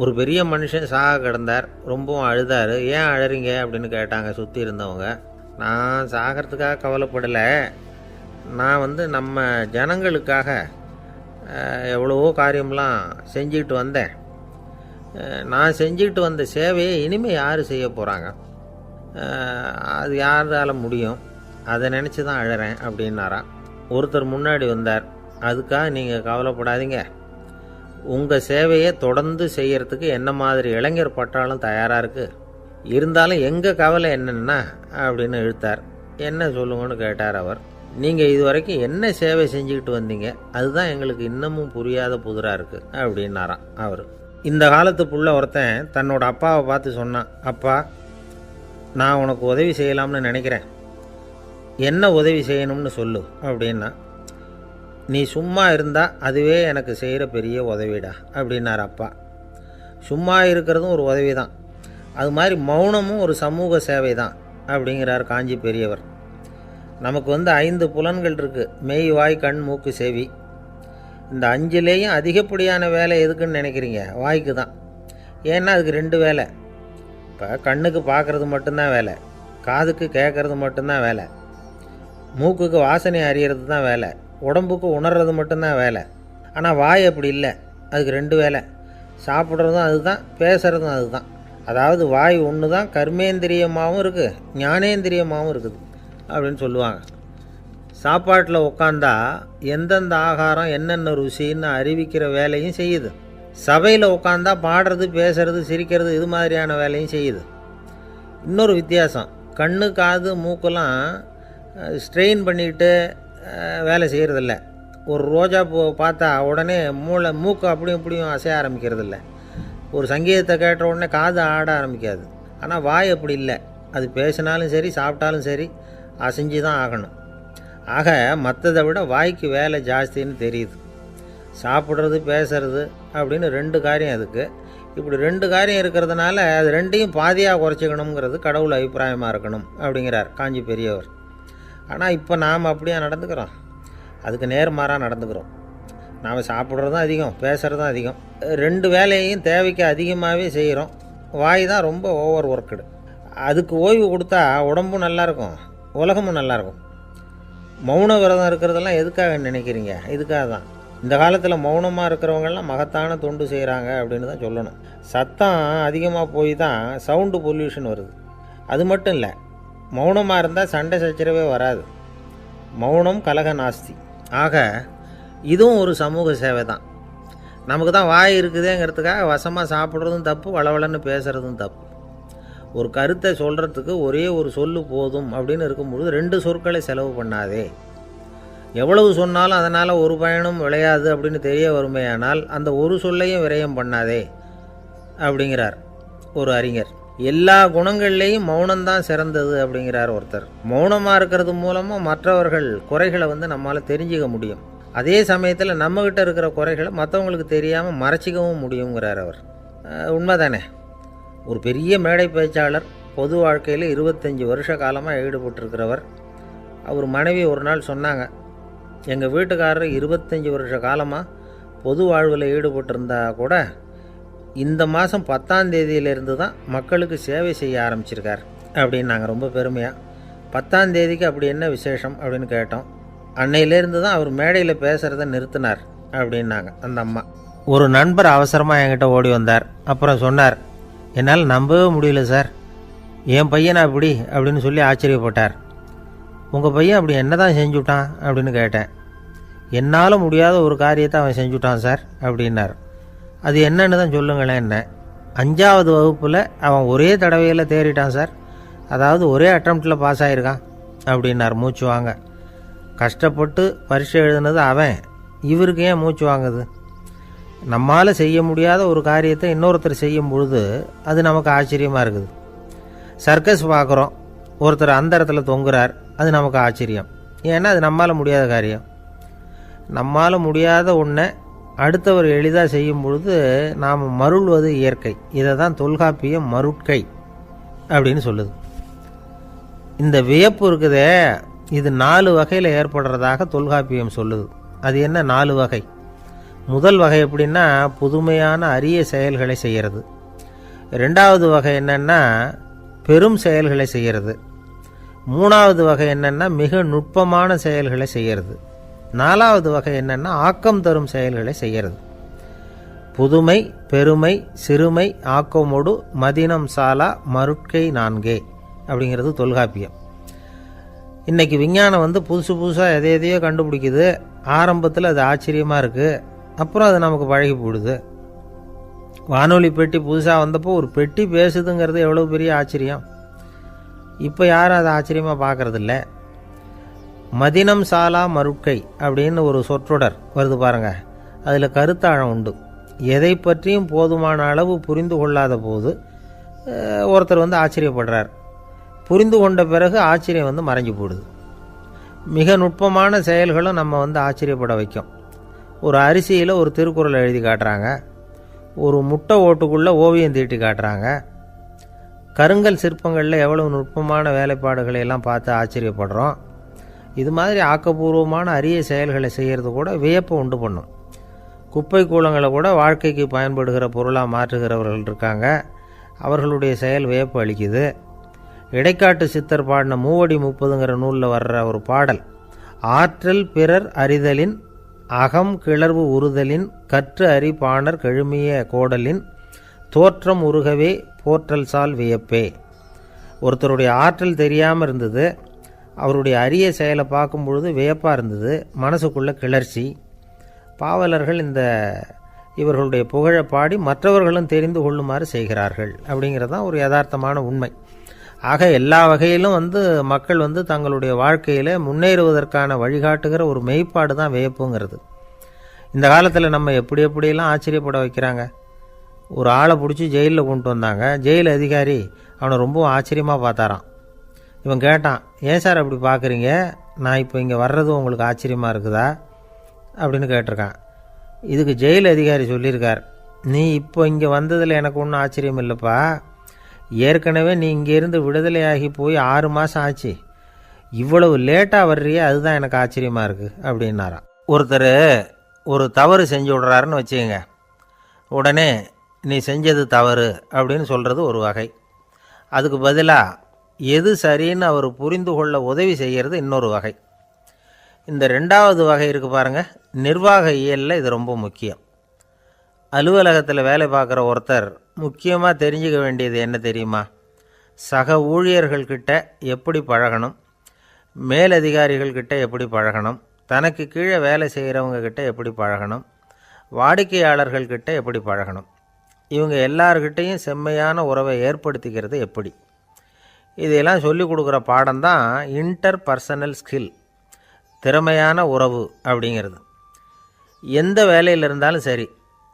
ஒரு பெரிய மனுஷன் சாக கிடந்தார், ரொம்பவும் அழுதார். ஏன் அழறீங்க அப்படின்னு கேட்டாங்க சுற்றி இருந்தவங்க. நான் சாகிறதுக்காக கவலைப்படலை, நான் நம்ம ஜனங்களுக்காக எவ்வளவோ காரியம்லாம் செஞ்சுக்கிட்டு வந்தேன். நான் செஞ்சுக்கிட்டு வந்த சேவையை இனிமேல் யார் செய்ய போகிறாங்க, அது யாரால முடியும், அதை நினச்சி தான் அழறேன் அப்படின்னாராம். ஒருத்தர் முன்னாடி வந்தார். அதுக்காக நீங்கள் கவலைப்படாதீங்க, உங்கள் சேவையை தொடர்ந்து செய்கிறதுக்கு என்ன மாதிரி இளைஞர் பட்டாலும் தயாராக இருக்குது, இருந்தாலும் எங்கள் கவலை என்னென்னா அப்படின்னு இழுத்தார். என்ன சொல்லுங்கன்னு கேட்டார் அவர். நீங்கள் இது வரைக்கும் என்ன சேவை செஞ்சுக்கிட்டு வந்தீங்க, அதுதான் எங்களுக்கு இன்னமும் புரியாத புதிராக இருக்குது அப்படின்னாராம் அவர். இந்த காலத்து புள்ள ஒருத்தன் தன்னோட அப்பாவை பார்த்து சொன்னான், அப்பா, நான் உனக்கு உதவி செய்யலாம்னு நினைக்கிறேன், என்ன உதவி செய்யணும்னு சொல்லு அப்படின்னா. நீ சும்மா இருந்தால் அதுவே எனக்கு செய்கிற பெரிய உதவிடா அப்படின்னார் அப்பா. சும்மா இருக்கிறதும் ஒரு உதவி தான், அது மாதிரி மௌனமும் ஒரு சமூக சேவை தான் அப்படிங்கிறார் காஞ்சி பெரியவர். நமக்கு 5 புலன்கள் இருக்குது, மெய், வாய், கண், மூக்கு, செவி. இந்த 5லேயும் அதிகப்படியான வேலை எதுக்குன்னு நினைக்கிறீங்க? வாய்க்கு தான். ஏன்னா அதுக்கு 2 வேலை. இப்போ கண்ணுக்கு பார்க்குறது மட்டும்தான் வேலை, காதுக்கு கேட்குறது மட்டும்தான் வேலை, மூக்குக்கு வாசனை அறியறது தான் வேலை, உடம்புக்கு உணர்றது மட்டும்தான் வேலை. ஆனால் வாய் அப்படி இல்லை, அதுக்கு 2 வேலை, சாப்பிட்றதும் அதுதான், பேசுகிறதும் அதுதான். அதாவது வாய் ஒன்று தான் கர்மேந்திரியமாகவும் இருக்குது, ஞானேந்திரியமாகவும் இருக்குது அப்படின்னு சொல்லுவாங்க. சாப்பாட்டில் உட்காந்தா எந்தெந்த ஆகாரம் என்னென்ன ருசின்னு அறிவிக்கிற வேலையும் செய்யுது. சபையில் உட்காந்தா பாடுறது, பேசுறது, சிரிக்கிறது, இது மாதிரியான வேலையும் செய்யுது. இன்னொரு வித்தியாசம், கண்ணு காது மூக்கெல்லாம் ஸ்ட்ரெயின் பண்ணிக்கிட்டு வேலை செய்கிறதில்ல. ஒரு ரோஜா பூ பார்த்தா உடனே மூக்கு அப்படியும் இப்படியும் அசைய ஆரம்பிக்கிறதில்ல. ஒரு சங்கீதத்தை கேட்ட உடனே காது ஆட ஆரம்பிக்காது. ஆனால் வாய் அப்படி இல்லை, அது பேசினாலும் சரி சாப்பிட்டாலும் சரி அசைஞ்சு தான் ஆகணும். ஆக மற்றதை விட வாய்க்கு வேலை ஜாஸ்தின்னு தெரியுது. சாப்பிட்றது பேசுறது அப்படின்னு 2 காரியம் அதுக்கு. இப்படி 2 காரியம் இருக்கிறதுனால அது 2ஐயும் பாதியாக குறைச்சிக்கணுங்கிறது கடவுள் அபிப்பிராயமாக இருக்கணும் அப்படிங்கிறார் காஞ்சி பெரியவர். ஆனால் இப்போ நாம் அப்படியே நடந்துக்கிறோம், அதுக்கு நேர்மாறாக நடந்துக்கிறோம். நாம் சாப்பிட்றதும் அதிகம், பேசுகிறதும் அதிகம், 2 வேலையையும் தேவைக்கு அதிகமாகவே செய்கிறோம். வாய் தான் ரொம்ப ஓவர் ஒர்க்குடு. அதுக்கு ஓய்வு கொடுத்தா உடம்பும் நல்லாயிருக்கும், உலகமும் நல்லாயிருக்கும். மௌன விரதம் இருக்கிறதெல்லாம் எதுக்காக நினைக்கிறீங்க? இதுக்காக தான். இந்த காலத்தில் மௌனமாக இருக்கிறவங்கெல்லாம் மகத்தான தொண்டு செய்கிறாங்க அப்படின்னு தான் சொல்லணும். சத்தம் அதிகமாக போய் தான் சவுண்டு பொல்யூஷன் வருது. அது மட்டும் இல்லை, மௌனமாக இருந்தால் சண்டை சச்சரவே வராது. மௌனம் கலக நாஸ்தி. ஆக இதுவும் ஒரு சமூக சேவை தான். நமக்கு தான் வாய் இருக்குதேங்கிறதுக்காக வசமாக சாப்பிட்றதும் தப்பு, வளவளன்னு பேசுகிறதும் தப்பு. ஒரு கருத்தை சொல்கிறதுக்கு ஒரே ஒரு சொல்லு போதும் அப்படின்னு இருக்கும்பொழுது 2 சொற்களை செலவு பண்ணாதே. எவ்வளவு சொன்னாலும் அதனால் ஒரு பயனும் விளையாது அப்படின்னு தெரிய வருமேயானால் அந்த ஒரு சொல்லையும் விரயம் பண்ணாதே அப்படிங்கிறார் ஒரு அறிஞர். எல்லா குணங்கள்லேயும் மௌனம்தான் சிறந்தது அப்படிங்கிறார் ஒருத்தர். மௌனமாக இருக்கிறது மூலமாக மற்றவர்கள் குறைகளை நம்மளால் தெரிஞ்சிக்க முடியும். அதே சமயத்தில் நம்மக்கிட்ட இருக்கிற குறைகளை மற்றவங்களுக்கு தெரியாமல் மறைச்சிக்கவும் முடியுங்கிறார் அவர். உண்மைதானே? ஒரு பெரிய மேடை பேச்சாளர், பொது வாழ்க்கையில் 25 வருஷ காலமாக ஈடுபட்டிருக்கிறவர். அவர் மனைவி ஒரு நாள் சொன்னாங்க, எங்கள் வீட்டுக்காரர் 25 வருஷ காலமாக பொது வாழ்வில் ஈடுபட்டிருந்தா கூட இந்த மாதம் 10ஆம் தேதியிலேருந்து தான் மக்களுக்கு சேவை செய்ய ஆரம்பிச்சிருக்கார் அப்படின்னு நாங்கள் ரொம்ப பெருமையாக. 10ஆம் தேதிக்கு அப்படி என்ன விசேஷம் அப்படின்னு கேட்டோம். அன்னையிலேருந்து தான் அவர் மேடையில் பேசுகிறத நிறுத்தினார் அப்படின்னாங்க அந்த அம்மா. ஒரு நண்பர் அவசரமாக என்கிட்ட ஓடி வந்தார். அப்புறம் சொன்னார், என்னால் நம்பவே முடியல சார், என் பையனை அப்படி அப்படின்னு சொல்லி ஆச்சரியப்பட்டார். உங்கள் பையன் அப்படி என்ன தான் செஞ்சுட்டான் அப்படின்னு கேட்டேன். என்னால் முடியாத ஒரு காரியத்தை அவன் செஞ்சுட்டான் சார் அப்படின்னார். அது என்னன்னு தான் சொல்லுங்களேன். என்ன 5ஆவது வகுப்பில் அவன் ஒரே தடவையில் தேறிட்டான் சார், அதாவது ஒரே அட்டம்ப்டில் பாஸ் ஆகிருக்கான் அப்படின்னார் மூச்சு வாங்க. கஷ்டப்பட்டு பரீட்சை எழுதுனது அவன், இவருக்கு ஏன் மூச்சு வாங்குது? நம்மால் செய்ய முடியாத ஒரு காரியத்தை இன்னொருத்தர் செய்யும் பொழுது அது நமக்கு ஆச்சரியமாக இருக்குது. சர்க்கஸ் பார்க்குறோம், ஒருத்தர் அந்த இடத்துல தொங்குறார், அது நமக்கு ஆச்சரியம். ஏன்னா அது நம்மால் முடியாத காரியம். நம்மால் முடியாத ஒன்றை அடுத்தவர் எளிதாக செய்யும் பொழுது நாம் மருள்வது இயற்கை. இதை தான் தொல்காப்பியம் மருட்கை அப்படின்னு சொல்லுது. இந்த வியப்பு இருக்குதே, இது 4 வகையில் ஏற்படுறதாக தொல்காப்பியம் சொல்லுது. அது என்ன 4 வகை? முதல் வகை எப்படின்னா புதுமையான அரிய செயல்களை செய்கிறது. 2வது வகை என்னென்னா பெரும் செயல்களை செய்கிறது. 3வது வகை என்னென்னா மிக நுட்பமான செயல்களை செய்கிறது. 4வது வகை என்னென்னா ஆக்கம் தரும் செயல்களை செய்கிறது. புதுமை, பெருமை, சிறுமை, ஆக்கமோடு மதினம் சாலா மருட்கை 4 அப்படிங்கிறது தொல்காப்பியம். இன்றைக்கி விஞ்ஞானம் புதுசு புதுசாக எதையோ கண்டுபிடிக்குது. ஆரம்பத்தில் அது ஆச்சரியமாக இருக்குது, அப்புறம் அது நமக்கு பழகி போடுது. வானொலி பெட்டி புதுசாக வந்தப்போ ஒரு பெட்டி பேசுதுங்கிறது எவ்வளோ பெரிய ஆச்சரியம். இப்போ யாரும் அதை ஆச்சரியமாக பார்க்குறதில்ல. மதினம் சாலா மருட்கை அப்படின்னு ஒரு சொற்றொடர் வருது பாருங்க, அதில் கருத்தாழம் உண்டு. எதை பற்றியும் போதுமான அளவு புரிந்து கொள்ளாத போது ஒருத்தர் ஆச்சரியப்படுறார். புரிந்து கொண்ட பிறகு ஆச்சரியம் மறைஞ்சு போடுது. மிக நுட்பமான செயல்களும் நம்ம ஆச்சரியப்பட வைக்கும். ஒரு அரிசியில் ஒரு திருக்குறள் எழுதி காட்டுறாங்க, ஒரு முட்டை ஓட்டுக்குள்ளே ஓவியம் தீட்டி காட்டுறாங்க. கருங்கல் சிற்பங்களில் எவ்வளவு நுட்பமான வேலைப்பாடுகளை எல்லாம் பார்த்து ஆச்சரியப்படுறோம். இது மாதிரி ஆக்கப்பூர்வமான அரிய செயல்களை செய்கிறது கூட வியப்பை உண்டு பண்ணும். குப்பை கூலங்களை கூட வாழ்க்கைக்கு பயன்படுகிற பொருளாக மாற்றுகிறவர்கள் இருக்காங்க. அவர்களுடைய செயல் வியப்பு அளிக்குது. இடைக்காட்டு சித்தர் பாடின 30 நூலில் வர்ற ஒரு பாடல், ஆற்றல் பிறர் அறிதலின் அகம் கிளர்வு உறுதலின் கற்று அறி பாணர் கெழுமிய கோடலின் தோற்றம் உருகவே போற்றல் சால் வியப்பே. ஒருத்தருடைய ஆற்றல் தெரியாமல் இருந்தது, அவருடைய அரிய செயலை பார்க்கும் பொழுது வியப்பாக இருந்தது, மனசுக்குள்ள கிளர்ச்சி. பாவலர்கள் இவர்களுடைய புகழை பாடி மற்றவர்களும் தெரிந்து கொள்ளுமாறு செய்கிறார்கள் அப்படிங்கிறது தான் ஒரு யதார்த்தமான உண்மை. ஆக எல்லா வகையிலும் மக்கள் தங்களுடைய வாழ்க்கையில் முன்னேறுவதற்கான வழிகாட்டுகிற ஒரு மெய்ப்பாடு தான் வியப்புங்கிறது. இந்த காலத்தில் நம்ம எப்படி எப்படியெல்லாம் ஆச்சரியப்பட வைக்கிறாங்க. ஒரு ஆளை பிடிச்சி ஜெயிலில் கொண்டு வந்தாங்க. ஜெயில் அதிகாரி அவனை ரொம்ப ஆச்சரியமாக பார்த்தாரான். இவன் கேட்டான், ஏன் சார் அப்படி பார்க்குறீங்க, நான் இப்போ இங்கே வர்றது உங்களுக்கு ஆச்சரியமாக இருக்குதா அப்படின்னு கேட்டிருக்கான். இதுக்கு ஜெயில் அதிகாரி சொல்லியிருக்கார், நீ இப்போ இங்கே வந்ததில் எனக்கு ஒன்றும் ஆச்சரியம் இல்லைப்பா, ஏற்கனவே நீ இங்கேருந்து விடுதலையாகி போய் 6 மாதம் ஆச்சு, இவ்வளவு லேட்டாக வர்றியே அதுதான் எனக்கு ஆச்சரியமாக இருக்குது அப்படின்னாராம். ஒருத்தர் ஒரு தவறு செஞ்சு விட்றாருன்னு வச்சுக்கோங்க, உடனே நீ செஞ்சது தவறு அப்படின்னு சொல்கிறது ஒரு வகை. அதுக்கு பதிலாக எது சரின்னு அவர் புரிந்து கொள்ள உதவி செய்கிறது இன்னொரு வகை. இந்த 2வது வகை இருக்குது பாருங்கள், நிர்வாக இயலில் இது ரொம்ப முக்கியம். அலுவலகத்தில் வேலை பார்க்குற ஒருத்தர் முக்கியமாக தெரிஞ்சுக்க வேண்டியது என்ன தெரியுமா? சக ஊழியர்கள்கிட்ட எப்படி பழகணும், மேலதிகாரிகள்கிட்ட எப்படி பழகணும், தனக்கு கீழே வேலை செய்கிறவங்கக்கிட்ட எப்படி பழகணும், வாடிக்கையாளர்கள்கிட்ட எப்படி பழகணும், இவங்க எல்லார்கிட்டையும் செம்மையான உறவை ஏற்படுத்திக்கிறது எப்படி, இதையெல்லாம் சொல்லிக் கொடுக்குற பாடம் தான் இன்டர் பர்சனல் ஸ்கில், திறமையான உறவு அப்படிங்கிறது. எந்த வேலையில் இருந்தாலும் சரி,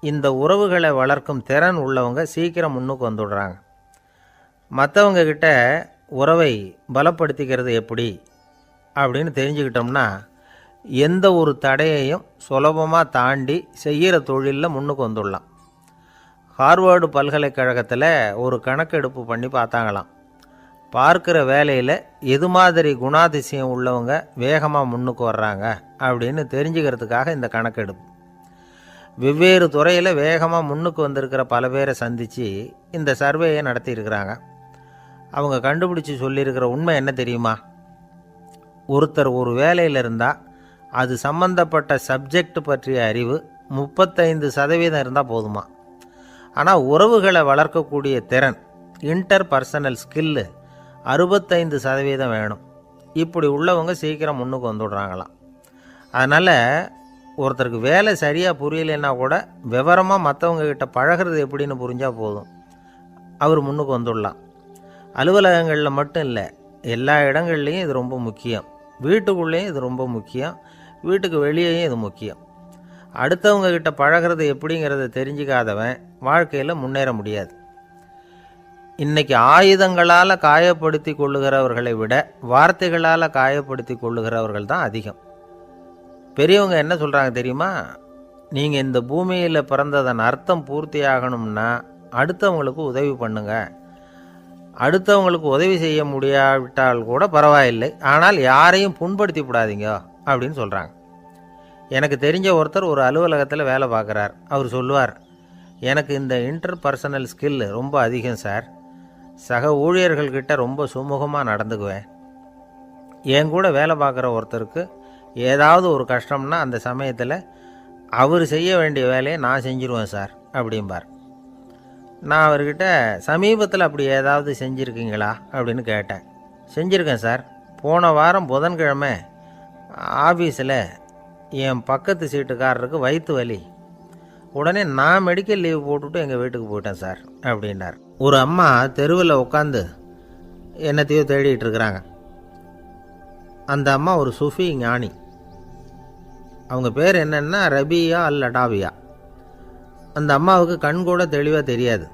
இந்த உறவுகளை வளர்க்கும் திறன் உள்ளவங்க சீக்கிரம் முன்னுக்கு வந்துடுறாங்க. மற்றவங்க கிட்ட உறவை பலப்படுத்திக்கிறது எப்படி அப்படின்னு தெரிஞ்சுக்கிட்டோம்னா எந்த ஒரு தடையையும் சுலபமாக தாண்டி செய்கிற தொழிலில் முன்னுக்கு வந்துடலாம். ஹார்வர்டு பல்கலைக்கழகத்தில் ஒரு கணக்கெடுப்பு பண்ணி பார்த்தாங்களாம். பார்க்குற வேலையில் எது மாதிரி குணாதிசயம் உள்ளவங்க வேகமாக முன்னுக்கு வர்றாங்க அப்படின்னு தெரிஞ்சுக்கிறதுக்காக இந்த கணக்கெடுப்பு. வெவ்வேறு துறையில் வேகமாக முன்னுக்கு வந்திருக்கிற பல பேரை சந்தித்து இந்த சர்வேயை நடத்தியிருக்கிறாங்க. அவங்க கண்டுபிடிச்சி சொல்லியிருக்கிற உண்மை என்ன தெரியுமா? ஒருத்தர் ஒரு வேலையில் இருந்தால் அது சம்பந்தப்பட்ட சப்ஜெக்ட் பற்றிய அறிவு 35% இருந்தால் போதுமா. ஆனால் உறவுகளை வளர்க்கக்கூடிய திறன், இன்டர் பர்சனல் ஸ்கில்லு 65% வேணும். இப்படி உள்ளவங்க சீக்கிரம் முன்னுக்கு வந்துடுறாங்களாம். அதனால் ஒருத்தருக்கு வேலை சரியாக புரியலைன்னா கூட விவரமாக மற்றவங்கக்கிட்ட பழகிறது எப்படின்னு புரிஞ்சால் போதும், அவர் முன்னுக்கு வந்துடலாம். அலுவலகங்களில் மட்டும் இல்லை, எல்லா இடங்கள்லேயும் இது ரொம்ப முக்கியம். வீட்டுக்குள்ளேயும் இது ரொம்ப முக்கியம், வீட்டுக்கு வெளியேயும் இது முக்கியம். அடுத்தவங்கக்கிட்ட பழகிறது எப்படிங்கிறத தெரிஞ்சிக்காதவன் வாழ்க்கையில் முன்னேற முடியாது. இன்றைக்கி ஆயுதங்களால் காயப்படுத்தி கொள்ளுகிறவர்களை விட வார்த்தைகளால் காயப்படுத்தி கொள்ளுகிறவர்கள் தான் அதிகம். பெரியவங்க என்ன சொல்கிறாங்க தெரியுமா? நீங்கள் இந்த பூமியில் பிறந்ததன் அர்த்தம் பூர்த்தி ஆகணும்னா அடுத்தவங்களுக்கு உதவி பண்ணுங்க. அடுத்தவங்களுக்கு உதவி செய்ய முடியாவிட்டால் கூட பரவாயில்லை, ஆனால் யாரையும் புண்படுத்தி விடாதீங்க அப்படின்னு சொல்கிறாங்க. எனக்கு தெரிஞ்ச ஒருத்தர் ஒரு அலுவலகத்தில் வேலை பார்க்குறார். அவர் சொல்லுவார், எனக்கு இந்த இன்டர் பர்சனல் ஸ்கில் ரொம்ப அதிகம் சார், சக ஊழியர்கள்கிட்ட ரொம்ப சுமூகமாக நடந்துக்குவேன். என் கூட வேலை பார்க்குற ஒருத்தருக்கு ஏதாவது ஒரு கஷ்டம்னா அந்த சமயத்தில் அவர் செய்ய வேண்டிய வேலையை நான் செஞ்சுருவேன் சார் அப்படிம்பார். நான் அவர்கிட்ட சமீபத்தில் அப்படி ஏதாவது செஞ்சுருக்கீங்களா அப்படின்னு கேட்டேன். செஞ்சுருக்கேன் சார். போன வாரம் புதன்கிழமை ஆஃபீஸில் என் பக்கத்து சீட்டுக்காரருக்கு வயிற்று வலி, உடனே நான் மெடிக்கல் லீவ் போட்டுவிட்டு எங்கள் வீட்டுக்கு போயிட்டேன் சார் அப்படின்னார். ஒரு அம்மா தெருவில் உட்காந்து என்னத்தையோ தேடிட்டு இருக்கிறாங்க. அந்த அம்மா ஒரு சூஃபி ஞானி. அவங்க பேர் என்னென்னா ரபியா அல் அடாவியா. அந்த அம்மாவுக்கு கண் கூட தெளிவாக தெரியாது.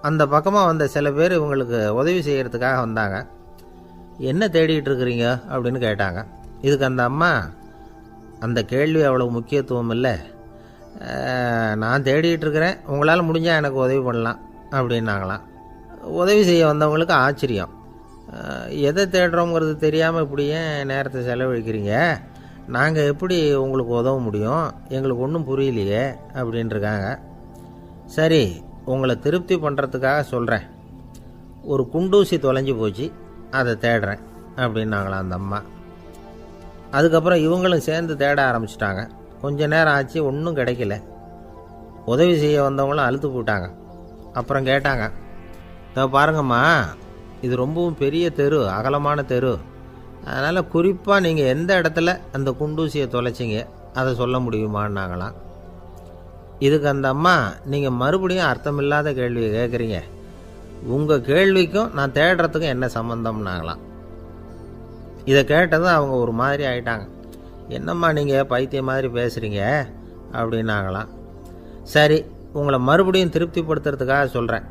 அந்த பக்கமாக வந்த சில பேர் இவங்களுக்கு உதவி செய்கிறதுக்காக வந்தாங்க. என்ன தேடிகிட்டு இருக்கிறீங்க அப்படின்னு கேட்டாங்க. இதுக்கு அந்த அம்மா, அந்த கேள்வி அவ்வளோ முக்கியத்துவம் இல்லை, நான் தேடிகிட்டு இருக்கிறேன், உங்களால் முடிஞ்சால் எனக்கு உதவி பண்ணலாம் அப்படின்னாங்களாம். உதவி செய்ய வந்தவங்களுக்கு ஆச்சரியம். எதை தேடுறோங்கிறது தெரியாமல் இப்படி ஏன் நேரத்தை செலவழிக்கிறீங்க, நாங்கள் எப்படி உங்களுக்கு உதவ முடியும், எங்களுக்கு ஒன்றும் புரியலையே அப்படின்ட்டுருக்காங்க. சரி, உங்களை திருப்தி பண்ணுறதுக்காக சொல்கிறேன், ஒரு குண்டூசி தொலைஞ்சி போச்சு, அதை தேடுறேன் அப்படின்னாங்களாம் அந்த அம்மா. அதுக்கப்புறம் இவங்களும் சேர்ந்து தேட ஆரம்பிச்சிட்டாங்க. கொஞ்ச நேரம் ஆச்சு, ஒன்றும் கிடைக்கல. உதவி செய்ய வந்தவங்களும் அழுத்து போட்டாங்க. அப்புறம் கேட்டாங்க, இதை பாருங்கம்மா, இது ரொம்பவும் பெரிய தெரு, அகலமான தெரு, அதனால் குறிப்பாக நீங்கள் எந்த இடத்துல அந்த குண்டூசியை தொலைச்சிங்க அதை சொல்ல முடியுமான்னாங்களாம். இதுக்கு அந்த அம்மா, நீங்கள் மறுபடியும் அர்த்தமில்லாத கேள்வியை கேட்குறீங்க, உங்கள் கேள்விக்கும் நான் தேடுறதுக்கும் என்ன சம்மந்தம்னாங்களாம். இதை கேட்டதும் அவங்க ஒரு மாதிரி ஆயிட்டாங்க. என்னம்மா நீங்கள் பைத்தியம் மாதிரி பேசுகிறீங்க அப்படின்னாங்களாம். சரி, உங்களை மறுபடியும் திருப்திப்படுத்துறதுக்காக சொல்கிறேன்,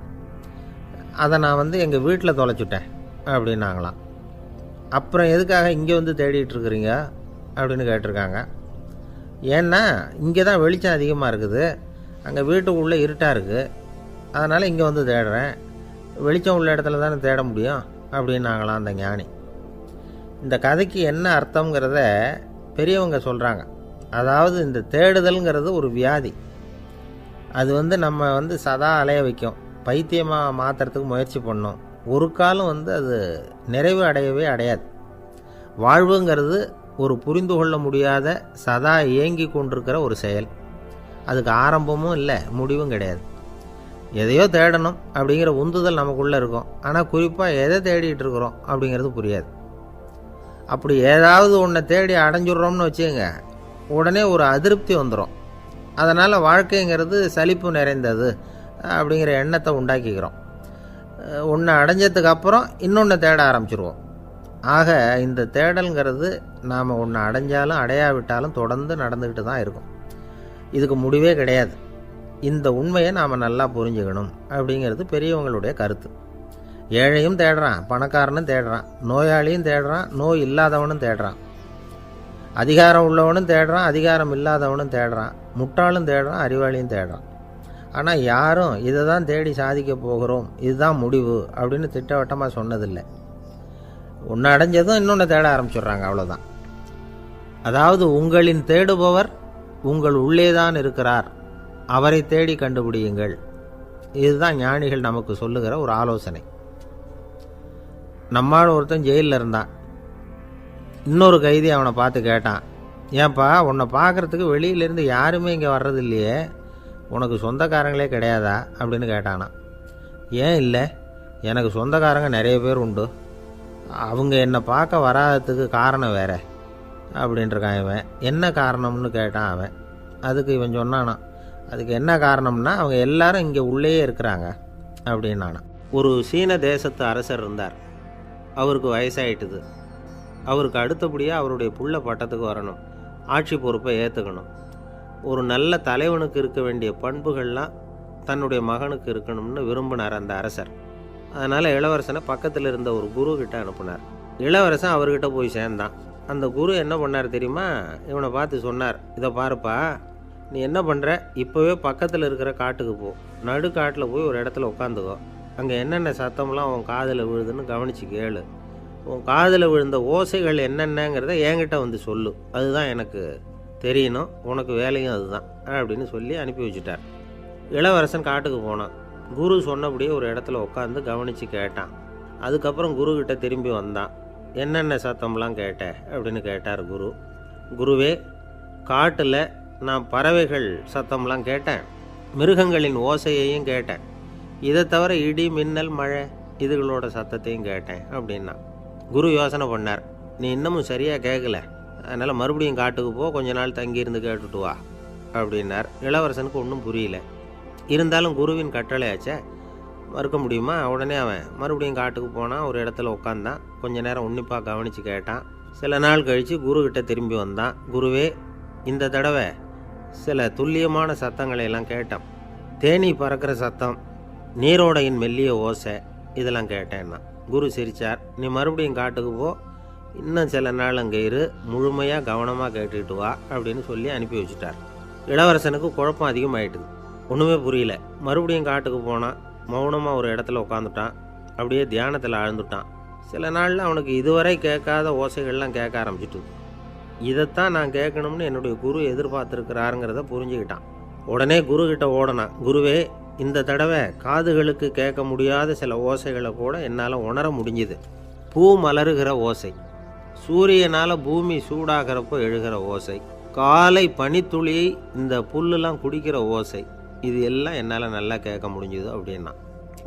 அதை நான் எங்கள் வீட்டில் தொலைச்சுட்டேன் அப்படின்னாங்களாம். அப்புறம் எதுக்காக இங்கே தேடிட்டு இருக்கிறீங்க அப்படின்னு கேட்டிருக்காங்க. ஏன்னா இங்கே தான் வெளிச்சம் அதிகமாக இருக்குது, அங்கே வீட்டுக்குள்ளே இருட்டாக இருக்குது, அதனால் இங்கே தேடுறேன், வெளிச்சம் உள்ள இடத்துல தானே தேட முடியும் அப்படின்னாங்களாம் அந்த ஞானி. இந்த கதைக்கு என்ன அர்த்தங்கிறத பெரியவங்க சொல்கிறாங்க. அதாவது இந்த தேடுதல்ங்கிறது ஒரு வியாதி. அது நம்ம சதா அலைய வைக்கும், பைத்தியமாக மாற்றுறதுக்கு முயற்சி பண்ணோம். ஒரு காலம் அது நிறைவு அடையவே அடையாது. வாழ்வுங்கிறது ஒரு புரிந்து கொள்ள முடியாத சதா இயங்கி கொண்டிருக்கிற ஒரு செயல். அதுக்கு ஆரம்பமும் இல்லை, முடிவும் கிடையாது. எதையோ தேடணும் அப்படிங்கிற உந்துதல் நமக்குள்ளே இருக்கும், ஆனால் குறிப்பாக எதை தேடிட்டு இருக்கிறோம் அப்படிங்கிறது புரியாது. அப்படி ஏதாவது ஒன்றை தேடி அடைஞ்சிட்றோம்னு வச்சுக்கோங்க, உடனே ஒரு அதிருப்தி வந்துடும். அதனால் வாழ்க்கைங்கிறது சலிப்பு நிறைந்தது அப்படிங்கிற எண்ணத்தை உண்டாக்கிக்கிறோம். ஒன்று அடைஞ்சதுக்கு அப்புறம் இன்னொன்று தேட ஆரம்பிச்சிருவோம். ஆக இந்த தேடல்ங்கிறது நாம் ஒன்று அடைஞ்சாலும் அடையாவிட்டாலும் தொடர்ந்து நடந்துக்கிட்டு தான் இருக்கும். இதுக்கு முடிவே கிடையாது. இந்த உண்மையை நாம் நல்லா புரிஞ்சுக்கணும் அப்படிங்கிறது பெரியவங்களுடைய கருத்து. ஏழையும் தேடுறான், பணக்காரனும் தேடுறான், நோயாளியும் தேடுறான், நோய் இல்லாதவனும் தேடுறான், அதிகாரம் உள்ளவனும் தேடுறான், அதிகாரம் இல்லாதவனும் தேடுறான், முட்டாளும் தேடுறான், அறிவாளியும் தேடுறான். ஆனால் யாரும் இதை தான் தேடி சாதிக்க போகிறோம், இதுதான் முடிவு அப்படின்னு திட்டவட்டமாக சொன்னதில்லை. ஒன்று அடைஞ்சதும் இன்னொன்று தேட ஆரம்பிச்சிடுறாங்க, அவ்வளோதான். அதாவது உங்களின் தேடுபவர் உங்கள் உள்ளே தான் இருக்கிறார், அவரை தேடி கண்டுபிடியுங்கள். இதுதான் ஞானிகள் நமக்கு சொல்லுகிற ஒரு ஆலோசனை. நம்மால் ஒருத்தன் ஜெயிலில் இருந்தான். இன்னொரு கைதி அவனை பார்த்து கேட்டான், ஏன்பா உன்னை பார்க்குறதுக்கு வெளியிலேருந்து யாருமே இங்கே வர்றது இல்லையே, உனக்கு சொந்தக்காரங்களே கிடையாதா அப்படின்னு கேட்டானா. ஏன் இல்லை, எனக்கு சொந்தக்காரங்க நிறைய பேர் உண்டு, அவங்க என்னை பார்க்க வராததுக்கு காரணம் வேற அப்படின்ட்டுருக்கான் இவன். என்ன காரணம்னு கேட்டான் அவன். அதுக்கு இவன் சொன்னானா, அதுக்கு என்ன காரணம்னா அவங்க எல்லாரும் இங்கே உள்ளேயே இருக்கிறாங்க அப்படின்னானா. ஒரு சீன தேசத்து அரசர் இருந்தார். அவருக்கு வயசாயிட்டுது. அவருக்கு அடுத்தபடியாக அவருடைய புள்ள பட்டத்துக்கு வரணும், ஆட்சி பொறுப்பை ஏற்றுக்கணும். ஒரு நல்ல தலைவனுக்கு இருக்க வேண்டிய பண்புகள்லாம் தன்னுடைய மகனுக்கு இருக்கணும்னு விரும்பினார் அந்த அரசர். அதனால் இளவரசனை பக்கத்தில் இருந்த ஒரு குரு கிட்ட அனுப்புனார். இளவரசன் அவர்கிட்ட போய் சேர்ந்தான். அந்த குரு என்ன பண்ணார் தெரியுமா, இவனை பார்த்து சொன்னார், இதை பாருப்பா, நீ என்ன பண்ணுற, இப்போவே பக்கத்தில் இருக்கிற காட்டுக்கு போ, நடு காட்டில் போய் ஒரு இடத்துல உட்காந்துக்கோ, அங்கே என்னென்ன சத்தம்லாம் உன் காதில் விழுதுன்னு கவனித்து கேளு, உன் காதில் விழுந்த ஓசைகள் என்னென்னங்கிறத என்கிட்ட சொல்லு, அதுதான் எனக்கு தெரியணும், உனக்கு வேலையும் அதுதான் அப்படின்னு சொல்லி அனுப்பி வச்சுட்டார். இளவரசன் காட்டுக்கு போனான். குரு சொன்னபடியே ஒரு இடத்துல உட்காந்து கவனித்து கேட்டான். அதுக்கப்புறம் குருக்கிட்ட திரும்பி வந்தான். என்னென்ன சத்தம்லாம் கேட்ட அப்படின்னு கேட்டார் குரு. குருவே, காட்டில் நான் பறவைகள் சத்தம்லாம் கேட்டேன், மிருகங்களின் ஓசையையும் கேட்டேன், இதை தவிர இடி மின்னல் மழை இதுகளோட சத்தத்தையும் கேட்டேன் அப்படின்னா. குரு யோசனை பண்ணார், நீ இன்னமும் சரியாக கேட்கல, அதனால் மறுபடியும் காட்டுக்கு போ, கொஞ்ச நாள் தங்கியிருந்து கேட்டுட்டு வா அப்படின்னார். இளவரசனுக்கு ஒன்றும் புரியல. இருந்தாலும் குருவின் கட்டளையாச்சே, மறுக்க முடியுமா? உடனே அவன் மறுபடியும் காட்டுக்கு போனான். ஒரு இடத்துல உட்காந்தான். கொஞ்ச நேரம் உன்னிப்பாக கவனித்து கேட்டான். சில நாள் கழித்து குருக்கிட்ட திரும்பி வந்தான். குருவே, இந்த தடவை சில துல்லியமான சத்தங்களை எல்லாம் கேட்டான். தேனீ பறக்கிற சத்தம், நீரோடையின் மெல்லிய ஓசை, இதெல்லாம் கேட்டேன்னா. குரு சிரித்தார். நீ மறுபடியும் காட்டுக்கு போ, இன்னும் சில நாள் அங்கே இரு, முழுமையாக கவனமாக கேட்டுக்கிட்டு வா அப்படின்னு சொல்லி அனுப்பி வச்சுட்டார். இளவரசனுக்கு குழப்பம் அதிகமாயிட்டுது. ஒன்றுமே புரியல. மறுபடியும் காட்டுக்கு போனான். மௌனமாக ஒரு இடத்துல உட்காந்துட்டான். அப்படியே தியானத்தில் ஆழ்ந்துட்டான். சில நாளில் அவனுக்கு இதுவரை கேட்காத ஓசைகள்லாம் கேட்க ஆரம்பிச்சிட்டு, இதைத்தான் நான் கேட்கணும்னு என்னுடைய குரு எதிர்பார்த்துருக்கிறாருங்கிறத புரிஞ்சுக்கிட்டான். உடனே குருக்கிட்ட ஓடனான். குருவே, இந்த தடவை காதுகளுக்கு கேட்க முடியாத சில ஓசைகளை கூட என்னால் உணர முடிஞ்சுது. பூ மலருகிற ஓசை, சூரியனால் பூமி சூடாகிறப்போ எழுகிற ஓசை, காலை பனித்துளி இந்த புல்லுலாம் குடிக்கிற ஓசை, இது எல்லாம் என்னால் நல்லா கேட்க முடிஞ்சுது அப்படின்னா.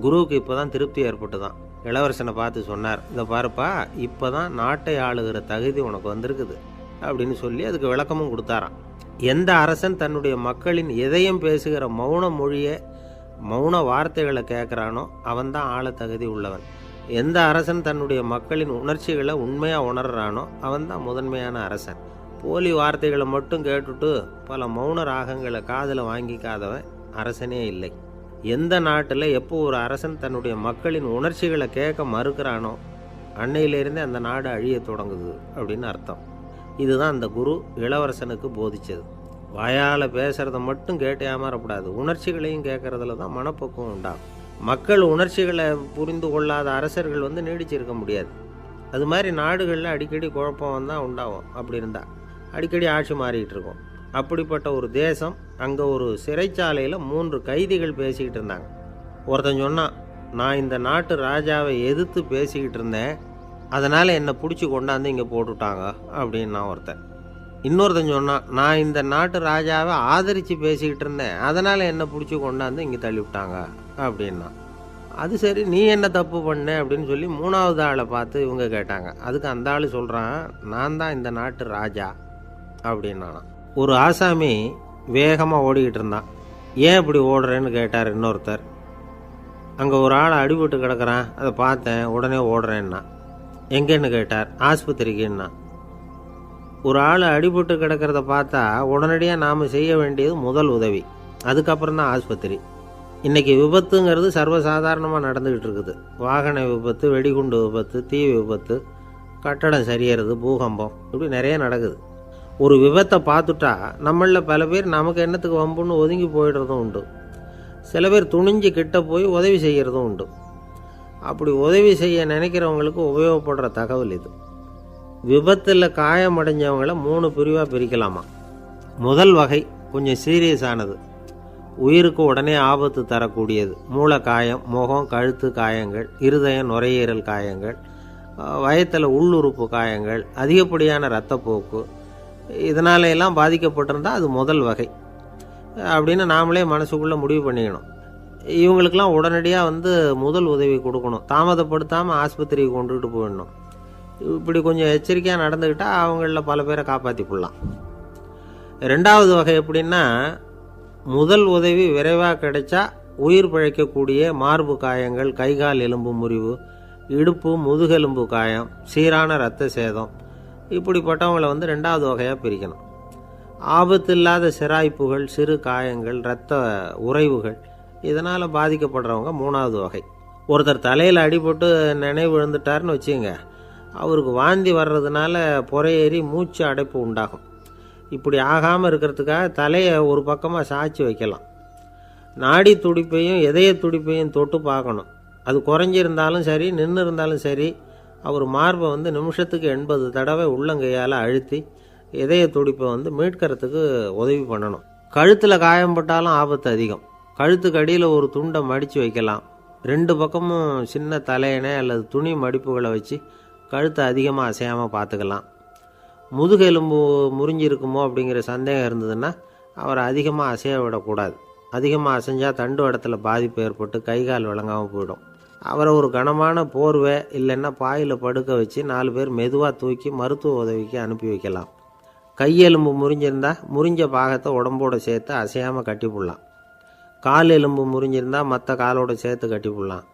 குருவுக்கு இப்போ தான் திருப்தி ஏற்பட்டு தான். இளவரசனை பார்த்து சொன்னார், இதை பாருப்பா, இப்போ தான் நாட்டை ஆளுகிற தகுதி உனக்கு வந்திருக்குது அப்படின்னு சொல்லி அதுக்கு விளக்கமும் கொடுத்தாராம். எந்த அரசன் தன்னுடைய மக்களின் எதையும் பேசுகிற மௌன மொழியை மௌன வார்த்தைகளை கேட்குறானோ அவன்தான் ஆள தகுதி உள்ளவன். எந்த அரசன் தன்னுடைய மக்களின் உணர்ச்சிகளை உண்மையாக உணர்றானோ அவன்தான் முதன்மையான அரசன். போலி வார்த்தைகளை மட்டும் கேட்டுட்டு பல மௌன ராகங்களை காதில் வாங்கிக்காதவன் அரசனே இல்லை. எந்த நாட்டில் எப்போ ஒரு அரசன் தன்னுடைய மக்களின் உணர்ச்சிகளை கேட்க மறுக்கிறானோ அன்னையிலேருந்தே அந்த நாடு அழிய தொடங்குது அப்படின்னு அர்த்தம். இதுதான் அந்த குரு இளவரசனுக்கு போதிச்சது. வாயால் பேசுகிறத மட்டும் கேட்டு ஏமாறக்கூடாது, உணர்ச்சிகளையும் கேட்குறதுல தான் மனப்பக்குவம் உண்டாகும். மக்கள் உணர்ச்சிகளை புரிந்து கொள்ளாத அரசர்கள் நீடிச்சிருக்க முடியாது. அது மாதிரி நாடுகளில் அடிக்கடி குழப்பம் தான் உண்டாகும். அப்படி இருந்தால் அடிக்கடி ஆட்சி மாறிக்கிட்டு இருக்கும். அப்படிப்பட்ட ஒரு தேசம், அங்கே ஒரு சிறைச்சாலையில் 3 கைதிகள் பேசிக்கிட்டு இருந்தாங்க. ஒருத்தன் சொன்னான், நான் இந்த நாட்டு ராஜாவை எதிர்த்து பேசிக்கிட்டு இருந்தேன், அதனால் என்னை பிடிச்சி கொண்டாந்து இங்கே போட்டுட்டாங்க அப்படின்னு நான் ஒருத்தன். இன்னொருத்தன் சொன்னான், நான் இந்த நாட்டு ராஜாவை ஆதரித்து பேசிக்கிட்டு இருந்தேன், அதனால் என்னை பிடிச்சி கொண்டாந்து இங்கே தள்ளிவிட்டாங்க அப்படின்னா. அது சரி, நீ என்ன தப்பு பண்ண அப்படின்னு சொல்லி 3வது ஆளை பார்த்து இவங்க கேட்டாங்க. அதுக்கு அந்த ஆள் சொல்கிறான், நான் தான் இந்த நாட்டு ராஜா அப்படின்னானா. ஒரு ஆசாமி வேகமாக ஓடிக்கிட்டு இருந்தான். ஏன் இப்படி ஓடுறேன்னு கேட்டார் இன்னொருத்தர். அங்கே ஒரு ஆள் அடிபட்டு கிடக்கிறான், அதை பார்த்தேன், உடனே ஓடுறேன்னா. எங்கேன்னு கேட்டார். ஆஸ்பத்திரிக்குன்னா. ஒரு ஆள் அடிபட்டு கிடக்கிறத பார்த்தா உடனடியாக நாம் செய்ய வேண்டியது முதல் உதவி, அதுக்கப்புறம் தான் ஆஸ்பத்திரி. இன்றைக்கி விபத்துங்கிறது சர்வசாதாரணமாக நடந்துக்கிட்டு இருக்குது. வாகன விபத்து, வெடிகுண்டு விபத்து, தீ விபத்து, கட்டடம் சரியறது, பூகம்பம், இப்படி நிறைய நடக்குது. ஒரு விபத்தை பார்த்துட்டா நம்மளில் பல பேர் நமக்கு என்னத்துக்கு வம்புன்னு ஒதுங்கி போயிடுறதும் உண்டு. சில பேர் துணிஞ்சு கிட்ட போய் உதவி செய்கிறதும் உண்டு. அப்படி உதவி செய்ய நினைக்கிறவங்களுக்கு உபயோகப்படுற தகவல் இது. விபத்தில் காயமடைஞ்சவங்களை 3 பிரிவாக பிரிக்கலாமா. முதல் வகை கொஞ்சம் சீரியஸானது, உயிருக்கு உடனே ஆபத்து தரக்கூடியது. மூளை காயம், முகம், கழுத்து காயங்கள், இருதயம், நுரையீரல் காயங்கள், வயத்தில் உள்ளுறுப்பு காயங்கள், அதிகப்படியான இரத்தப்போக்கு, இதனால எல்லாம் பாதிக்கப்பட்டிருந்தால் அது முதல் வகை அப்படின்னு நாமளே மனசுக்குள்ளே முடிவு பண்ணிக்கணும். இவங்களுக்கெல்லாம் உடனடியாக முதல் உதவி கொடுக்கணும். தாமதப்படுத்தாமல் ஆஸ்பத்திரிக்கு கொண்டுகிட்டு போயிடணும். இப்படி கொஞ்சம் எச்சரிக்கையாக நடந்துக்கிட்டால் அவங்களில் பல பேரை காப்பாற்றிக்கொள்ளலாம். 2வது வகை எப்படின்னா, முதல் உதவி விரைவாக கிடைச்சா உயிர் பிழைக்கக்கூடிய மார்பு காயங்கள், கைகால் எலும்பு முறிவு, இடுப்பு முதுகெலும்பு காயம், சீரான இரத்த சேதம், இப்படிப்பட்டவங்களை 2வது வகையாக பிரிக்கணும். ஆபத்து இல்லாத சிராய்ப்புகள், சிறு காயங்கள், இரத்த உறைவுகள், இதனால் பாதிக்கப்படுறவங்க 3வது வகை. ஒருத்தர் தலையில் அடிபட்டு நினைவு இழந்துட்டார்னு வச்சுங்க, அவருக்கு வாந்தி வர்றதுனால புறையேறி மூச்சு அடைப்பு உண்டாகும். இப்படி ஆகாமல் இருக்கிறதுக்காக தலையை ஒரு பக்கமாக சாய்ச்சி வைக்கலாம். நாடி துடிப்பையும் இதய துடிப்பையும் தொட்டு பார்க்கணும். அது குறைஞ்சிருந்தாலும் சரி, நின்று இருந்தாலும் சரி, அவர் மார்பை நிமிஷத்துக்கு 80 தடவை உள்ளங்கையால் அழுத்தி இதய துடிப்பை மீட்கிறதுக்கு உதவி பண்ணணும். கழுத்தில் காயம்பட்டாலும் ஆபத்து அதிகம். கழுத்துக்கு அடியில் ஒரு துண்டை மடித்து வைக்கலாம். 2 பக்கமும் சின்ன தலையணை அல்லது துணி மடிப்புகளை வச்சு கழுத்தை அதிகமாக அசையாமல் பார்த்துக்கலாம். முதுகெலும்பு முறிஞ்சிருக்குமோ அப்படிங்கிற சந்தேகம் இருந்ததுன்னா அவரை அதிகமாக அசைய விடக்கூடாது. அதிகமாக அசைஞ்சால் தண்டு இடத்துல பாதிப்பு ஏற்பட்டு கைகால் விளங்காமல் போயிடும். அவரை ஒரு கனமான போர்வை இல்லைன்னா பாயில் படுக்க வச்சு 4 பேர் மெதுவாக தூக்கி மருத்துவ உதவிக்கு அனுப்பி வைக்கலாம். கையெலும்பு முறிஞ்சிருந்தால் முறிஞ்ச பாகத்தை உடம்போடு சேர்த்து அசையாமல் கட்டி போடலாம். கால் எலும்பு முறிஞ்சிருந்தால் மற்ற காலோடு சேர்த்து கட்டி போடலாம்.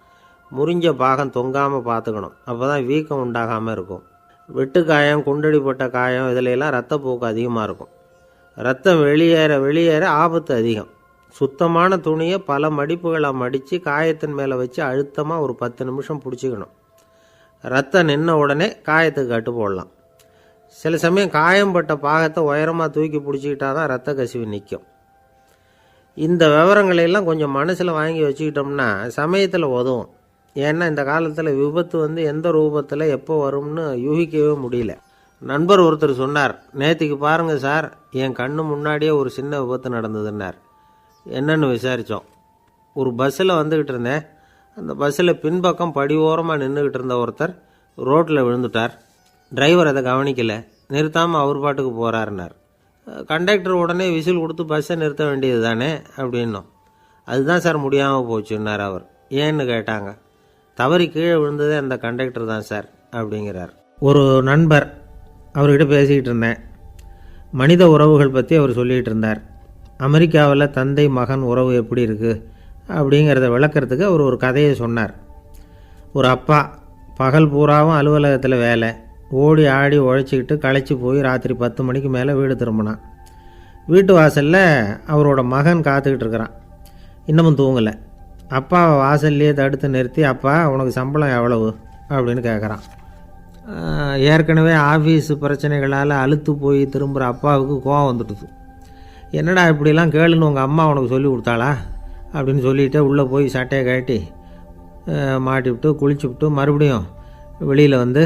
முறிஞ்ச பாகம் தொங்காமல் பார்த்துக்கணும், அப்போ தான் வீக்கம் உண்டாகாமல் இருக்கும். வெட்டு காயம், குண்டடிப்பட்ட காயம், இதிலெல்லாம் ரத்தப்போக்கு அதிகமாக இருக்கும். ரத்தம் வெளியேற ஆபத்து அதிகம். சுத்தமான துணியை பல மடிப்புகளை மடித்து காயத்தின் மேலே வச்சு அழுத்தமாக ஒரு 10 நிமிஷம் பிடிச்சிக்கணும். ரத்தம் நின்ன உடனே காயத்துக்கு கட்டு போடலாம். சில சமயம் காயம்பட்ட பாகத்தை உயரமாக தூக்கி பிடிச்சிக்கிட்டா தான் ரத்த கசிவு நிற்கும். இந்த விவரங்களையெல்லாம் கொஞ்சம் மனசில் வாங்கி வச்சுக்கிட்டோம்னா சமயத்தில் உதவும். ஏன்னா இந்த காலத்தில் விபத்து எந்த ரூபத்தில் எப்போ வரும்னு யூகிக்கவே முடியல. நண்பர் ஒருத்தர் சொன்னார், நேற்றுக்கு பாருங்கள் சார், என் கண்ணு முன்னாடியே ஒரு சின்ன விபத்து நடந்ததுன்னார். என்னன்னு விசாரித்தோம். ஒரு பஸ்ஸில் வந்துக்கிட்டு இருந்தேன். அந்த பஸ்ஸில் பின்பக்கம் படி ஓரமாக நின்றுக்கிட்டு இருந்த ஒருத்தர் ரோட்டில் விழுந்துட்டார். டிரைவர் அதை கவனிக்கலை, நிறுத்தாமல் அவர் பாட்டுக்கு போகிறாருன்னார். கண்டக்டர் உடனே விசில் கொடுத்து பஸ்ஸை நிறுத்த வேண்டியது தானே அப்படின்னோம். அதுதான் சார் முடியாமல் போச்சுன்னார் அவர். ஏன்னு கேட்டாங்க. தவறி கீழே விழுந்ததே அந்த கண்டக்டர் தான் சார் அப்படிங்கிறார். ஒரு நண்பர், அவர்கிட்ட பேசிக்கிட்டு இருந்தேன். மனித உறவுகள் பற்றி அவர் சொல்லிகிட்டு இருந்தார். அமெரிக்காவில் தந்தை மகன் உறவு எப்படி இருக்குது அப்படிங்கிறத விளக்கிறதுக்கு அவர் ஒரு கதையை சொன்னார். ஒரு அப்பா பகல் பூராவும் அலுவலகத்தில் வேலை, ஓடி ஆடி உழைச்சிக்கிட்டு களைச்சி போய் ராத்திரி 10 மணிக்கு மேலே வீடு திரும்பினான். வீட்டு வாசலில் அவரோட மகன் காத்துக்கிட்டு இருக்கிறான். இன்னமும் தூங்கலை. அப்பாவை வாசல்லையே தடுத்து நிறுத்தி, அப்பா உனக்கு சம்பளம் எவ்வளவு அப்படின்னு கேட்குறான். ஏற்கனவே ஆஃபீஸு பிரச்சனைகளால் அலுத்து போய் திரும்புகிற அப்பாவுக்கு கோவம் வந்துடுது. என்னடா இப்படிலாம் கேளுன்னு உங்கள் அம்மா உனக்கு சொல்லி கொடுத்தாளா அப்படின்னு சொல்லிவிட்டு உள்ளே போய் சட்டையை கட்டி மாட்டிவிட்டு குளிச்சுவிட்டு மறுபடியும் வெளியில் வந்து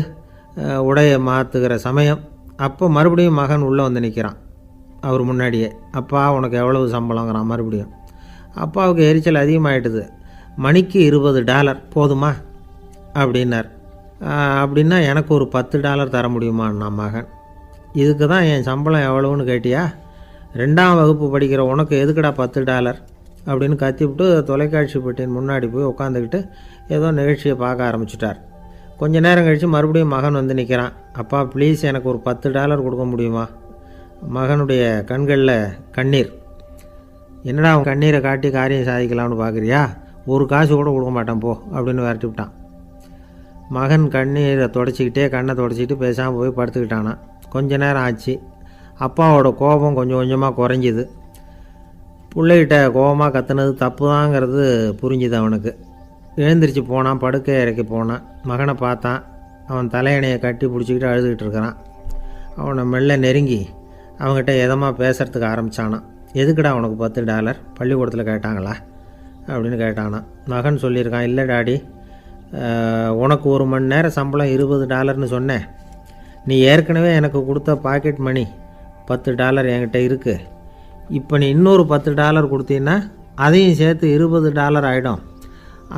உடையை மாற்றுகிற சமயம் அப்போ மறுபடியும் மகன் உள்ளே வந்து நிற்கிறான் அவர் முன்னாடியே. அப்பா உனக்கு எவ்வளவு சம்பளங்கிறான் மறுபடியும். அப்பாவுக்கு எரிச்சல் அதிகமாகிட்டுது. மணிக்கு $20 போதுமா அப்படின்னார். அப்படின்னா எனக்கு ஒரு $10 தர முடியுமான்னா மகன். இதுக்கு தான் என் சம்பளம் எவ்வளவுன்னு கேட்டியா? 2ஆம் வகுப்பு படிக்கிற உனக்கு எதுக்குடா $10 அப்படின்னு கத்திவிட்டு தொலைக்காட்சி பெட்டியின் முன்னாடி போய் உட்காந்துக்கிட்டு ஏதோ நிகழ்ச்சியை பார்க்க ஆரம்பிச்சிட்டார். கொஞ்ச நேரம் கழித்து மறுபடியும் மகன் வந்து நிற்கிறான். அப்பா ப்ளீஸ் எனக்கு ஒரு $10 கொடுக்க முடியுமா? மகனுடைய கண்களில் கண்ணீர். என்னடா அவன் கண்ணீரை காட்டி காரியம் சாதிக்கலாம்னு பார்க்குறியா? ஒரு காசு கூட கொடுக்க மாட்டான் போ அப்படின்னு விரட்டி விட்டான். மகன் கண்ணீரை தொடச்சிக்கிட்டே கண்ணை தொடச்சிக்கிட்டு பேசாமல் போய் படுத்துக்கிட்டானான். கொஞ்ச நேரம் ஆச்சு. அப்பாவோட கோபம் கொஞ்சம் கொஞ்சமாக குறைஞ்சிது. பிள்ளைகிட்ட கோபமாக கத்துனது தப்பு தாங்கிறது புரிஞ்சுது அவனுக்கு. எழுந்திரிச்சு போனான், படுக்கை இறக்கி போனான். மகனை பார்த்தான். அவன் தலையணையை கட்டி பிடிச்சிக்கிட்டு அழுதுகிட்டு இருக்கிறான். அவனை மெல்ல நெருங்கி அவங்ககிட்ட எதமாக பேசுகிறதுக்கு ஆரம்பித்தானான். எதுக்குடா உனக்கு $10 பள்ளிக்கூடத்தில் கேட்டாங்களா அப்படின்னு கேட்டானான். மகன் சொல்லியிருக்கான், இல்லை டாடி, உனக்கு 1 மணி நேரம் சம்பளம் $20ன்னு சொன்னேன். நீ ஏற்கனவே எனக்கு கொடுத்த பாக்கெட் மணி $10 என்கிட்ட இருக்குது. இப்போ நீ இன்னொரு $10 கொடுத்தீங்கன்னா அதையும் சேர்த்து $20 ஆகிடும்.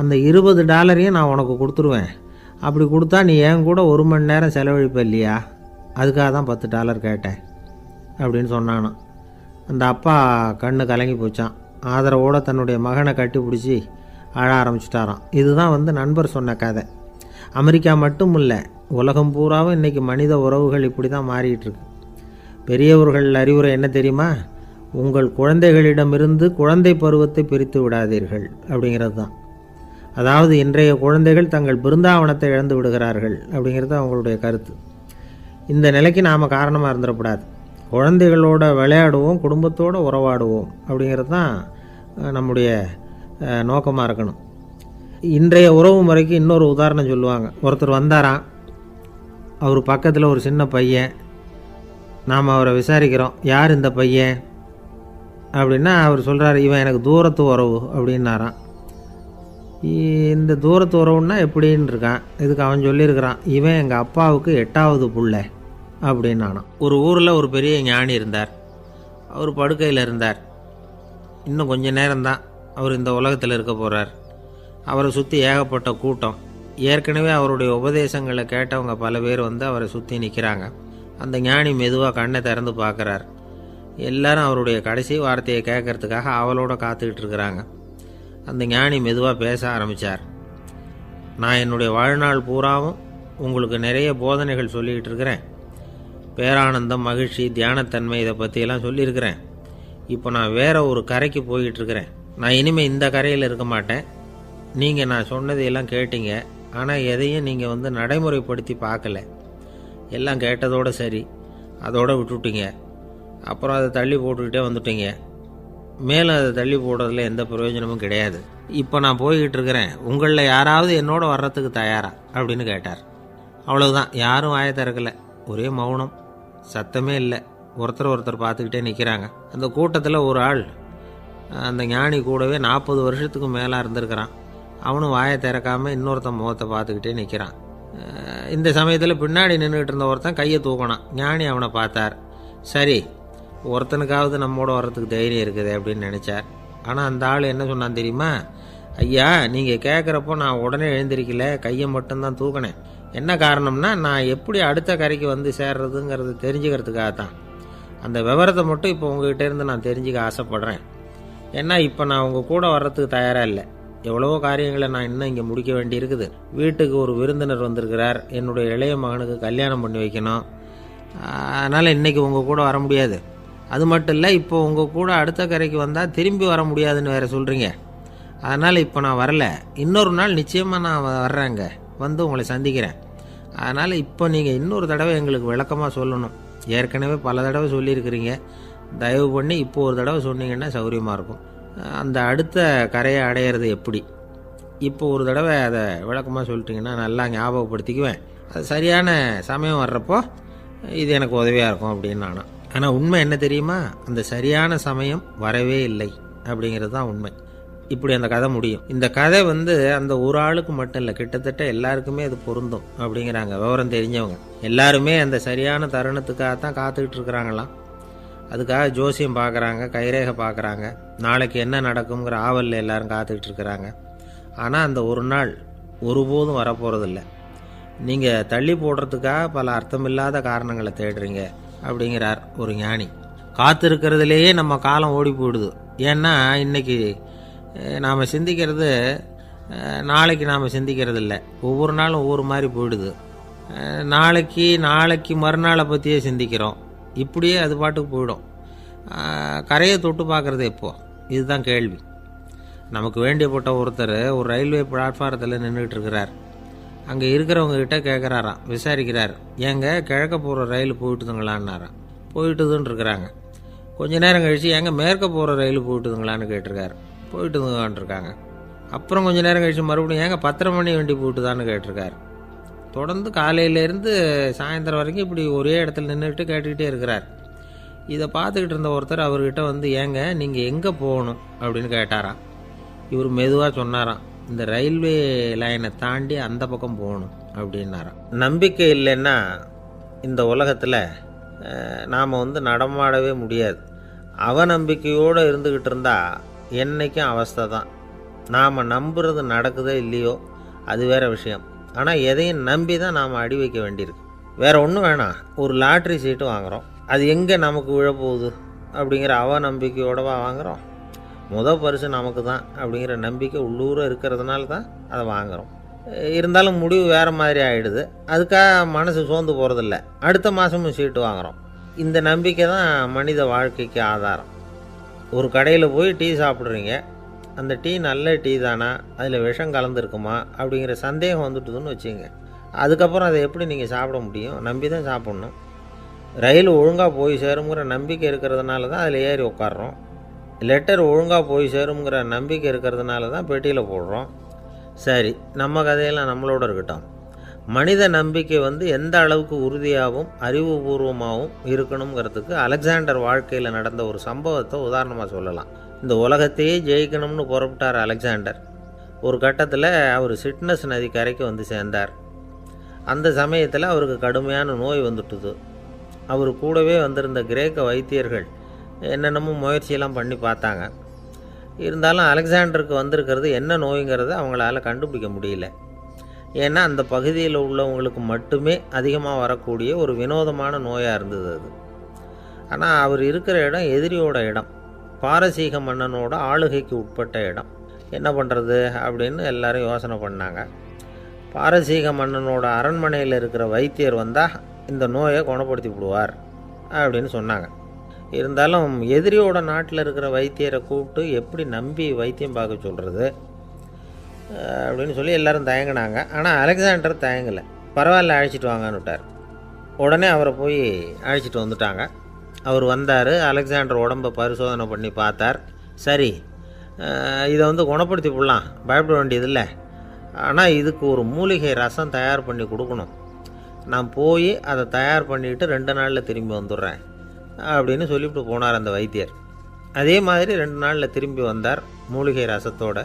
அந்த $20 நான் உனக்கு கொடுத்துருவேன். அப்படி கொடுத்தா நீ என் கூட 1 மணி நேரம் செலவழிப்ப இல்லையா? அதுக்காக தான் $10 கேட்டேன் அப்படின்னு சொன்னானான். அந்த அப்பா கண்ணு கலங்கி போச்சான். ஆதரவோடு தன்னுடைய மகனை கட்டி பிடிச்சி அழ ஆரம்பிச்சிட்டாராம். இதுதான் நண்பர் சொன்ன கதை. அமெரிக்கா மட்டும் இல்லை, உலகம் பூராவும் இன்றைக்கி மனித உறவுகள் இப்படி தான் மாறிட்டுருக்கு. பெரியவர்கள் அறிவுரை என்ன தெரியுமா? உங்கள் குழந்தைகளிடமிருந்து குழந்தை பருவத்தை பிரித்து விடாதீர்கள் அப்படிங்கிறது தான். அதாவது இன்றைய குழந்தைகள் தங்கள் பிருந்தாவனத்தை இழந்து விடுகிறார்கள் அப்படிங்கிறது அவங்களுடைய கருத்து. இந்த நிலைக்கு நாம் காரணமாக இருந்துடக்கூடாது. குழந்தைகளோட விளையாடுவோம், குடும்பத்தோடு உறவாடுவோம் அப்படிங்கிறது தான் நம்முடைய நோக்கமாக இருக்கணும். இன்றைய உறவு முறைக்கு இன்னொரு உதாரணம் சொல்லுவாங்க. ஒருத்தர் வந்தாராம், அவர் பக்கத்தில் ஒரு சின்ன பையன். நாம் அவரை விசாரிக்கிறோம், யார் இந்த பையன் அப்படின்னா அவர் சொல்கிறார், இவன் எனக்கு தூரத்து உறவு அப்படின்னாராம். இந்த தூரத்து உறவுன்னா எப்படின்னு இருக்கான். இதுக்கு அவன் சொல்லியிருக்கிறான், இவன் எங்கள் அப்பாவுக்கு 8வது புள்ளை அப்படின்னானான். ஒரு ஊரில் ஒரு பெரிய ஞானி இருந்தார். அவர் படுக்கையில் இருந்தார். இன்னும் கொஞ்சம் நேரம்தான் அவர் இந்த உலகத்தில் இருக்க போகிறார். அவரை சுற்றி ஏகப்பட்ட கூட்டம். ஏற்கனவே அவருடைய உபதேசங்களை கேட்டவங்க பல பேர் அவரை சுற்றி நிற்கிறாங்க. அந்த ஞானி மெதுவாக கண்ணை திறந்து பார்க்குறார். எல்லாரும் அவருடைய கடைசி வார்த்தையை கேட்கறதுக்காக அவளோட காத்துக்கிட்டு இருக்கிறாங்க. அந்த ஞானி மெதுவாக பேச ஆரம்பித்தார். நான் என்னுடைய வாழ்நாள் பூராவும் உங்களுக்கு நிறைய போதனைகள் சொல்லிக்கிட்டு இருக்கிறேன். பேரானந்தம், மகிழ்ச்சி, தியானத்தன்மை இதை பற்றியெல்லாம் சொல்லியிருக்கிறேன். இப்போ நான் வேறு ஒரு கரைக்கு போய்கிட்டுருக்கிறேன். நான் இனிமேல் இந்த கரையில் இருக்க மாட்டேன். நீங்கள் நான் சொன்னதையெல்லாம் கேட்டீங்க, ஆனால் எதையும் நீங்கள் நடைமுறைப்படுத்தி பார்க்கல. எல்லாம் கேட்டதோடு சரி, அதோடு விட்டுவிட்டீங்க. அப்புறம் அதை தள்ளி போட்டுக்கிட்டே வந்துட்டீங்க. மேலும் அதை தள்ளி போடுறதுல எந்த பிரயோஜனமும் கிடையாது. இப்போ நான் போய்கிட்டு இருக்கிறேன். உங்களில் யாராவது என்னோட வர்றதுக்கு தயாரா அப்படின்னு கேட்டார். அவ்வளவுதான். யாரும் வாயை திறக்கலை. ஒரே மௌனம், சத்தமே இல்லை. ஒருத்தர் பார்த்துக்கிட்டே நிற்கிறாங்க. அந்த கூட்டத்தில் ஒரு ஆள் அந்த ஞானி கூடவே 40 வருஷத்துக்கு மேலே இருந்திருக்கிறான். அவனும் வாயை திறக்காமல் இன்னொருத்தன் முகத்தை பார்த்துக்கிட்டே நிற்கிறான். இந்த சமயத்தில் பின்னாடி நின்றுக்கிட்டு இருந்த ஒருத்தன் கையை தூக்கினான். ஞானி அவனை பார்த்தார். சரி, ஒருத்தனுக்காவது நம்மோட வர்றதுக்கு தைரியம் இருக்குது அப்படின்னு நினச்சார். ஆனால் அந்த ஆள் என்ன சொன்னான் தெரியுமா? ஐயா, நீங்கள் கேட்குறப்போ நான் உடனே எழுந்திருக்கல, கையை மட்டும்தான் தூக்கினேன். என்ன காரணம்னா, நான் எப்படி அடுத்த கரைக்கு சேர்றதுங்கிறது தெரிஞ்சுக்கிறதுக்காகத்தான். அந்த விவரத்தை மட்டும் இப்போ உங்ககிட்ட இருந்து நான் தெரிஞ்சுக்க ஆசைப்பட்றேன். ஏன்னா இப்போ நான் உங்கள் கூட வர்றதுக்கு தயாராக இல்லை. எவ்வளவோ காரியங்களை நான் இன்னும் இங்கே முடிக்க வேண்டி இருக்குது. வீட்டுக்கு ஒரு விருந்தினர் வந்திருக்கிறார். என்னுடைய இளைய மகனுக்கு கல்யாணம் பண்ணி வைக்கணும். அதனால் இன்றைக்கி உங்கள் கூட வர முடியாது. அது மட்டும் இல்லை, இப்போ உங்கள் கூட அடுத்த கரைக்கு வந்தால் திரும்பி வர முடியாதுன்னு வேறு சொல்கிறீங்க. அதனால் இப்போ நான் வரல, இன்னொரு நாள் நிச்சயமாக நான் வர்றேங்க, வந்து உங்களை சந்திக்கிறேன். அதனால் இப்போ நீங்கள் இன்னொரு தடவை எங்களுக்கு விளக்கமாக சொல்லணும். ஏற்கனவே பல தடவை சொல்லியிருக்கிறீங்க, தயவு பண்ணி இப்போ ஒரு தடவை சொன்னீங்கன்னா சௌகரியமாக இருக்கும். அந்த அடுத்த கரையை அடையிறது எப்படி, இப்போ ஒரு தடவை அதை விளக்கமாக சொல்லிட்டிங்கன்னா நல்லா ஞாபகப்படுத்திக்குவேன். அது சரியான சமயம் வர்றப்போ இது எனக்கு உதவியாக இருக்கும் அப்படின்னு நானும். ஆனால் உண்மை என்ன தெரியுமா, அந்த சரியான சமயம் வரவே இல்லை அப்படிங்கிறது தான் உண்மை. இப்படி அந்த கதை முடியும். இந்த கதை அந்த ஒரு ஆளுக்கு மட்டும் இல்லை, கிட்டத்தட்ட எல்லாருக்குமே அது பொருந்தும் அப்படிங்கிறாங்க விவரம் தெரிஞ்சவங்க. எல்லாருமே அந்த சரியான தருணத்துக்காகத்தான் காத்துக்கிட்டு இருக்கிறாங்களாம். அதுக்காக ஜோசியம் பார்க்குறாங்க, கைரேகை பார்க்குறாங்க, நாளைக்கு என்ன நடக்குங்கிற ஆவலில் எல்லாரும் காத்துக்கிட்டு இருக்கிறாங்க. ஆனால் அந்த ஒரு நாள் ஒருபோதும் வரப்போகிறதில்ல. நீங்கள் தள்ளி போடுறதுக்காக பல அர்த்தமில்லாத காரணங்களை தேடுறீங்க அப்படிங்கிறார் ஒரு ஞானி. காத்திருக்கிறதுலேயே நம்ம காலம் ஓடி போயிடுது. ஏன்னா இன்றைக்கி நாம் சிந்திக்கிறது நாளைக்கு நாம் சிந்திக்கிறது இல்லை. ஒவ்வொரு நாளும் ஒவ்வொரு மாதிரி போயிடுது. நாளைக்கு மறுநாளை பற்றியே சிந்திக்கிறோம். இப்படியே அது பாட்டுக்கு போயிடும். கரையை தொட்டு பார்க்குறது எப்போ, இதுதான் கேள்வி. நமக்கு வேண்டியப்பட்ட ஒருத்தர் ஒரு ரயில்வே பிளாட்ஃபாரத்தில் நின்றுட்டு இருக்கிறார். அங்கே இருக்கிறவங்ககிட்ட கேட்குறாராம், விசாரிக்கிறார், ஏங்க கிழக்க போகிற ரயில் போயிட்டுதுங்களான்னாராம். போயிட்டுதுன்னு இருக்கிறாங்க. கொஞ்ச நேரம் கழித்து ஏங்க மேற்க போகிற ரயில் போயிட்டுதுங்களான்னு கேட்டிருக்காரு. போயிட்டுதுங்களான் இருக்காங்க. அப்புறம் கொஞ்ச நேரம் கழித்து மறுபடியும் ஏங்க 10:30 மணி வண்டி போயிட்டுதான்னு கேட்டிருக்காரு. தொடர்ந்து காலையிலேருந்து சாயந்தரம் வரைக்கும் இப்படி ஒரே இடத்துல நின்றுட்டு கேட்டுக்கிட்டே இருக்கிறார். இதை பார்த்துக்கிட்டு இருந்த ஒருத்தர் அவர்கிட்ட ஏங்க நீங்கள் எங்கே போகணும் அப்படின்னு கேட்டாராம். இவர் மெதுவாக சொன்னாராம், இந்த ரயில்வே லைனை தாண்டி அந்த பக்கம் போகணும் அப்படின்னாராம். நம்பிக்கை இல்லைன்னா இந்த உலகத்தில் நாம் நடமாடவே முடியாது. அவநம்பிக்கையோடு இருந்துக்கிட்டு இருந்தால் என்றைக்கும் அவஸ்தை தான். நாம் நம்புறது நடக்குதோ இல்லையோ அது வேறு விஷயம். ஆனால் எதையும் நம்பி தான் நாம் அடி வைக்க வேண்டியிருக்கு. வேறு ஒன்றும் வேணாம், ஒரு லாட்ரி சீட்டு வாங்குகிறோம், அது எங்கே நமக்கு விழப்போகுது அப்படிங்கிற அவநம்பிக்கையோடவா வாங்குகிறோம். பரிசு நமக்கு தான் அப்படிங்கிற நம்பிக்கை உள்ளூர இருக்கிறதுனால தான் அதை வாங்குகிறோம். இருந்தாலும் முடிவு வேறு மாதிரி ஆகிடுது. அதுக்காக மனசு சோர்ந்து போகிறதில்ல, அடுத்த மாதமும் சீட்டு வாங்குகிறோம். இந்த நம்பிக்கை தான் மனித வாழ்க்கைக்கு ஆதாரம். ஒரு கடையில் போய் டீ சாப்பிட்றீங்க, அந்த டீ நல்ல டீ தானா, அதில் விஷம் கலந்துருக்குமா அப்படிங்கிற சந்தேகம் வந்துட்டுதுன்னு வச்சுங்க. அதுக்கப்புறம் அதை எப்படி நீங்கள் சாப்பிட முடியும்? நம்பி தான் சாப்பிட்ணும். ரயில் ஒழுங்காக போய் சேருங்கிற நம்பிக்கை இருக்கிறதுனால தான் அதில் ஏறி உட்காடுறோம். லெட்டர் ஒழுங்காக போய் சேருங்கிற நம்பிக்கை இருக்கிறதுனால தான் பெட்டியில் போடுறோம். சரி, நம்ம கதையெல்லாம் நம்மளோட இருக்கட்டும். மனித நம்பிக்கை எந்த அளவுக்கு உறுதியாகவும் அறிவுபூர்வமாகவும் இருக்கணுங்கிறதுக்கு அலெக்சாண்டர் வாழ்க்கையில் நடந்த ஒரு சம்பவத்தை உதாரணமாக சொல்லலாம். இந்த உலகத்தையே ஜெயிக்கணும்னு புறப்பட்டார் அலெக்சாண்டர். ஒரு கட்டத்தில் அவர் சிட்னஸ் நதி கரைக்கு சேர்ந்தார். அந்த சமயத்தில் அவருக்கு கடுமையான நோய் வந்துட்டுது. அவர் கூடவே வந்திருந்த கிரேக்க வைத்தியர்கள் என்னென்னமோ முயற்சியெல்லாம் பண்ணி பார்த்தாங்க. இருந்தாலும் அலெக்சாண்டருக்கு வந்திருக்கிறது என்ன நோய்ங்கிறத அவங்களால கண்டுபிடிக்க முடியல. ஏன்னா அந்த பகுதியில் உள்ளவங்களுக்கு மட்டுமே அதிகமாக வரக்கூடிய ஒரு வினோதமான நோயாக இருந்தது அது. ஆனால் அவர் இருக்கிற இடம் எதிரியோட இடம், பாரசீக மன்னனோட ஆளுகைக்கு உட்பட்ட இடம். என்ன பண்ணுறது அப்படின்னு எல்லாரும் யோசனை பண்ணாங்க. பாரசீக மன்னனோட அரண்மனையில் இருக்கிற வைத்தியர் வந்தால் இந்த நோயை குணப்படுத்தி விடுவார் அப்படின்னு சொன்னாங்க. இருந்தாலும் எதிரியோட நாட்டில் இருக்கிற வைத்தியரை கூப்பிட்டு எப்படி நம்பி வைத்தியம் பார்க்க சொல்கிறது அப்படின்னு சொல்லி எல்லோரும் தயங்கினாங்க. ஆனால் அலெக்சாண்டர் தயங்கலை. பரவாயில்ல, அழைச்சிட்டு வாங்கன்னு விட்டார். உடனே அவரை போய் அழைச்சிட்டு வந்துட்டாங்க. அவர் வந்தார். அலெக்சாண்டர் உடம்பை பரிசோதனை பண்ணி பார்த்தார். சரி, இதை குணப்படுத்தி விடலாம், பயப்பட வேண்டியதில்லை. ஆனால் இதுக்கு ஒரு மூலிகை ரசம் தயார் பண்ணி கொடுக்கணும். நான் போய் அதை தயார் பண்ணிவிட்டு 2 நாளில் திரும்பி வந்துடுறேன் அப்படின்னு சொல்லிவிட்டு போனார் அந்த வைத்தியர். அதே மாதிரி 2 நாளில் திரும்பி வந்தார் மூலிகை ரசத்தோட.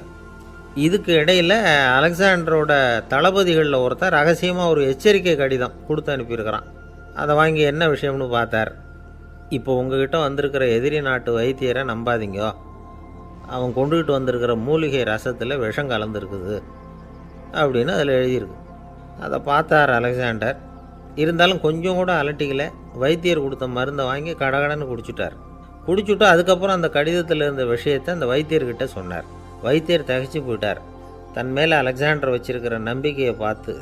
இதுக்கு இடையில் அலெக்சாண்டரோட தளபதிகளில் ஒருத்தர் ரகசியமாக ஒரு எச்சரிக்கை கடிதம் கொடுத்து அனுப்பியிருக்கிறான். அதை வாங்கி என்ன விஷயம்னு பார்த்தார். இப்போ உங்ககிட்ட வந்திருக்கிற எதிரி நாட்டு வைத்தியரை நம்பாதீங்க, அவன் கொண்டுகிட்டு வந்திருக்கிற மூலிகை ரசத்தில் விஷம் கலந்துருக்குது அப்படின்னு அதில் எழுதியிருக்கு. அதை பார்த்தார் அலெக்சாண்டர். இருந்தாலும் கொஞ்சம் கூட அலட்டிக்கல. வைத்தியர் கொடுத்த மருந்தை வாங்கி கடகடன்னு குடிச்சுட்டு அதுக்கப்புறம் அந்த கடிதத்தில் இருந்த விஷயத்தை அந்த வைத்தியர்கிட்ட சொன்னார். வைத்தியர் தகைச்சு போயிட்டார். தன் மேலே அலெக்சாண்டர் வச்சிருக்கிற நம்பிக்கையை பார்த்து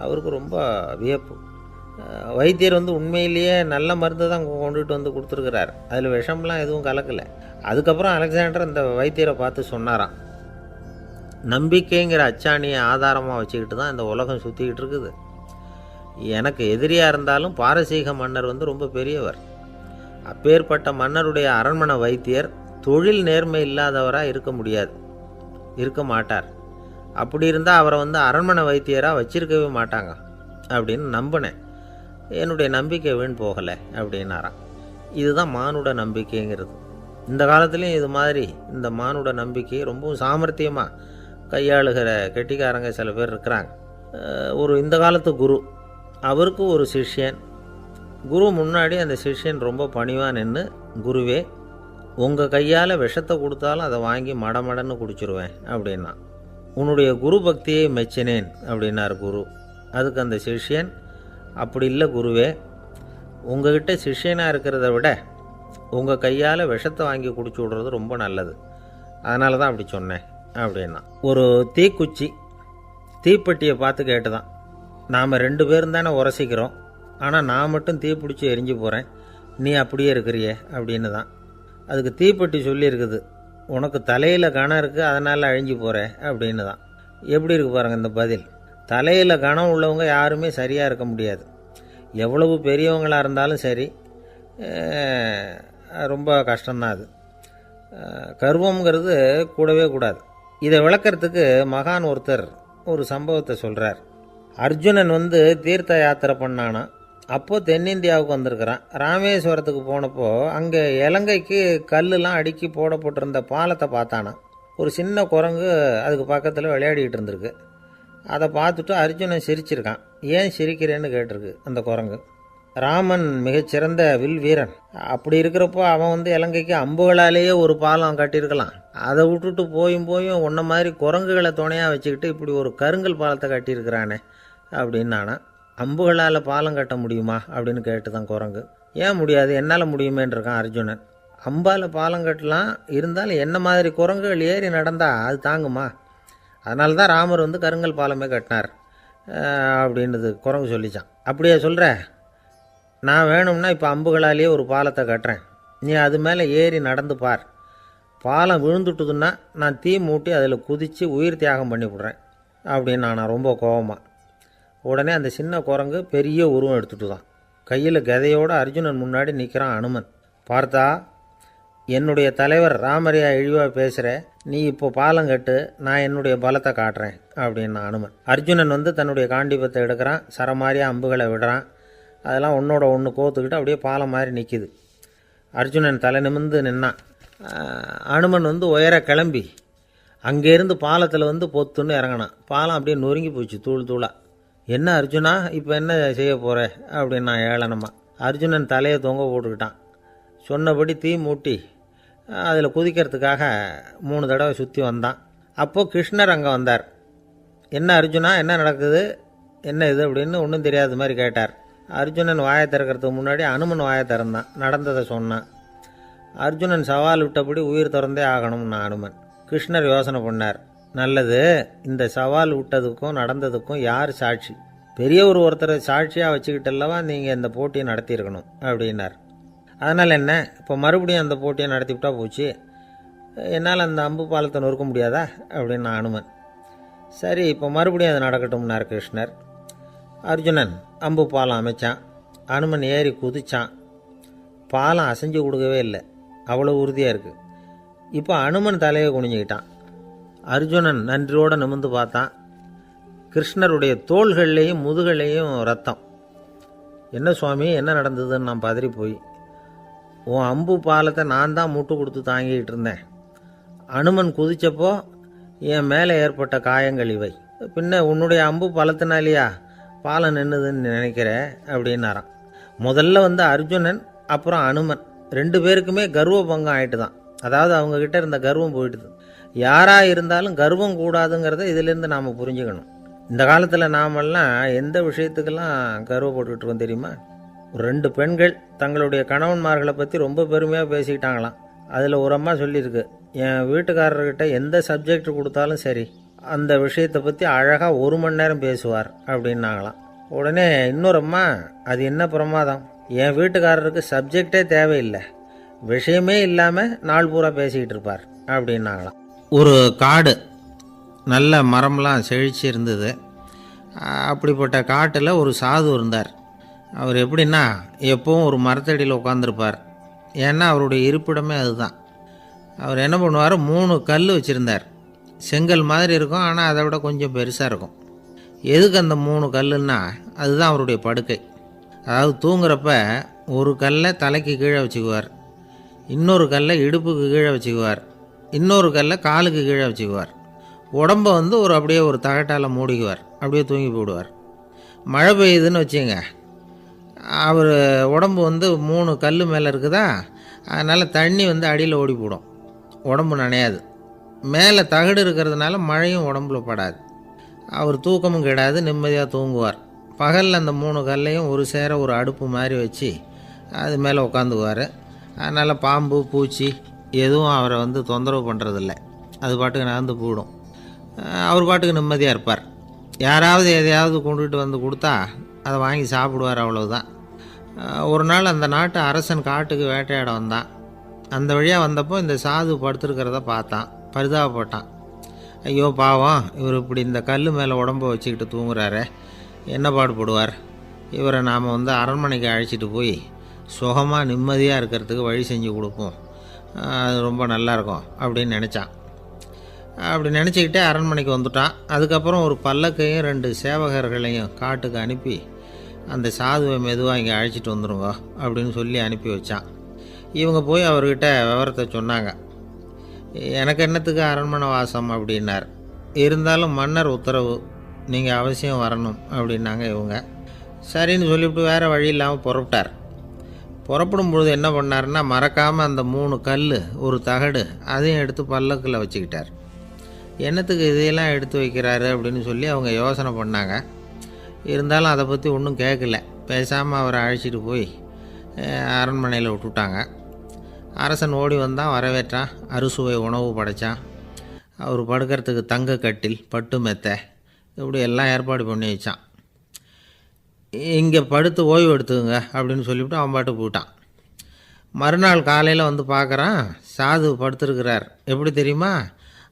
அவருக்கு ரொம்ப வியப்பு. வைத்தியர் உண்மையிலேயே நல்ல மருந்து தான் கொண்டுகிட்டு கொடுத்துருக்கிறார், அதில் விஷம்லாம் எதுவும் கலக்கலை. அதுக்கப்புறம் அலெக்சாண்டர் அந்த வைத்தியரை பார்த்து சொன்னாராம், நம்பிக்கைங்கிற அச்சாணியை ஆதாரமாக வச்சுக்கிட்டு தான் இந்த உலகம் சுற்றிக்கிட்டு இருக்குது. எனக்கு எதிரியாக இருந்தாலும் பாரசீக மன்னர் ரொம்ப பெரியவர். அப்பேற்பட்ட மன்னருடைய அரண்மனை வைத்தியர் தொழில் நேர்மை இல்லாதவராக இருக்க முடியாது, இருக்க மாட்டார். அப்படி இருந்தால் அவரை அரண்மனை வைத்தியராக வச்சிருக்கவே மாட்டாங்க அப்படின்னு நம்பினேன். என்னுடைய நம்பிக்கை வீண் போகலை அப்படின்னாராம். இதுதான் மானுட நம்பிக்கைங்கிறது. இந்த காலத்துலேயும் இது மாதிரி இந்த மானுட நம்பிக்கை ரொம்பவும் சாமர்த்தியமாக கையாளுகிற கெட்டிக்காரங்க சில பேர் இருக்கிறாங்க. இந்த காலத்து குரு, அவருக்கு ஒரு சிஷ்யன். குரு முன்னாடி அந்த சிஷ்யன் ரொம்ப பணிவாக நின்று, குருவே, உங்கள் கையால் விஷத்தை கொடுத்தாலும் அதை வாங்கி மடமடன்னு குடிச்சிருவேன் அப்படின்னா. உன்னுடைய குரு பக்தியை மெச்சினேன் அப்படின்னார் குரு. அதுக்கு அந்த சிஷ்யன், அப்படி இல்லை குருவே, உங்ககிட்ட சிஷ்யனாக இருக்கிறத விட உங்கள் கையால் விஷத்தை வாங்கி குடிச்சு விடுறது ரொம்ப நல்லது, அதனால தான் அப்படி சொன்னேன் அப்படின்னா. ஒரு தீக்குச்சி தீப்பெட்டியை பார்த்து கேட்டு தான், நாம் 2 பேரும் தானே உரசிக்கிறோம், ஆனால் நான் மட்டும் தீப்பிடிச்சி எரிஞ்சு போகிறேன், நீ அப்படியே இருக்கிறியே அப்படின்னு தான். அதுக்கு தீப்பெட்டி சொல்லியிருக்குது, உனக்கு தலையில் கணம் இருக்குது அதனால் அழிஞ்சு போகிற அப்படின்னு தான். எப்படி இருக்கு பாருங்கள் இந்த பதில். தலையில் கணம் உள்ளவங்க யாருமே சரியாக இருக்க முடியாது. எவ்வளவு பெரியவங்களாக இருந்தாலும் சரி, ரொம்ப கஷ்டம்தான் அது. கர்வம்ங்கிறது கூடவே கூடாது. இதை விளக்கிறதுக்கு மகான் ஒருத்தர் ஒரு சம்பவத்தை சொல்கிறார். அர்ஜுனன் தீர்த்த யாத்திரை பண்ணானா. அப்போது தென்னிந்தியாவுக்கு வந்திருக்கிறான். ராமேஸ்வரத்துக்கு போனப்போ அங்கே இலங்கைக்கு கல்லுலாம் அடுக்கி போடப்பட்டிருந்த பாலத்தை பார்த்தானா. ஒரு சின்ன குரங்கு அதுக்கு பக்கத்தில் விளையாடிக்கிட்டு இருந்திருக்கு. அதை பார்த்துட்டு அர்ஜுனன் சிரிச்சிருக்கான். ஏன் சிரிக்கிறேன்னு கேட்டிருக்கு அந்த குரங்கு. ராமன் மிகச்சிறந்த வில் வீரன். அப்படி இருக்கிறப்போ அவன் இலங்கைக்கு அம்புகளாலேயே ஒரு பாலம் கட்டியிருக்கலாம். அதை விட்டுட்டு போயும் உன்ன மாதிரி குரங்குகளை துணையாக வச்சுக்கிட்டு இப்படி ஒரு கருங்கல் பாலத்தை கட்டியிருக்கிறானே அப்படின்னானா. அம்புகளால் பாலம் கட்ட முடியுமா அப்படின்னு கேட்டு தான் குரங்கு. ஏன் முடியாது, என்னால் முடியுமேன்னு இருக்கான் அர்ஜுனன். அம்பால் பாலம் கட்டலாம், இருந்தாலும் என்ன மாதிரி குரங்குகள் ஏறி நடந்தால் அது தாங்குமா? அதனால தான் ராமர் கருங்கல் பாலமே கட்டினார் அப்படின்றது குரங்கு சொல்லிச்சான். அப்படியே சொல்கிற, நான் வேணும்னா இப்போ அம்புகளாலேயே ஒரு பாலத்தை கட்டுறேன், நீ அது மேலே ஏறி நடந்து பார். பாலம் விழுந்துட்டுதுன்னா நான் தீ மூட்டி அதில் குதித்து உயிர் தியாகம் பண்ணி விட்றேன் அப்படின்னு நான் ரொம்ப கோபமாக. உடனே அந்த சின்ன குரங்கு பெரிய உருவம் எடுத்துட்டு தான் கையில் கதையோடு அர்ஜுனன் முன்னாடி நிற்கிறான் அனுமன். பார்த்தா, என்னுடைய தலைவர் ராமரையா இழிவாக பேசுகிற, நீ இப்போ பாலம் கட்டு, நான் என்னுடைய பலத்தை காட்டுறேன் அப்படின்னு அனுமன். அர்ஜுனன் தன்னுடைய காண்டிபத்தை எடுக்கிறான், சரமாரியாக அம்புகளை விடுறான். அதெல்லாம் ஒன்றோட ஒன்று கோத்துக்கிட்டு அப்படியே பாலம் மாதிரி நிற்கிது. அர்ஜுனன் தலை நிமிர்ந்து நின்னான். அனுமன் உயர கிளம்பி அங்கேருந்து பாலத்தில் பொத்துன்னு இறங்கினான். பாலம் அப்படியே நொறுங்கி போச்சு தூள் தூளாக. என்ன அர்ஜுனா, இப்போ என்ன செய்ய போகிற அப்படின்னு நான் ஏளனமா. அர்ஜுனன் தலையை தொங்க போட்டுக்கிட்டான். சொன்னபடி தீ மூட்டி அதில் குதிக்கிறதுக்காக 3 தடவை சுற்றி வந்தான். அப்போது கிருஷ்ணர் அங்கே வந்தார். என்ன அர்ஜுனா, என்ன நடக்குது, என்ன இது அப்படின்னு ஒன்றும் தெரியாத மாதிரி கேட்டார். அர்ஜுனன் வாயை திறக்கிறதுக்கு முன்னாடி அனுமன் வாயை திறந்தான், நடந்ததை சொன்னான். அர்ஜுனன் சவால் விட்டபடி உயிர் திறந்தே ஆகணும்னா அனுமன். கிருஷ்ணர் யோசனை பண்ணார். நல்லது, இந்த சவால் விட்டதுக்கும் நடந்ததுக்கும் யார் சாட்சி? பெரியவர் ஒருத்தரை சாட்சியாக வச்சுக்கிட்டல்லவா நீங்கள் இந்த போட்டியை நடத்தியிருக்கணும் அப்படின்னார். அதனால் என்ன, இப்போ மறுபடியும் அந்த போட்டியை நடத்திவிட்டா போச்சு, என்னால் அந்த அம்பு பாலத்தை நொறுக்க முடியாதா அப்படின்னு அனுமன். சரி, இப்போ மறுபடியும் அது நடக்கட்டும்னார் கிருஷ்ணர். அர்ஜுனன் அம்பு பாலம் அமைச்சான். அனுமன் ஏறி குதிச்சான். பாலம் அசைஞ்சு கொடுக்கவே இல்லை, அவ்வளோ உறுதியாக இருக்குது. இப்போ அனுமன் தலையை குனிஞ்சிக்கிட்டான். அர்ஜுனன் நன்றியோடு நிமிர்ந்து பார்த்தான். கிருஷ்ணருடைய தோள்கள்லேயும் முதுகள்லேயும் ரத்தம். என்ன சுவாமி, என்ன நடந்ததுன்னு நான் பதறி போய், உன் அம்பு பாலத்தை நான் தான் முட்டு கொடுத்து தாங்கிக்கிட்டு இருந்தேன். அனுமன் குதித்தப்போ என் மேலே ஏற்பட்ட காயங்கள் இவை. பின்ன உன்னுடைய அம்பு பலத்தினாலேயா பாலம் நின்றுதுன்னு நினைக்கிற அப்படின்னாரான். முதல்ல அர்ஜுனன் அப்புறம் அனுமன் 2 பேருக்குமே கர்வ பங்கம் ஆகிட்டு தான். அதாவது அவங்கக்கிட்ட இருந்த கர்வம் போயிட்டுது. யாராக இருந்தாலும் கர்வம் கூடாதுங்கிறத இதிலேருந்து நாம் புரிஞ்சுக்கணும். இந்த காலத்தில் நாமெல்லாம் எந்த விஷயத்துக்கெல்லாம் கர்வப்பட்டுக்கிட்டு இருக்கோம் தெரியுமா? 2 பெண்கள் தங்களுடைய கணவன்மார்களை பற்றி ரொம்ப பெருமையாக பேசிக்கிட்டாங்களாம். அதில் ஒரு அம்மா சொல்லியிருக்கு, என் வீட்டுக்காரர்கிட்ட எந்த சப்ஜெக்ட் கொடுத்தாலும் சரி அந்த விஷயத்தை பற்றி அழகாக 1 மணி நேரம் பேசுவார் அப்படின்னாங்களாம். உடனே இன்னொரு அம்மா, அது என்ன பிரமாதம், என் வீட்டுக்காரருக்கு சப்ஜெக்டே தேவையில்லை, விஷயமே இல்லாமல் நாள் பூரா பேசிக்கிட்டு இருப்பார் அப்படின்னாங்களாம். ஒரு காடு, நல்ல மரம்லாம் செழிச்சு இருந்தது. அப்படிப்பட்ட காட்டில் ஒரு சாது இருந்தார். அவர் எப்படின்னா எப்போவும் ஒரு மரத்தடியில் உட்காந்துருப்பார். ஏன்னா அவருடைய இருப்பிடமே அதுதான். அவர் என்ன பண்ணுவார், 3 கல் வச்சுருந்தார். செங்கல் மாதிரி இருக்கும், ஆனால் அதை விட கொஞ்சம் பெருசாக இருக்கும். எதுக்கு அந்த 3 கல்லுன்னா அதுதான் அவருடைய படுக்கை. அதாவது தூங்குறப்ப ஒரு கல்லை தலைக்கு கீழே வச்சுக்குவார், இன்னொரு கல்லை இடுப்புக்கு கீழே வச்சுக்குவார், இன்னொரு கல்லை காலுக்கு கீழே வச்சுக்குவார். உடம்பை வந்து அப்படியே ஒரு தகட்டால் மூடிக்குவார், அப்படியே தூங்கி போடுவார். மழை பெய்யுதுன்னு வச்சுங்க, அவர் உடம்பு வந்து 3 கல் மேலே இருக்குதா, அதனால் தண்ணி வந்து அடியில் ஓடி போடும், உடம்பு நனையாது. மேலே தகடு இருக்கிறதுனால மழையும் உடம்புல படாது. அவர் தூக்கமும் கெடாது, நிம்மதியாக தூங்குவார். பகலில் அந்த 3 கல்லையும் ஒரு சேர ஒரு அடுப்பு மாதிரி வச்சு அது மேலே உட்காந்துக்குவார். அதனால் பாம்பு பூச்சி எதுவும் அவரை வந்து தொந்தரவு பண்ணுறதில்ல, அது பாட்டுக்கு நகர்ந்து போயிடும். அவர் பாட்டுக்கு நிம்மதியாக இருப்பார். யாராவது எதையாவது கொண்டுகிட்டு வந்து கொடுத்தா அதை வாங்கி சாப்பிடுவார், அவ்வளவுதான். ஒரு நாள் அந்த நாட்டு அரசன் காட்டுக்கு வேட்டையாட வந்தான். அந்த வழியாக வந்தப்போ இந்த சாது படுத்துருக்கிறத பார்த்தான், பரிதாபப்பட்டான். ஐயோ பாவம், இவர் இப்படி இந்த கல் மேலே உடம்பை வச்சுக்கிட்டு தூங்குறாரு, என்ன பாடுபடுவார், இவரை நாம் வந்து அரண்மனைக்கு அழைச்சிட்டு போய் சுகமாக நிம்மதியாக இருக்கிறதுக்கு வழி செஞ்சு கொடுப்போம், அது ரொம்ப நல்லாயிருக்கும் அப்படின்னு நினச்சான். அப்படி நினச்சிக்கிட்டே அரண்மனைக்கு வந்துட்டான். அதுக்கப்புறம் ஒரு பல்லக்கையும் 2 சேவகர்களையும் காட்டுக்கு அனுப்பி அந்த சாதுவை மெதுவாக இங்கே அழைச்சிட்டு வந்துடுங்க அப்படின்னு சொல்லி அனுப்பி வச்சான். இவங்க போய் அவர்கிட்ட விவரத்தை சொன்னாங்க. எனக்கு என்னத்துக்கு அரண்மனை வாசம் அப்படின்னார். இருந்தாலும் மன்னர் உத்தரவு, நீங்கள் அவசியம் வரணும் அப்படின்னாங்க இவங்க. சரின்னு சொல்லிவிட்டு வேறு வழி இல்லாமல் புறப்பட்டார். புறப்படும் பொழுது என்ன பண்ணார்னா, மறக்காமல் அந்த 3 கல் ஒரு தகடு அதையும் எடுத்து பல்லக்கில் வச்சுக்கிட்டார். என்னத்துக்கு இதையெல்லாம் எடுத்து வைக்கிறாரு அப்படின்னு சொல்லி அவங்க யோசனை பண்ணாங்க. இருந்தாலும் அதை பற்றி ஒன்றும் கேட்கல. பேசாமல் அவரை அழைச்சிட்டு போய் அரண்மனையில் விட்டுட்டாங்க. அரசன் ஓடி வந்தான், வரவேற்றான், அறுசுவை உணவு படைத்தான். அவர் படுக்கிறதுக்கு தங்க கட்டில், பட்டு மெத்தை, இப்படி எல்லாம் ஏற்பாடு பண்ணி வச்சான். இங்கே படுத்து ஓய்வு எடுத்துக்குங்க அப்படின்னு சொல்லிவிட்டு அவன் பாட்டு போயிட்டான். மறுநாள் காலையில் வந்து பார்க்குறான், சாது படுத்துருக்கிறார். எப்படி தெரியுமா,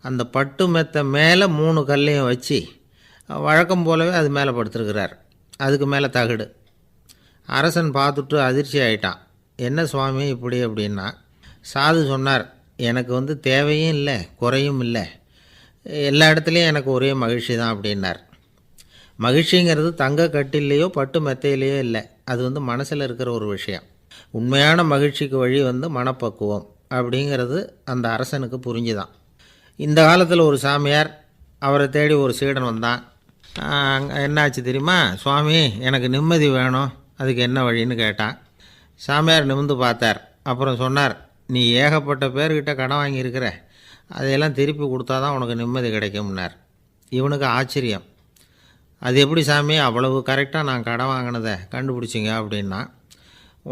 அந்த பட்டு மெத்தை மேலே 3 கல்லையும் வச்சு வழக்கம் போலவே அது மேலே படுத்துருக்கிறார். அதுக்கு மேலே தகடு. அரசன் பார்த்துட்டு அதிர்ச்சி ஆகிட்டான். என்ன சுவாமி இப்படி அப்படின்னா, சாது சொன்னார், எனக்கு வந்து தேவையும் இல்லை குறையும் இல்லை, எல்லா இடத்துலையும் எனக்கு ஒரே மகிழ்ச்சி தான் அப்படின்னார். மகிழ்ச்சிங்கிறது தங்க கட்டிலேயோ பட்டு மெத்தையிலையோ இல்லை, அது வந்து மனசில் இருக்கிற ஒரு விஷயம். உண்மையான மகிழ்ச்சிக்கு வழி வந்து மனப்பக்குவம் அப்படிங்கிறது அந்த அரசனுக்கு புரிஞ்சுதான். இந்த காலத்தில் ஒரு சாமியார், அவரை தேடி ஒரு சீடன் வந்தான். என்னாச்சு தெரியுமா, சுவாமி எனக்கு நிம்மதி வேணும், அதுக்கு என்ன வழின்னு கேட்டான். சாமியார் நிமிர்ந்து பார்த்தார். அப்புறம் சொன்னார், நீ ஏகப்பட்ட பேர்கிட்ட கடன் வாங்கியிருக்கிற, அதையெல்லாம் திருப்பி கொடுத்தா தான் உனக்கு நிம்மதி கிடைக்கும்னார். இவனுக்கு ஆச்சரியம். அது எப்படி சாமி அவ்வளவு கரெக்டாக நான் கடன் வாங்கினதை கண்டுபிடிச்சிங்க அப்படின்னா,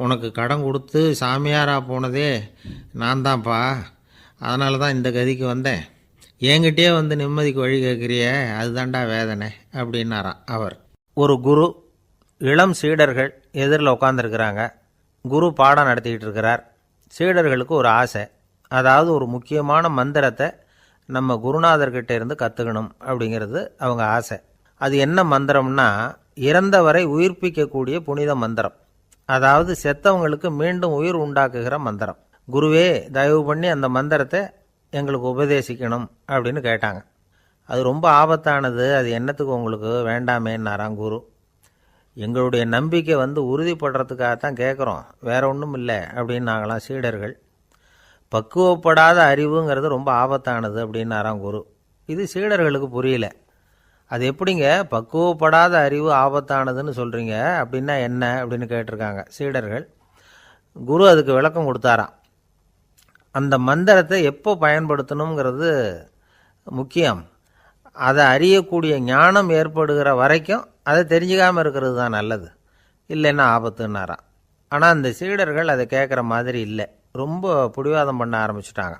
உனக்கு கடன் கொடுத்து சாமியாராக போனதே நான் தான்ப்பா, அதனால தான் இந்த கதிக்கு வந்தேன். என்கிட்டயே வந்து நிம்மதிக்கு வழி கேட்குறிய, அதுதான்டா வேதனை அப்படின்னாராம் அவர். ஒரு குரு, இளம் சீடர்கள் எதிரில் உட்காந்துருக்கிறாங்க. குரு பாடம் நடத்திக்கிட்டு இருக்கிறார். சீடர்களுக்கு ஒரு ஆசை, அதாவது ஒரு முக்கியமான மந்திரத்தை நம்ம குருநாதர்கிட்ட இருந்து கற்றுக்கணும் அப்படிங்கிறது அவங்க ஆசை. அது என்ன மந்திரம்னா, இறந்தவரை உயிர்ப்பிக்கக்கூடிய புனித மந்திரம், அதாவது செத்தவங்களுக்கு மீண்டும் உயிர் உண்டாக்குகிற மந்திரம். குருவே தயவு பண்ணி அந்த மந்திரத்தை எங்களுக்கு உபதேசிக்கணும் அப்படின்னு கேட்டாங்க. அது ரொம்ப ஆபத்தானது, அது என்னத்துக்கு உங்களுக்கு வேண்டாமேன்னாராம் குரு. எங்களுடைய நம்பிக்கை வந்து உறுதிப்படுறதுக்காகத்தான் கேட்குறோம், வேற ஒன்றும் இல்லை அப்படின்னாங்களாம் சீடர்கள். பக்குவப்படாத அறிவுங்கிறது ரொம்ப ஆபத்தானது அப்படின்னாராம் குரு. இது சீடர்களுக்கு புரியல. அது எப்படிங்க பக்குவப்படாத அறிவு ஆபத்தானதுன்னு சொல்கிறீங்க, அப்படின்னா என்ன அப்படின்னு கேட்டிருக்காங்க சீடர்கள். குரு அதுக்கு விளக்கம் கொடுத்தாராம். அந்த மந்திரத்தை எப்போ பயன்படுத்தணுங்கிறது முக்கியம். அதை அறியக்கூடிய ஞானம் ஏற்படுகிற வரைக்கும் அதை தெரிஞ்சுக்காமல் இருக்கிறது தான் நல்லது, இல்லைன்னா ஆபத்துன்னாராம். ஆனால் அந்த சீடர்கள் அதை கேட்குற மாதிரி இல்லை, ரொம்ப பிடிவாதம் பண்ண ஆரம்பிச்சுட்டாங்க.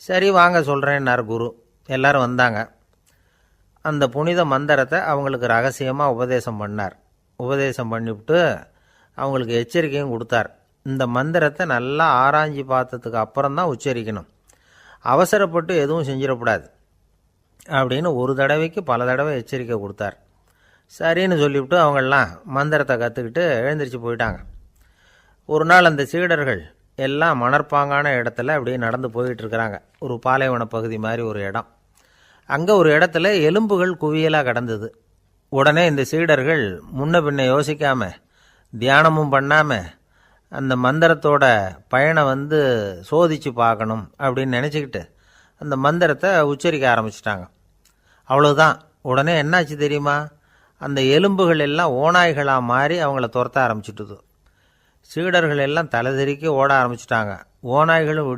சரி வாங்க சொல்கிறேன்னார் குரு. எல்லோரும் வந்தாங்க. அந்த புனித மந்திரத்தை அவங்களுக்கு ரகசியமாக உபதேசம் பண்ணார். உபதேசம் பண்ணிவிட்டு அவங்களுக்கு எச்சரிக்கையும் கொடுத்தார். இந்த மந்திரத்தை நல்லா ஆராய்ச்சி பார்த்ததுக்கு அப்புறம்தான் உச்சரிக்கணும், அவசரப்பட்டு எதுவும் செஞ்சிடக்கூடாது. அப்படின்னு ஒரு தடவைக்கு பல தடவை எச்சரிக்கை கொடுத்தார். சரின்னு சொல்லிவிட்டு அவங்கெல்லாம் மந்திரத்தை கற்றுக்கிட்டு எழுந்திரிச்சு போயிட்டாங்க. ஒரு நாள் அந்த சீடர்கள் எல்லாம் மணற்பாங்கான இடத்துல அப்படியே நடந்து போயிட்டுருக்கிறாங்க. ஒரு பாலைவன பகுதி மாதிரி ஒரு இடம். அங்கே ஒரு இடத்துல எலும்புகள் குவியலாக கிடந்தது. உடனே இந்த சீடர்கள் முன்ன பின்ன யோசிக்காமல், தியானமும் பண்ணாமல், அந்த மந்திரத்தோட பயனை சோதித்து பார்க்கணும் அப்படின்னு நினச்சிக்கிட்டு அந்த மந்திரத்தை உச்சரிக்க ஆரம்பிச்சிட்டாங்க. அவ்வளோதான். உடனே என்னாச்சு தெரியுமா? அந்த எலும்புகள் எல்லாம் ஓநாய்களாக மாறி அவங்கள துரத்த ஆரம்பிச்சுட்டுது. சீடர்கள் எல்லாம் தலைதெறிக்க ஓட ஆரம்பிச்சிட்டாங்க. ஓநாய்களும்